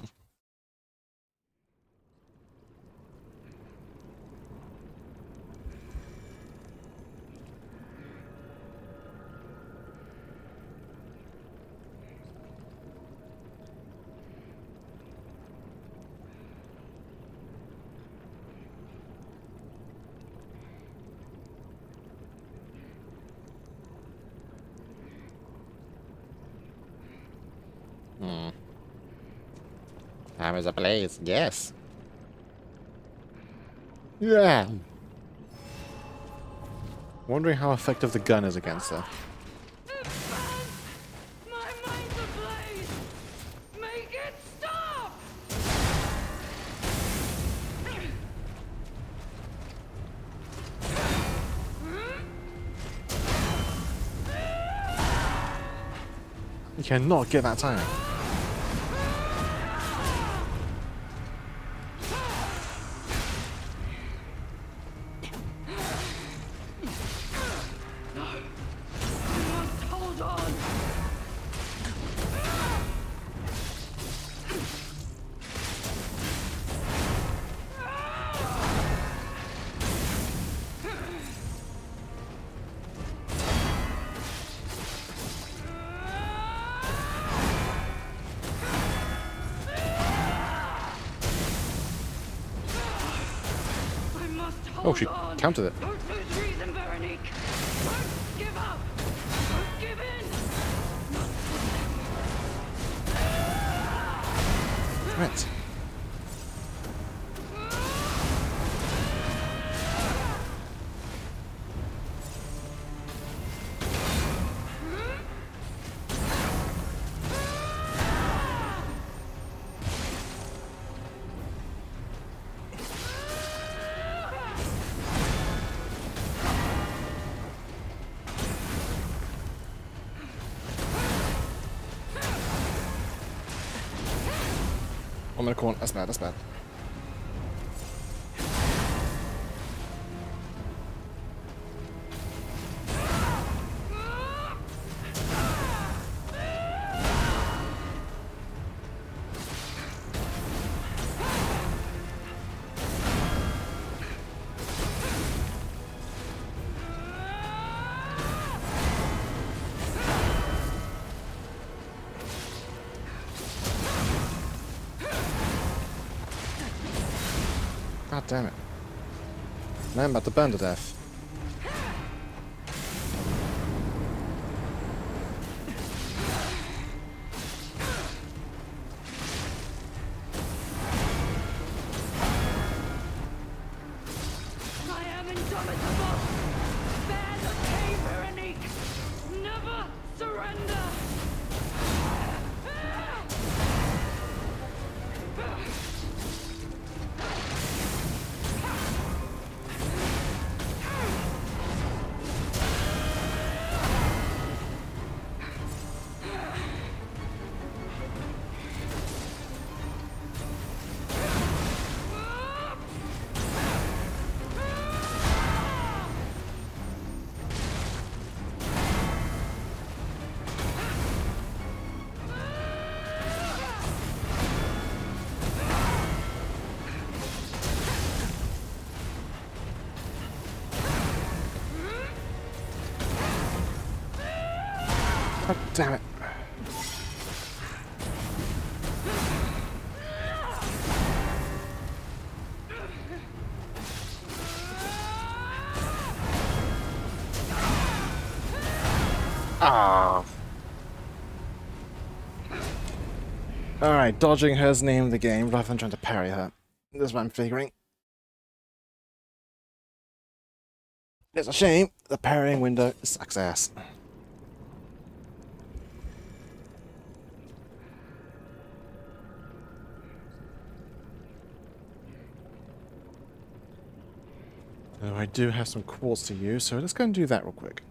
Time is ablaze, yes. Yeah. Wondering how effective the gun is against her. It burns! My mind's ablaze! Make it stop! You cannot get that timing. Hold on! I must hold Oh, she on. counted it. Don't lose reason, Veronique. Don't give up. Don't give in. Right. I'm in a corner. That's bad, that's bad. God damn it. Now I'm about to burn to death. I am indomitable. Bear the pain, Veronique. Never surrender. God damn it. Ah. Alright, dodging her's name of the game rather than trying to parry her. That's what I'm figuring. It's a shame the parrying window sucks ass. Oh, I do have some quartz to use, so let's go and do that real quick.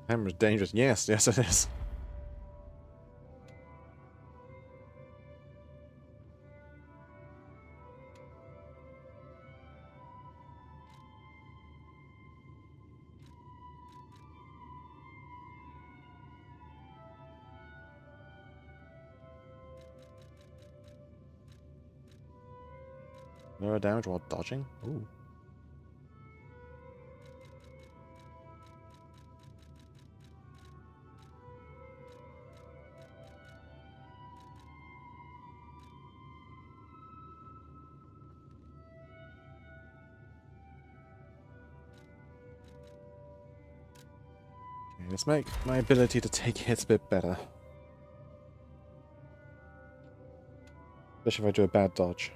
Hammer's dangerous. Yes, yes it is. Lower damage while dodging? Ooh. Okay, let's make my ability to take hits a bit better. Especially if I do a bad dodge.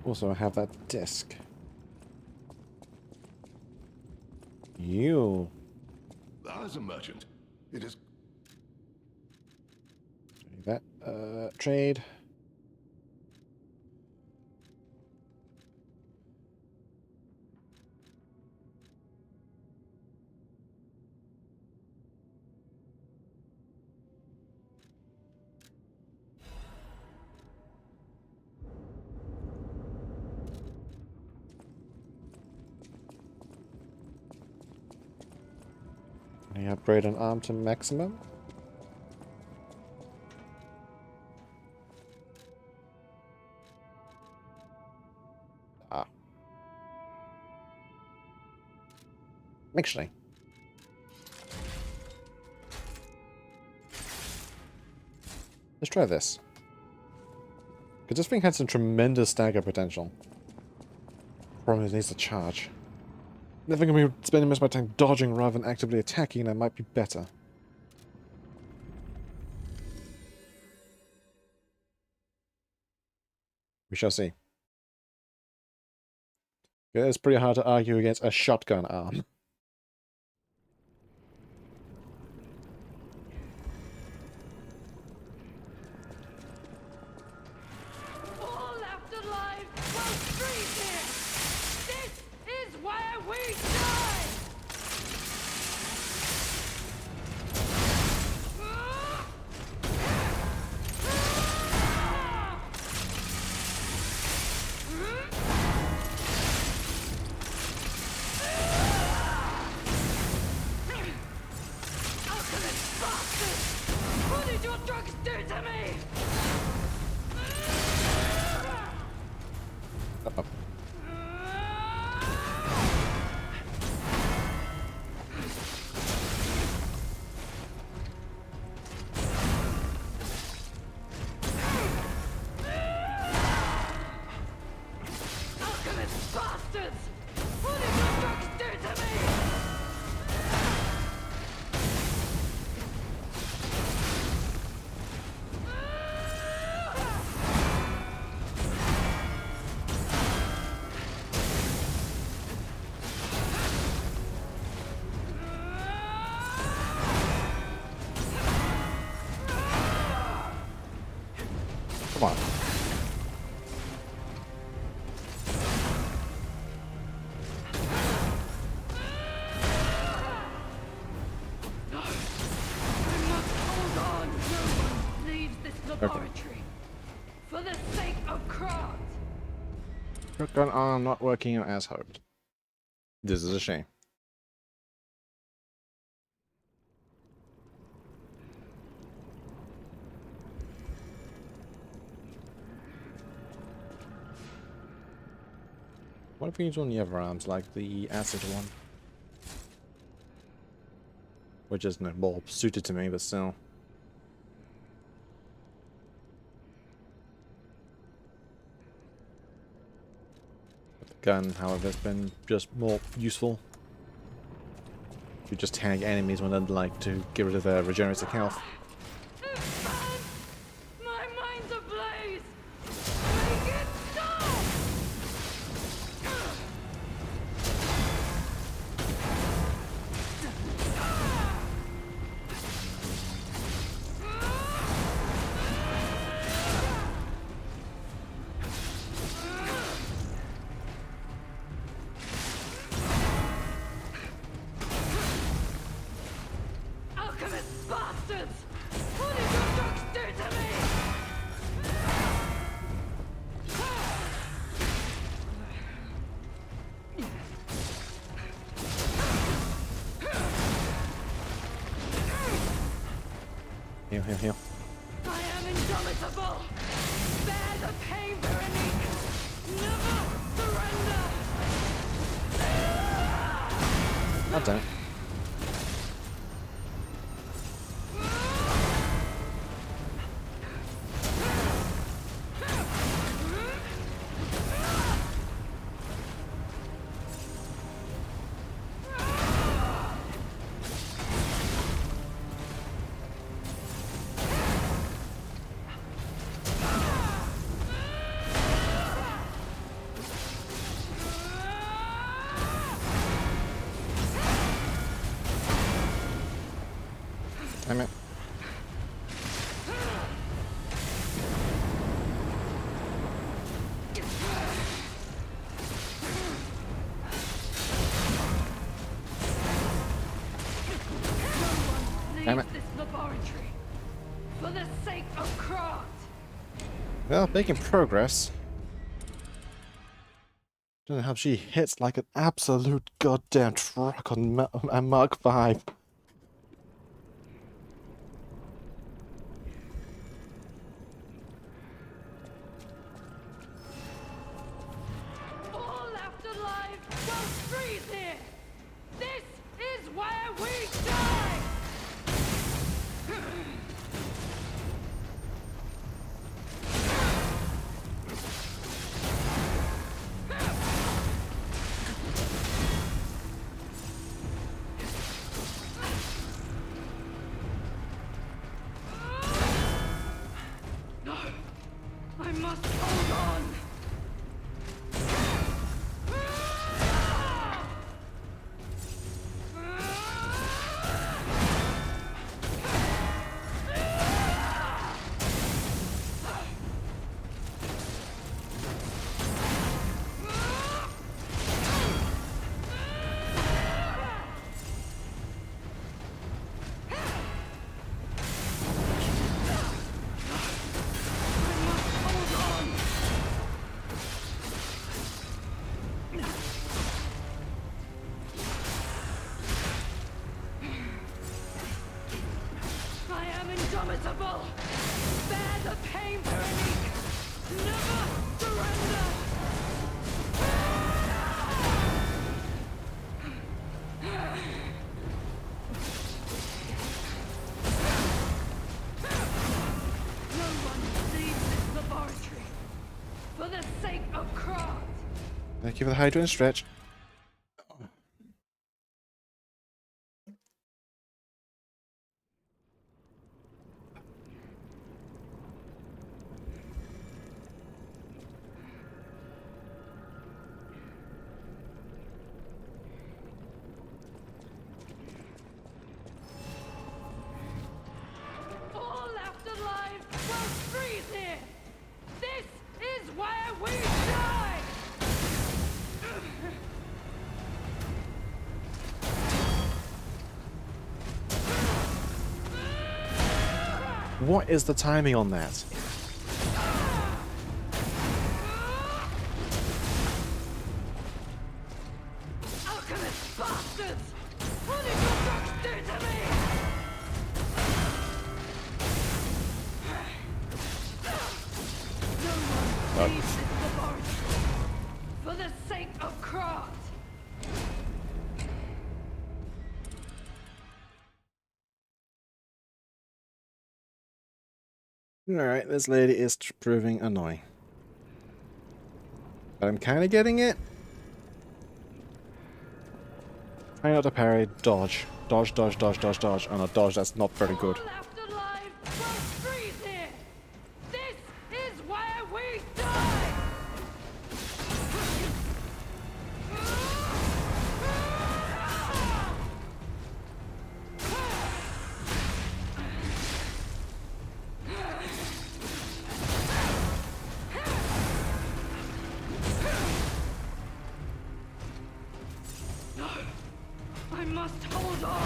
Also, I have that disc. You. As a merchant, it is That, trade. Can I upgrade an arm to maximum? Ah. Actually. Let's try this. Because this thing had some tremendous stagger potential. Problem is it needs to charge. If I'm going to be spending most of my time dodging rather than actively attacking, that might be better. We shall see. It's pretty hard to argue against a shotgun arm. All afterlife will freeze here! This is where we die! Come on. Hold on! No one leaves this laboratory. For the sake of Krat! Shotgun arm not working out as hoped. This is a shame. What if we use one of the other arms, like the acid one? Which isn't more suited to me, but still. The gun, however, has been just more useful. You just tag enemies when they'd like to get rid of their regenerative health. My mind's ablaze! Make it stop! Alchemist bastards! What did your dogs do to me? Heal, heal, heal. I am indomitable! Bear the pain, Veronique! Never surrender! God damn it. Damn it. Damn it. Leave this laboratory. For the sake of Krat! Well, making progress. Don't know how she hits like an absolute goddamn truck on Mark 5. All left alive will freeze here! This is where we die! No! I must hold on! I am indomitable! Bear the pain, Veronique! Never surrender! No one leaves this laboratory! For the sake of Krat! Thank you for the hydrant stretch. All left alive will freeze here! What is the timing on that? Alchemist bastards! What did your drugs do to me? No one leaves this laboratory for the sake of craft. Alright, this lady is proving annoying. But I'm kind of getting it. Try not to parry, dodge. Dodge, dodge, dodge, dodge, dodge. Oh no, dodge, that's not very good. All afterlife will freeze here. This is where we die. No, I must hold on.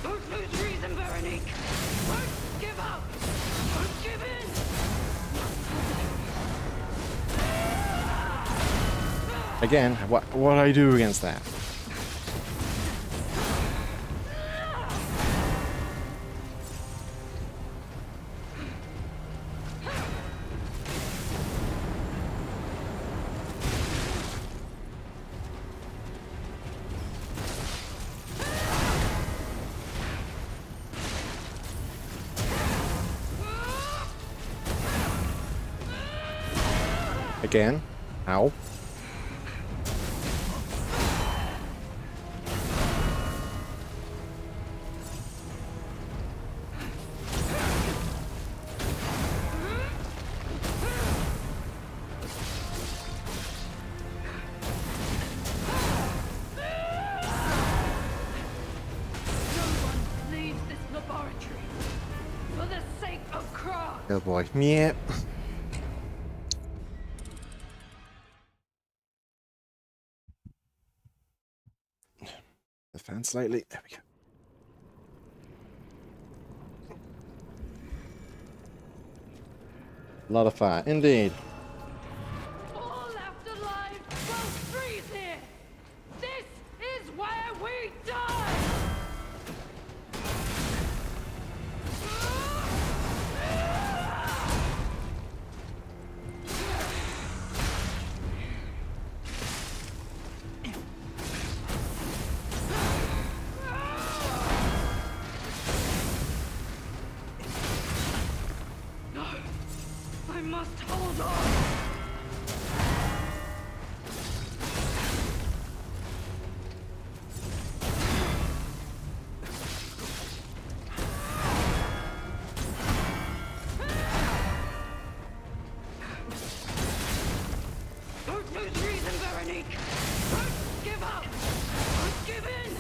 Don't lose reason, Veronique. Don't give up. Don't give in. Again, what do I do against that? Again? Ow. Leaves this laboratory for the sake of craft. Oh boy. Yeah. The fan slightly. There we go. A lot of fire, indeed. All afterlife will freeze here. This is where we die. No, I must hold on. Don't lose reason, Veronique. Don't give up. Don't give in.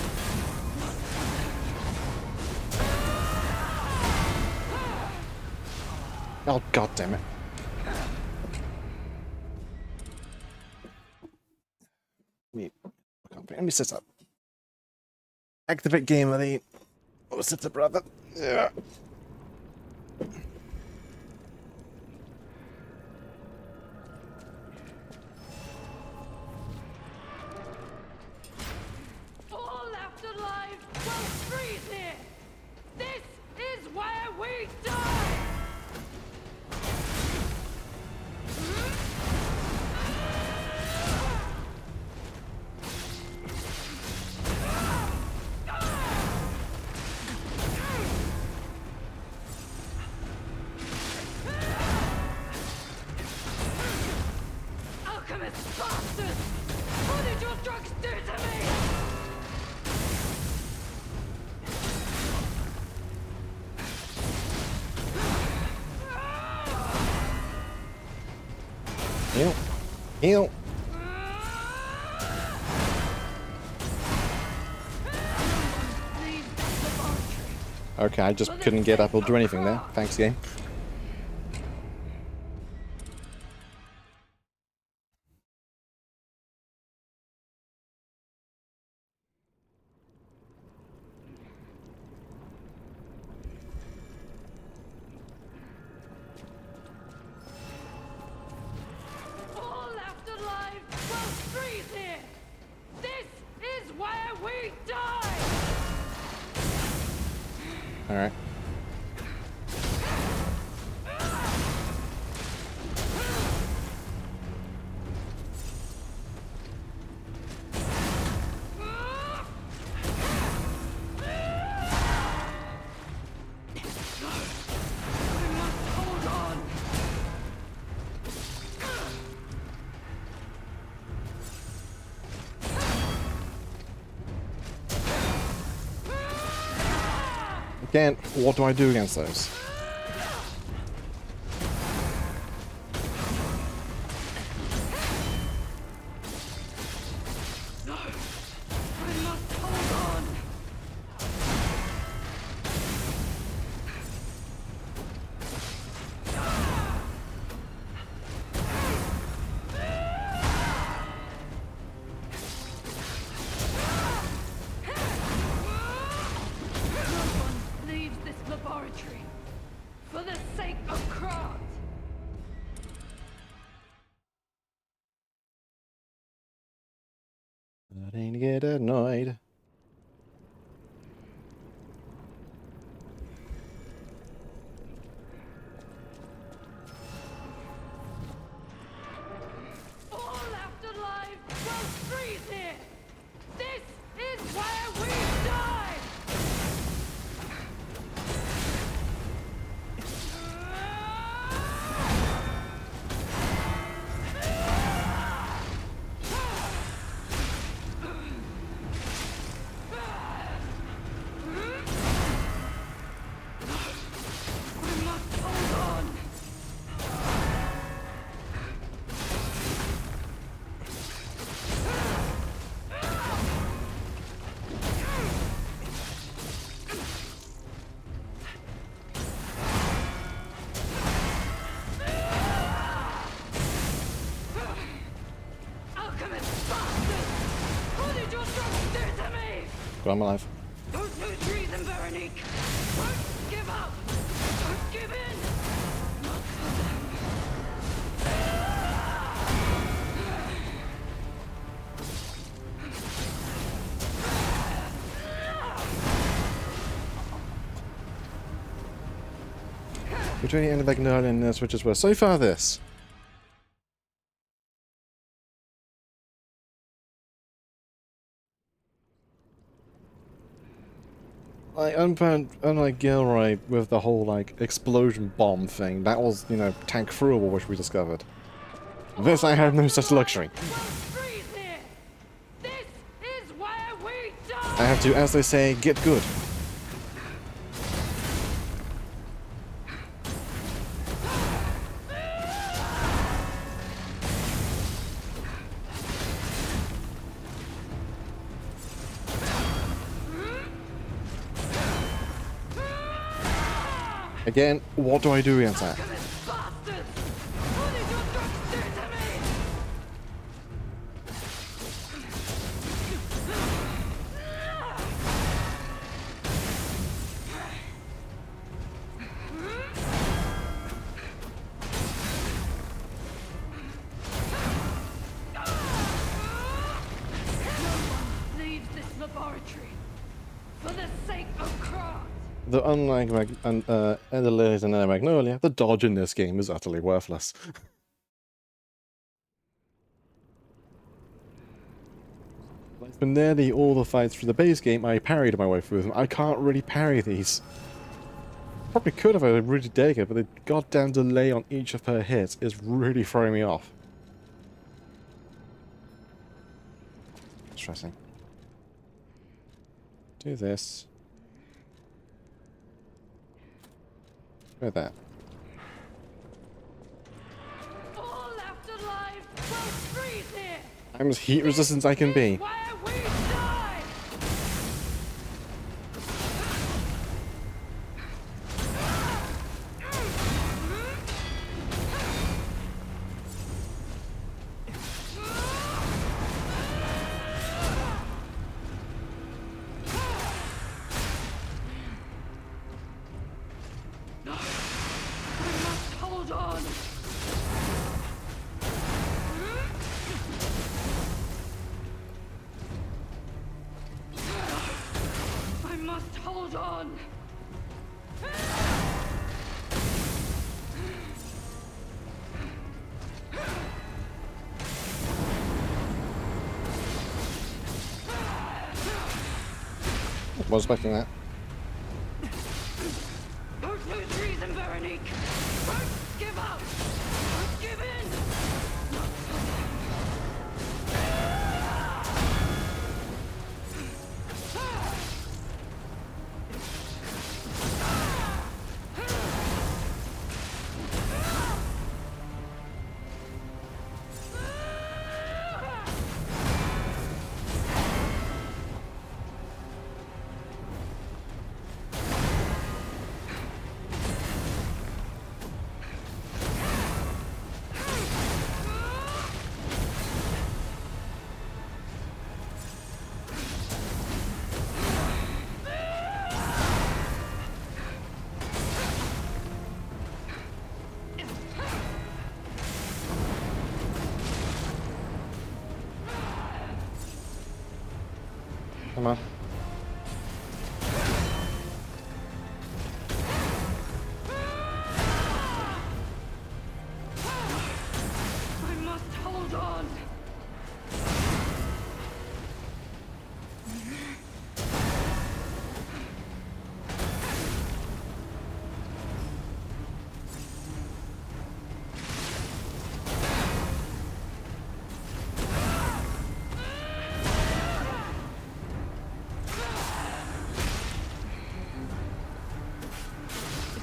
Oh god damn it. Let me sit up. Activate game elite. Oh, sit up, brother. Yeah. All afterlife will freeze here. This is where we die. Alchemist bastards! What did your drugs do to me? Heal. Heal. Okay, I just couldn't get up or do anything there. Thanks, game. All afterlife will freeze here. This is where we die. Alright. Hold on. Again, what do I do against those? I must hold on. No one leaves this laboratory for the sake of Krat. I ain't get annoyed. All afterlife will freeze here. This is where we die. We must hold on. Alchemist bastard! What did your drugs do to me? But I'm alive. Don't lose reason, Veronique. Don't give up. Don't give in. Not for them. Between the end of Magnolia and this, which is where so far this. Like, unlike Gilroy with the whole, like, explosion bomb thing, that was, you know, tank throughable, which we discovered. This I have no such luxury. Freeze here. This is where we die. I have to, as they say, get good. Again, what do I do against that? Alchemist bastards! What did your drugs do to me? Leaves this laboratory for the sake of Krat. Though unlike Ender Lilies and Ender Magnolia, the dodge in this game is utterly worthless. Like, for nearly all the fights through the base game, I parried my way through them. I can't really parry these. Probably could if I really dig it, but the goddamn delay on each of her hits is really throwing me off. Stressing. Do this. Go that. All afterlife Well, freeze here! I'm as heat resistant as I can be. Where we die! I must hold on! I must hold on! I was expecting that. Don't lose reason, Veronique! Don't give up! Don't give in! Not for them. Come on. I must hold on!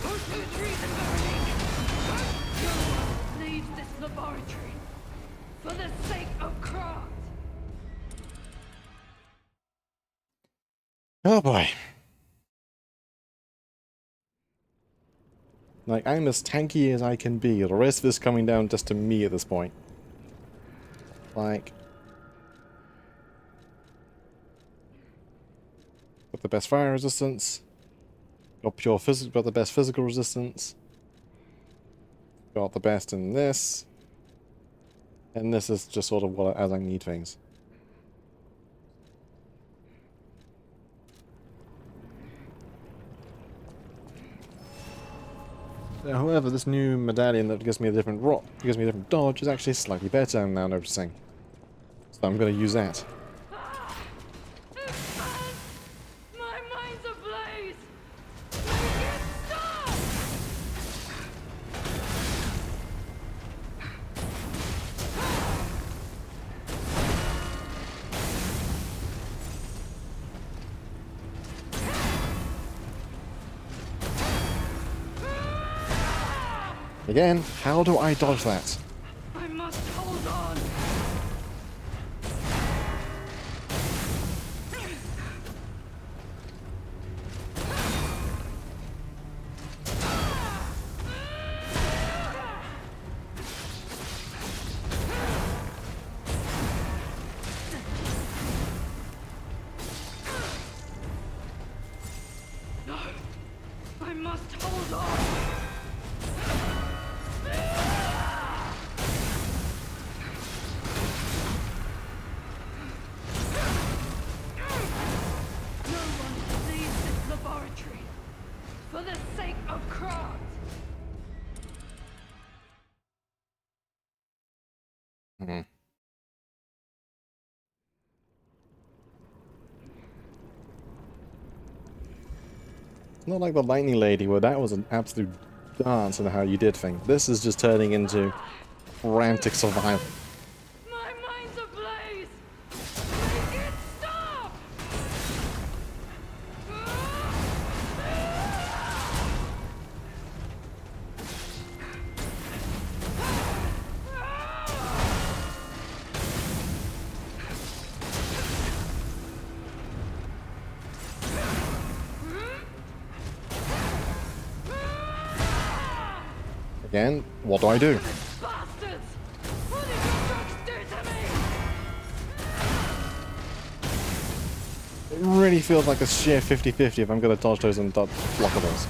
Don't lose reason, Veronique! No one leaves this laboratory for the sake of craft! Oh boy. Like, I'm as tanky as I can be. The rest of this coming down just to me at this point. Like... got the best fire resistance. Got got the best physical resistance. Got the best in this. And this is just sort of what as I need things. However, this new medallion that gives me a different rock, gives me a different dodge, is actually slightly better, I'm now noticing. So I'm going to use that. My mind's ablaze! Make it stop! Again, how do I dodge that? I must hold on! No! I must hold on! No one leaves this laboratory for the sake of craft! Not like the Lightning Lady, where that was an absolute dance in how you did things. This is just turning into frantic survival. My mind's ablaze! Make it stop! Again, what do I do? Bastards! What did your drugs do to me? It really feels like a sheer 50-50 if I'm going to dodge those and block those.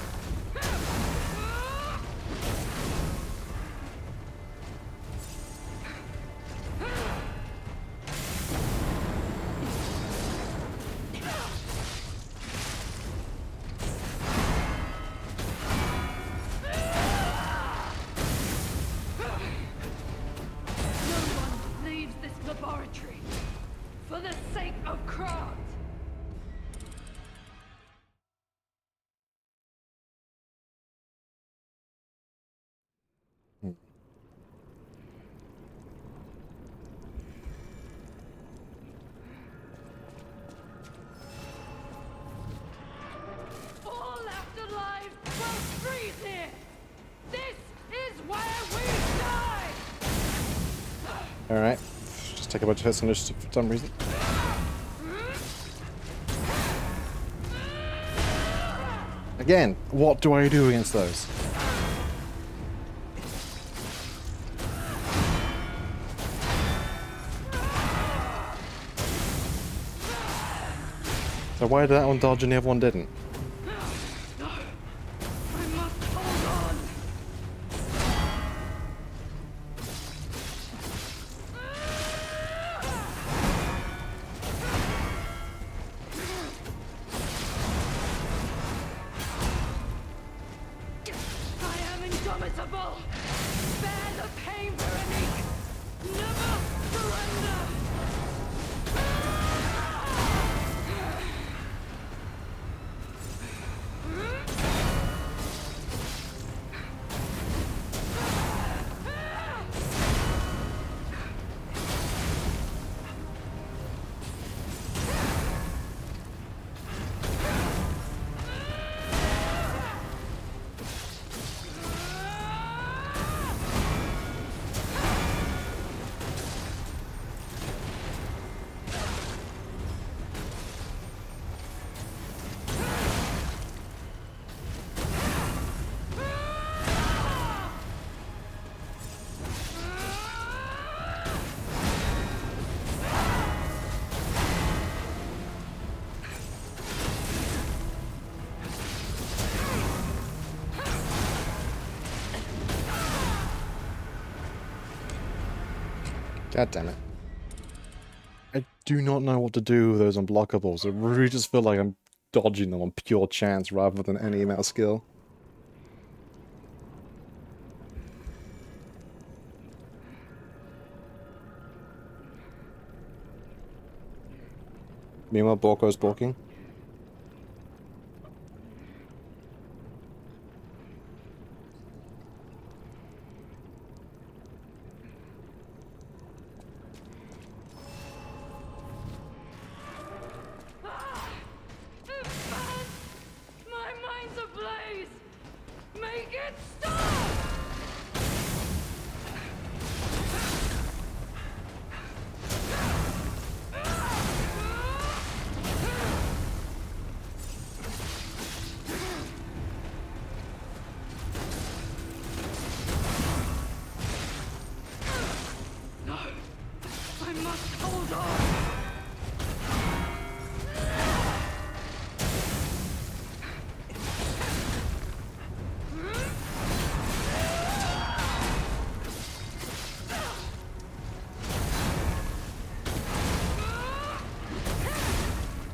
No one leaves this laboratory for the sake of craft. All left alive will freeze here. This is where we die. Alright. Just take a bunch of hits on this for some reason. Again, what do I do against those? So why did that one dodge and the other one didn't? I must hold on. I am indomitable. Bear the pain, Veronique. Never surrender. God damn it. I do not know what to do with those unblockables. I really just feel like I'm dodging them on pure chance rather than any amount of skill. Meanwhile, Borko's balking. My mind's ablaze. Make it stop. No, I must hold on.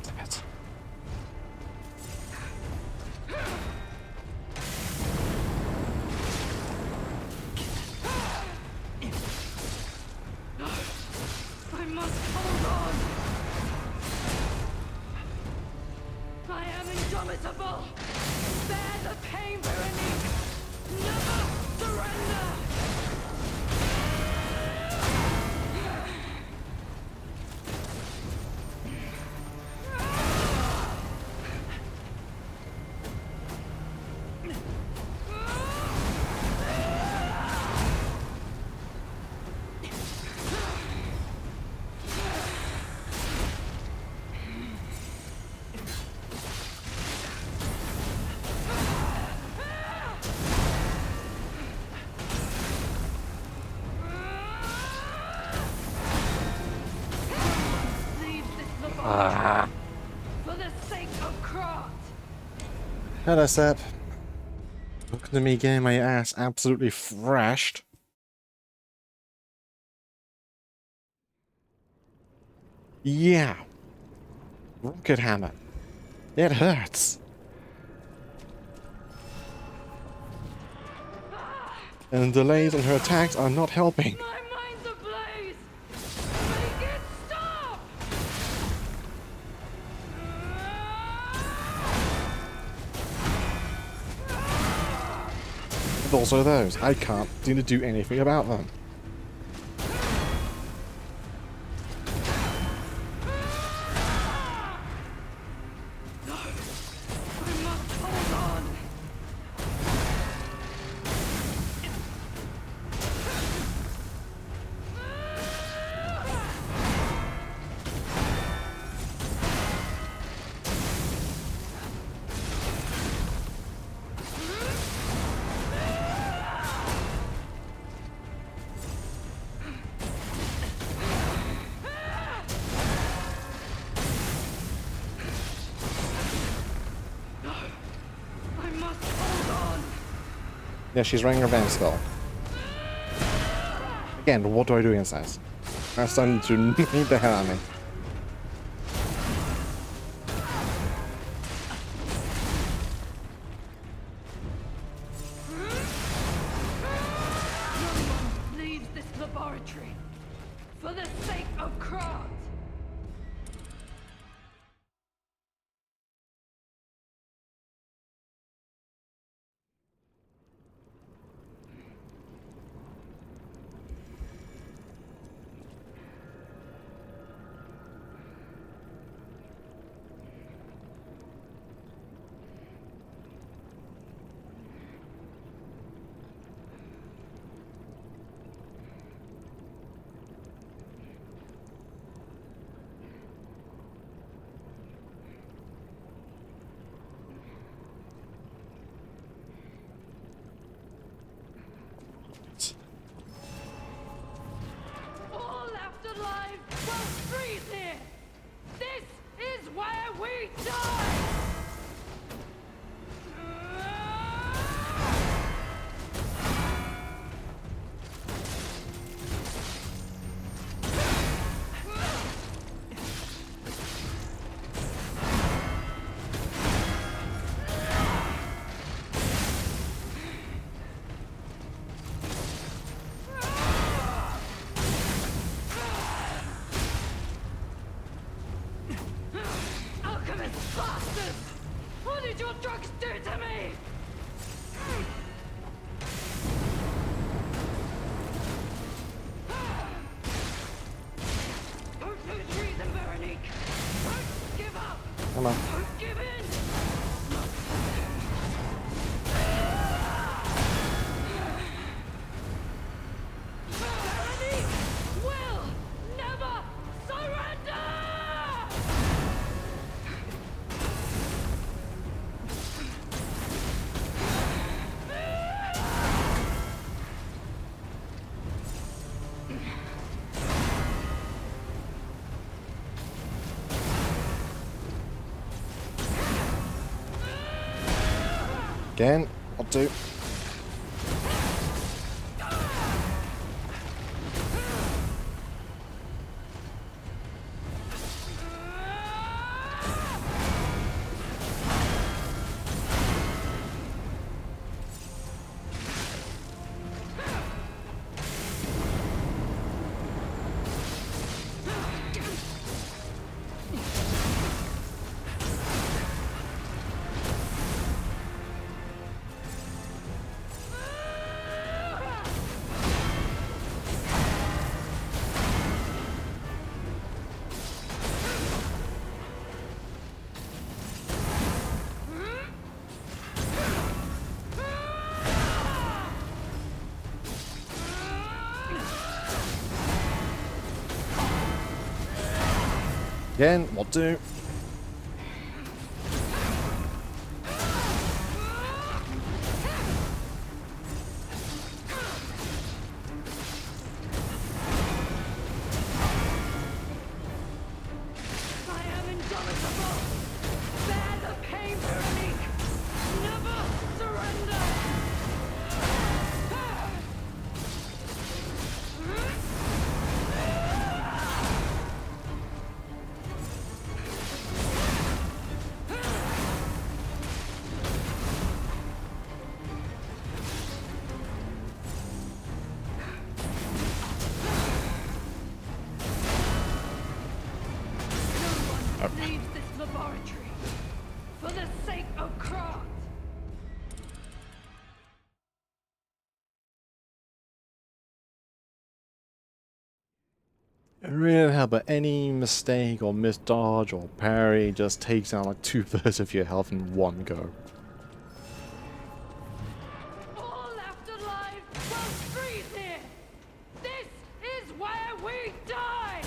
Damn it. I must hold on. I am indomitable. Bear the pain, Veronique. Never surrender. laboratory. For the sake of Krat. Hello, Sep. Look at me getting my ass absolutely thrashed. Yeah. Rocket hammer. It hurts. And delays on her attacks are not helping. My mind's ablaze. Make it stop. And also those. I can't seem to do anything about them. I must hold on. I must hold on. Yeah, she's running her van skull. Again, what do I do against that? That's starting to need the hell out of me. No one leaves this laboratory for the sake of Krat. All left alive will freeze here. This is where we die. Alchemist bastards! What did your drugs do to me? Don't lose reason, Veronique. Don't give up. Come on. Don't give in. Veronique will never surrender. Again, I'll do. Again, will do. I leaves this laboratory for the sake of craft. Really hell, but any mistake or misdodge or parry just takes out like 2/3 of your health in one go. All left alive will freeze here. This is where we die.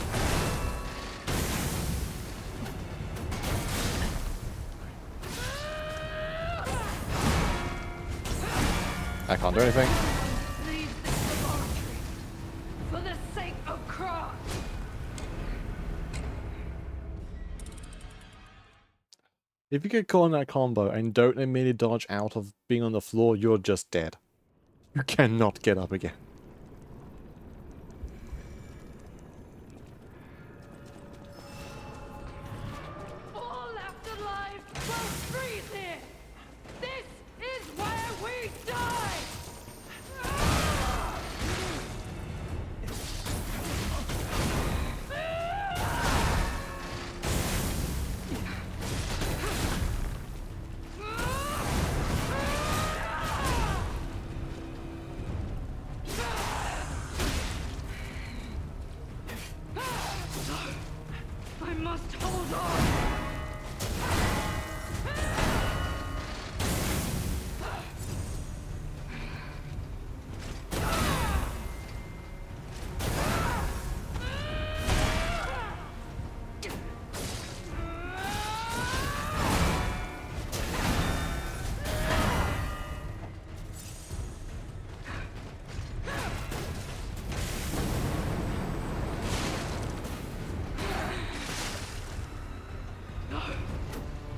I can't do anything. Leaves this laboratory for the sake of craft. If you get caught in that combo and don't immediately dodge out of being on the floor, you're just dead. You cannot get up again. All left alive will freeze here. This is where we die. I must hold on.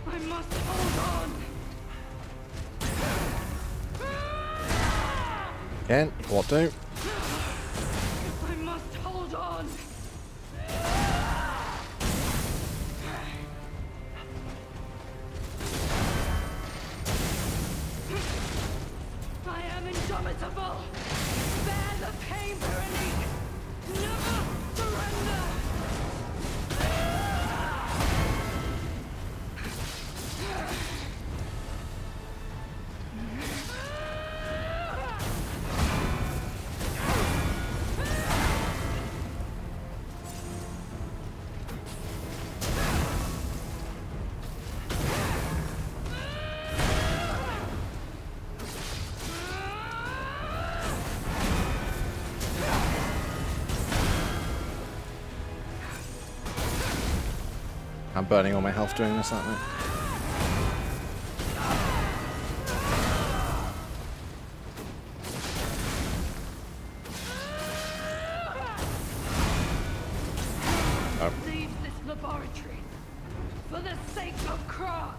I must hold on. Again, what do? I must hold on. I am indomitable. Bear the pain, Veronique. Never surrender. I'm burning all my health doing this, aren't I? Leave this laboratory for the sake of craft.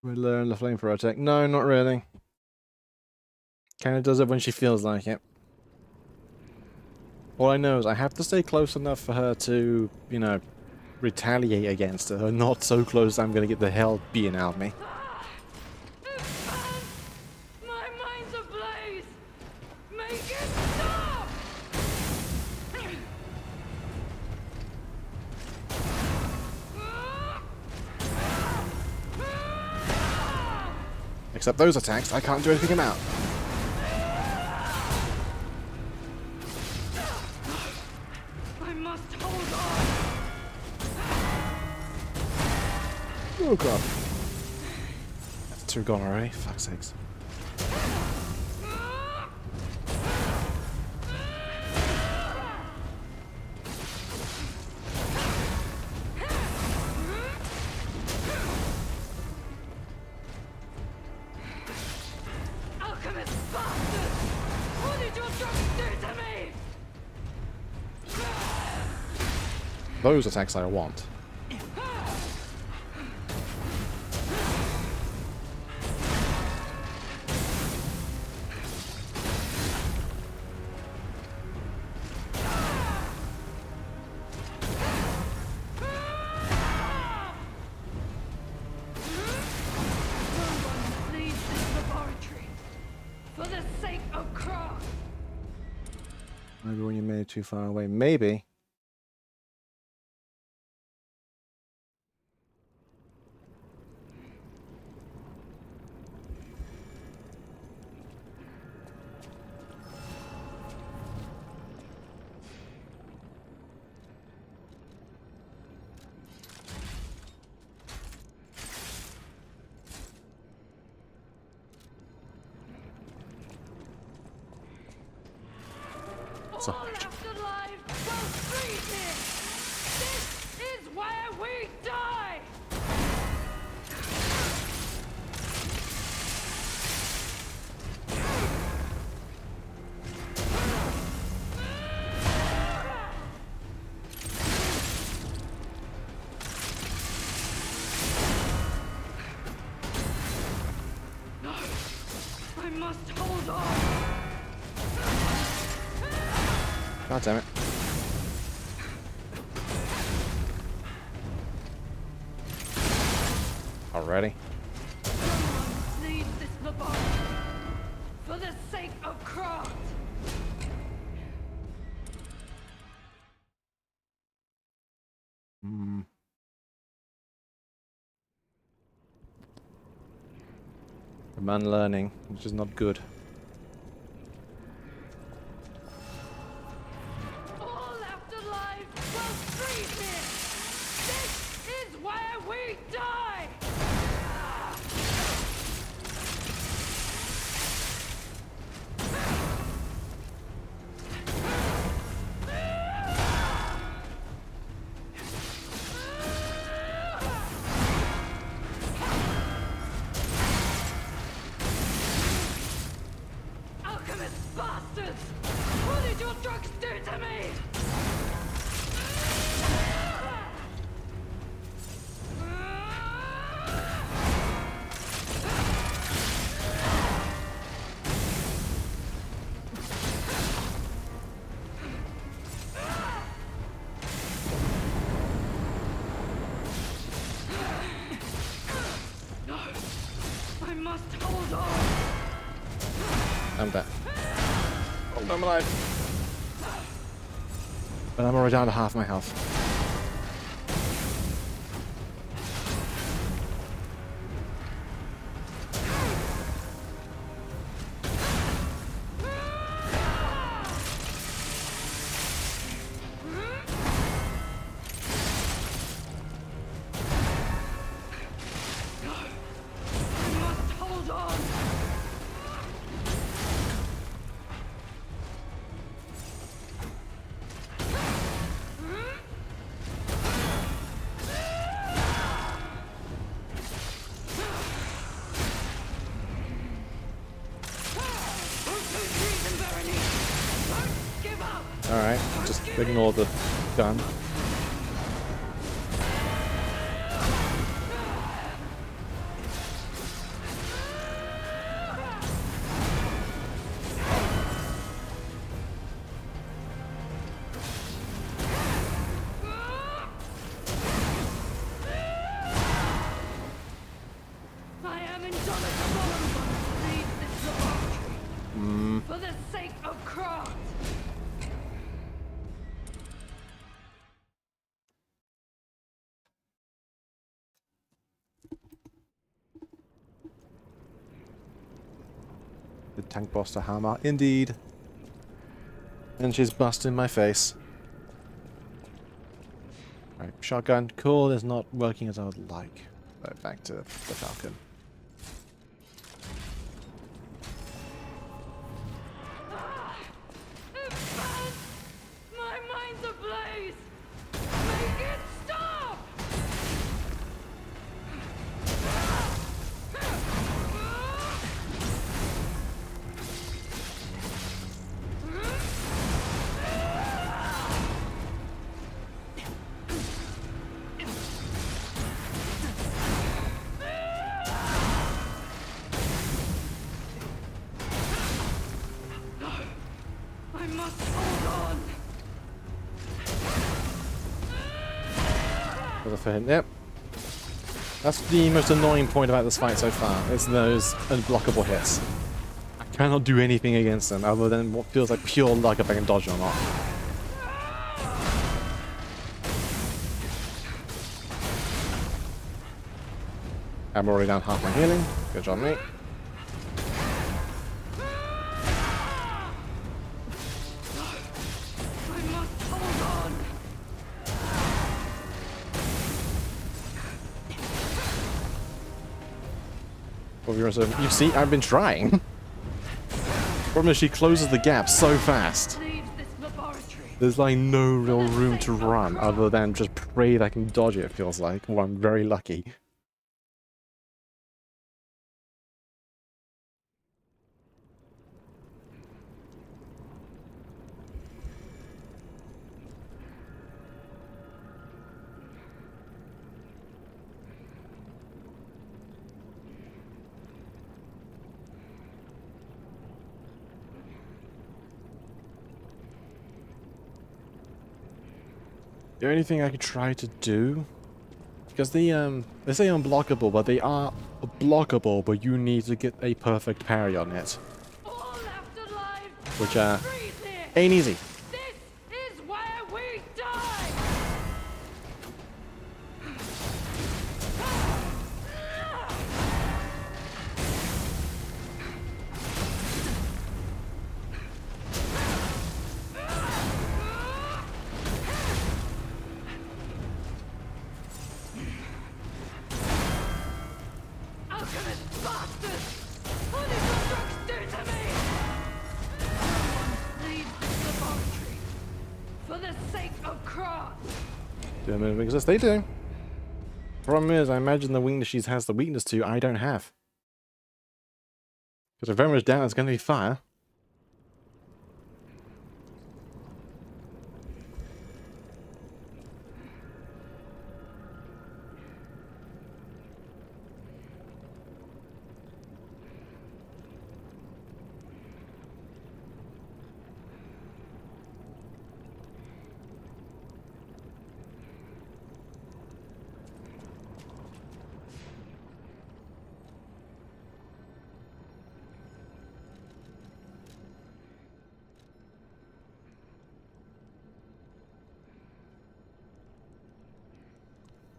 We learn the flamethrower tech. No, not really. Kinda does it when she feels like it. All I know is I have to stay close enough for her to, you know, retaliate against her. Not so close I'm gonna get the hell beaten out of me. My mind's ablaze. Make it stop. Except those attacks I can't do anything about. I must hold on. Oh god. That's two gone already, fuck's sakes. Alchemist bastard! What did your drugs do to me? Those attacks I want. Leave this laboratory for the sake of craft. Maybe when you made it too far away. Maybe. All afterlife will freeze it! This is where we die! No! I must hold on! God damn it. Already? Someone leave this laboratory for the sake of craft! Hmm. A man learning, which is not good. All afterlife will freeze it! This is where we die! Alchemist bastards! What did your drugs do to me? No! I must hold on! I'm dead. Oh, I'm alive. But I'm already down to half my health. I must hold on! Alright, just ignore the gun. I am indomitable and leave this laboratory for the sake of craft. The tank buster hammer. Indeed. And she's busting my face. Right, shotgun. Cool, is not working as I would like. So back to the Falcon. It burns! My mind's ablaze! Make it stop! I must hold on! For him. Yep. That's the most annoying point about this fight so far. It's those unblockable hits. Cannot do anything against them other than what feels like pure luck if I can dodge or not. I'm already down half my healing. Good job, mate. I must hold on. Well, you see, I've been trying. Problem is, she closes the gap so fast. Leaves this laboratory. There's like no real room to run other than just pray that I can dodge it, it feels like. Well, I'm very lucky. The only thing I could try to do, because they say unblockable, but they are blockable, but you need to get a perfect parry on it, All left alive. which Freeze here. ain't easy. This is where we die. Alchemist bastard! What did your drugs do to me? Leave this laboratory for the sake of Krat. Do them exist? They do. Problem is, I imagine the weakness she has the weakness to, I don't have. Because I very much doubt it's going to be fire.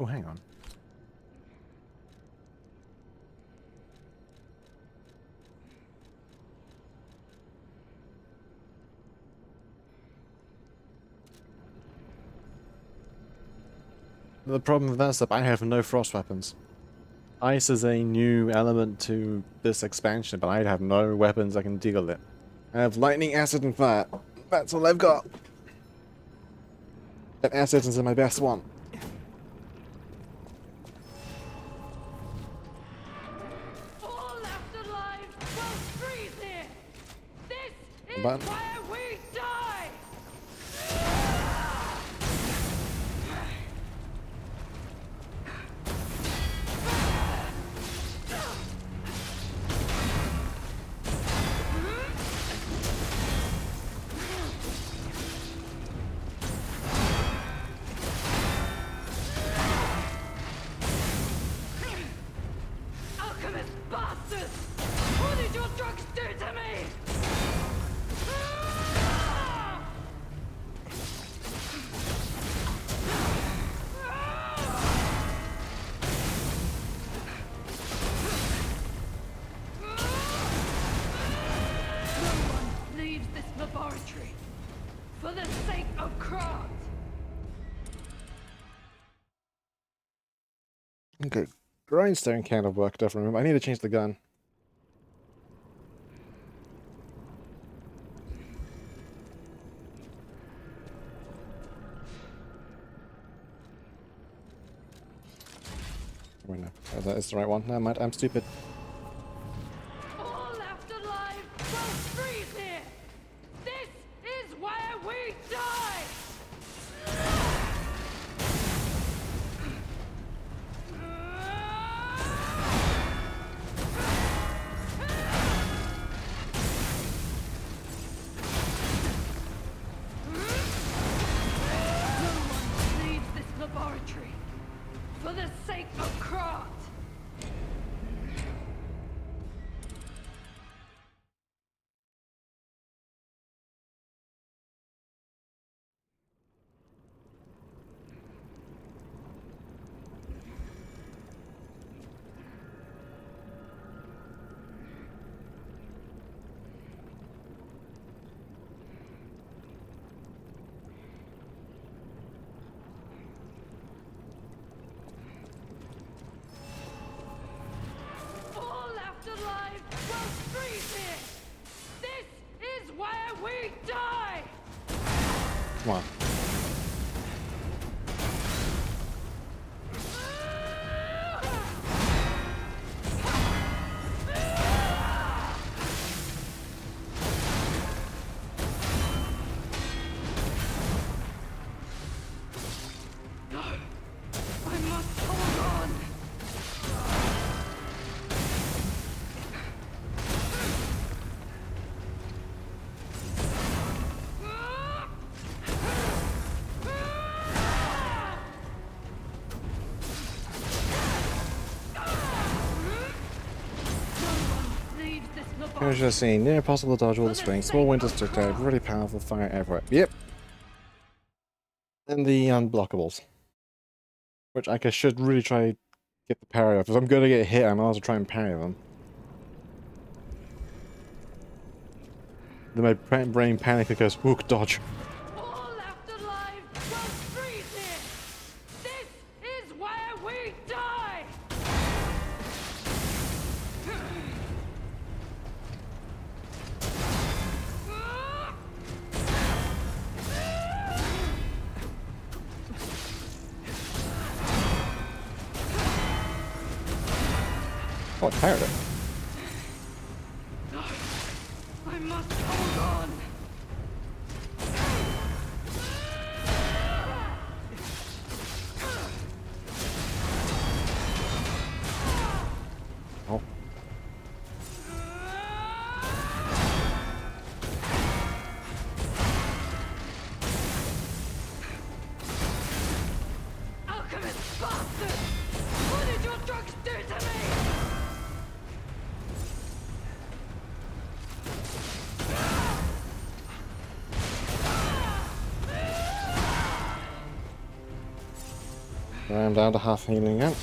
Oh, hang on. The problem with that is that I have no frost weapons. Ice is a new element to this expansion, but I have no weapons that can deal with it. I have lightning, acid, and fire. That's all I've got. And acid is my best one. All left alive will freeze here. This is But where we die. Alchemist bastard! What did your drugs do to me? No one leaves this laboratory for the sake of Krat. okay, grindstone kind of work, definitely. Remember, I need to change the gun. Wait, no. Oh, that is the right one. Never mind, I'm stupid. All left alive will freeze here. This is where we die. No one leaves this laboratory for the sake of Krat. Come on. I must hold on. Leaves this Here's just saying, near impossible to dodge all the swings. Small windows to take, really powerful fire everywhere. Yep. And the unblockables. Which I guess should really try to get the parry off. If I'm gonna get hit, I might as well try and parry them. Then my brain panics and goes, hook, dodge. all left alive will freeze here. This is where we die. Oh, I parried it. I must hold on. Oh. Alchemist bastard! What did your drugs do to me? I'm down to half healing again.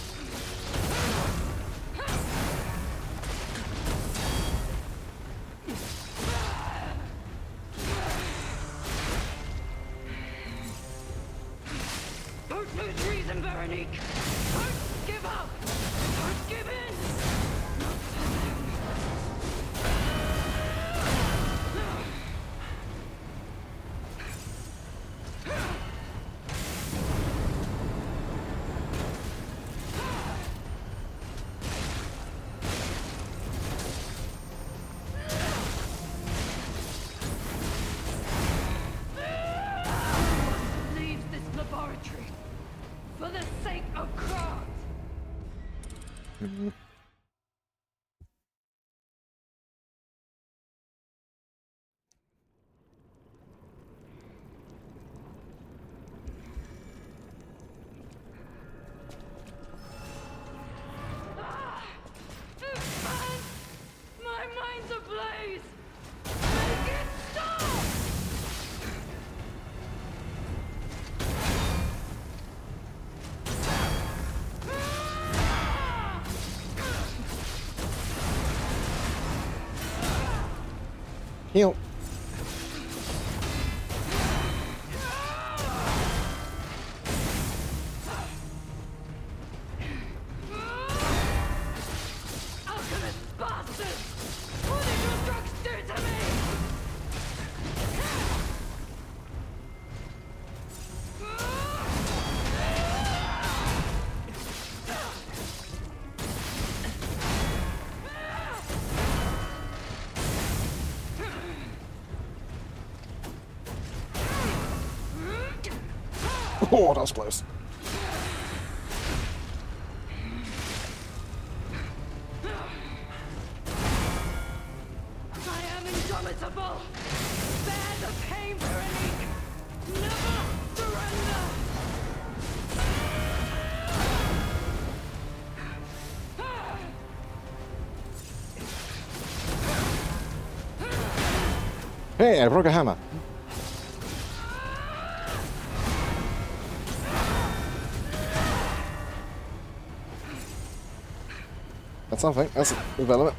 Don't lose reason, Veronique! Don't give up! Don't give in! Leaves this laboratory for the sake of craft. It burns! My mind's ablaze! Make it stop! Heal. Alchemist bastard! What did your drugs do to me? Oh, that was close. I am indomitable! Bear the pain, Veronique! Never surrender! Hey, I broke a hammer. That's something. That's a development.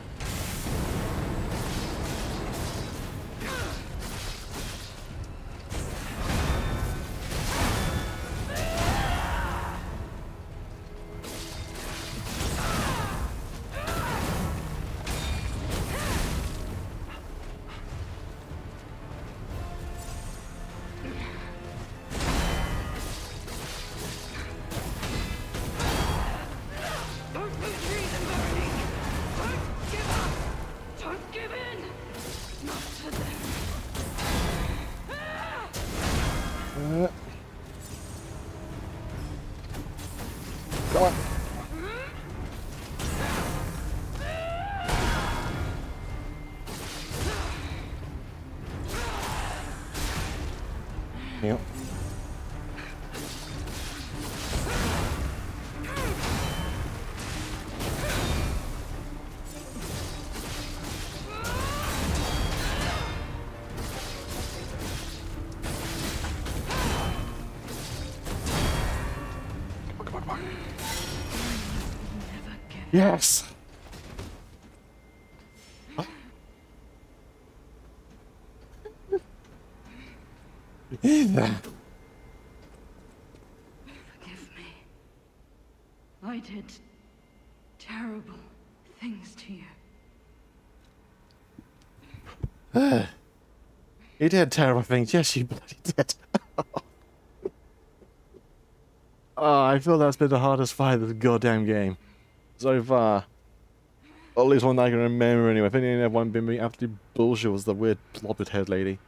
Yep. Yes! Either. Forgive me. I did terrible things to you. You did terrible things. Yes, you bloody did. Oh, I feel that's been the hardest fight of the goddamn game so far. Or at least one that I can remember anyway. If any one been me absolute bullshit was the weird blobbered head lady.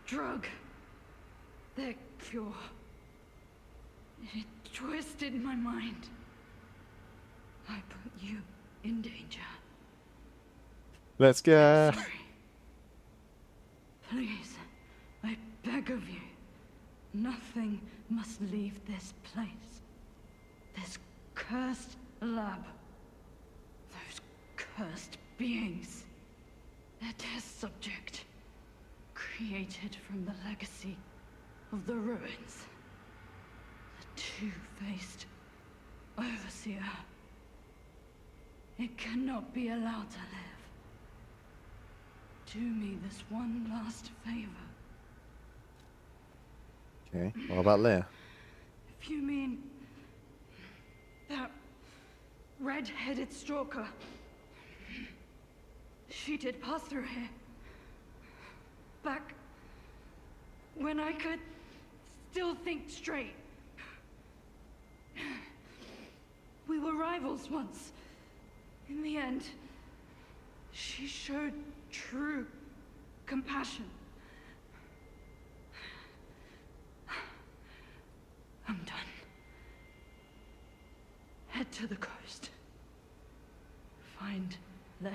Drug. Their cure. It twisted my mind. I put you in danger. Let's go. Sorry. Please, I beg of you. Nothing must leave this place. This cursed lab. Those cursed beings. Their test subject. Created from the legacy of the ruins. The two-faced Overseer. It cannot be allowed to live. Do me this one last favor. Okay, what about Leia? If you mean that red-headed stalker, she did pass through here. Back when I could still think straight. We were rivals once. In the end, she showed true compassion. I'm done. Head to the coast. Find Leia.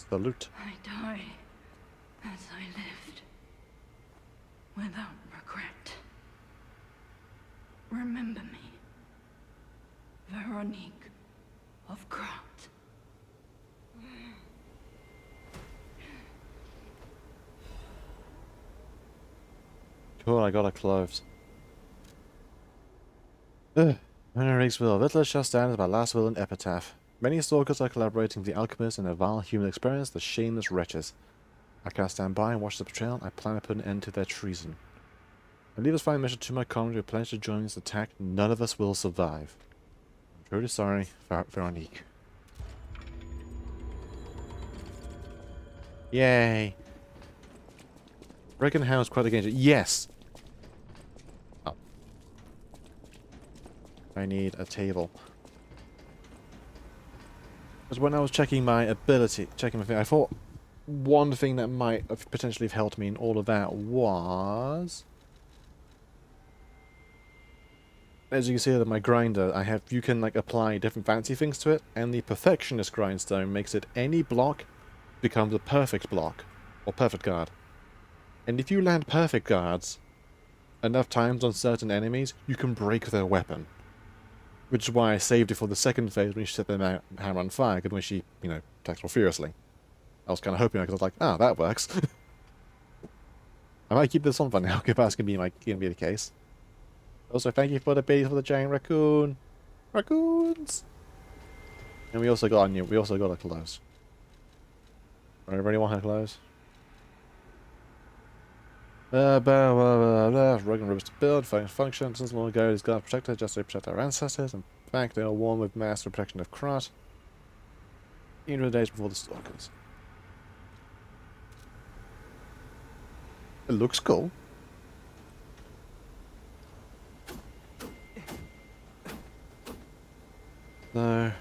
Salute. I die as I lived, without regret. Remember me, Veronique of Grant. Cool, I got her clothes. Ugh. Renericksville. Vittler shall stand as my last will and epitaph. Many stalkers are collaborating with the alchemists in their vile human experience, the shameless wretches. I can't stand by and watch the betrayal. I plan to put an end to their treason. I leave this fine mission to my comrade who plans to join this attack. None of us will survive. I'm truly sorry, Veronique. Yay. Breckenhouse quite against it. Yes! Oh. I need a table. Because when I was checking my ability, checking my thing, I thought one thing that might have potentially have helped me in all of that was... As you can see with my grinder, you can like apply different fancy things to it, and the Perfectionist grindstone makes it any block becomes a perfect block, or perfect guard. And if you land perfect guards enough times on certain enemies, you can break their weapon. Which is why I saved it for the second phase when she set them out hammer on fire, because when she, attacks more furiously. I was kind of hoping, because I was like, that works. I might keep this on for now, if that's going to be the case. Also, thank you for the bait for the giant raccoon. Raccoons! And we also got a clothes. Everybody want her clothes? Rugged rivers to build, function, since long ago these guards protected just to protect our ancestors. In fact, they are worn with master protection of Krat. Even the days before the stalkers. It looks cool. No.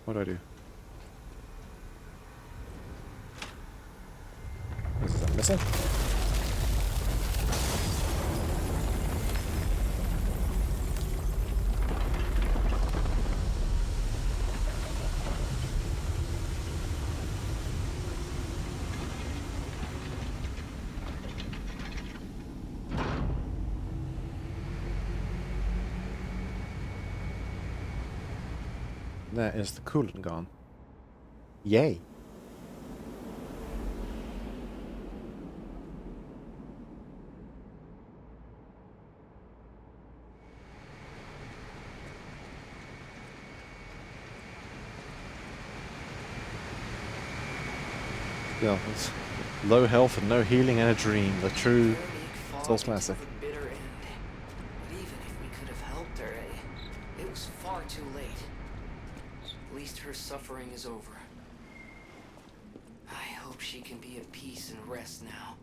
What do I do? Is that missing? There is the coolant gone. Yay. Yeah, it's low health and no healing and a dream. The true Souls classic. The bitter end. But even if we could have helped her, it was far too late. At least her suffering is over. I hope she can be at peace and rest now.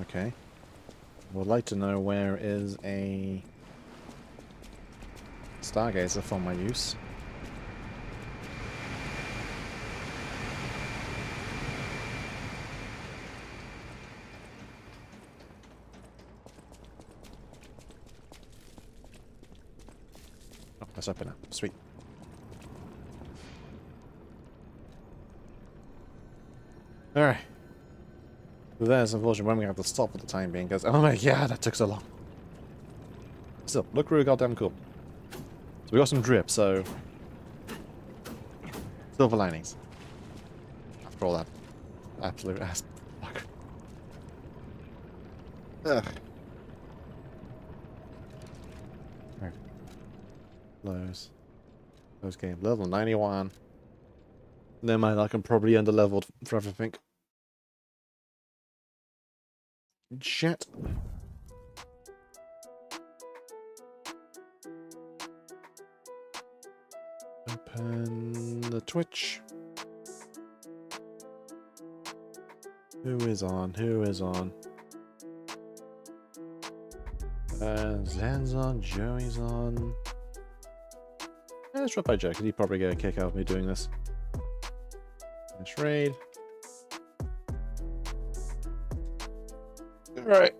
Okay. Would like to know where is a Stargazer for my use. Oh, that's open now. Sweet. Alright. There's unfortunately when we have to stop for the time being because oh my god, that took so long. Still, look really goddamn cool. So we got some drip, so silver linings. After all that absolute ass fuck. Ugh. Alright. Close game. Level 91. Never mind, I can probably under-leveled for everything. Shit. Open the Twitch. Who is on? Who is on? Zen's on, Joey's on. Let's drop by Joe, because he'd probably get a kick out of me doing this. Finish raid. Alright.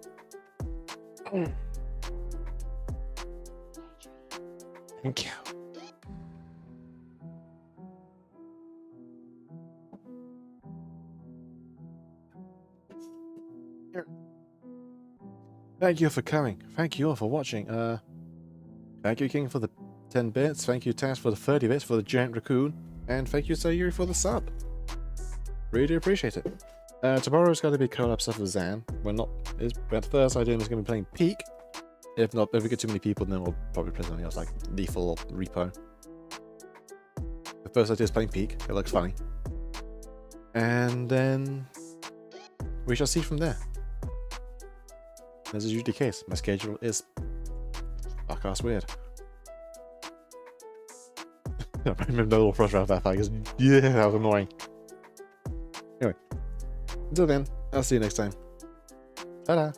Thank you. Thank you for coming. Thank you all for watching. Thank you, King, for the 10 bits. Thank you, Tash, for the 30 bits for the giant raccoon. And thank you, Sayuri, for the sub. Really appreciate it. Tomorrow's going to be collab stuff with Zan. We're not. At first, idea is going to be playing Peak. If not, if we get too many people, then we'll probably play something else like Lethal or Repo. The first idea is playing Peak. It looks funny. And then we shall see from there. As is usually the case, my schedule is fuck-ass weird. I remember the little frustrated about that fact. Yeah, that was annoying. Anyway, until then, I'll see you next time. Ta-da!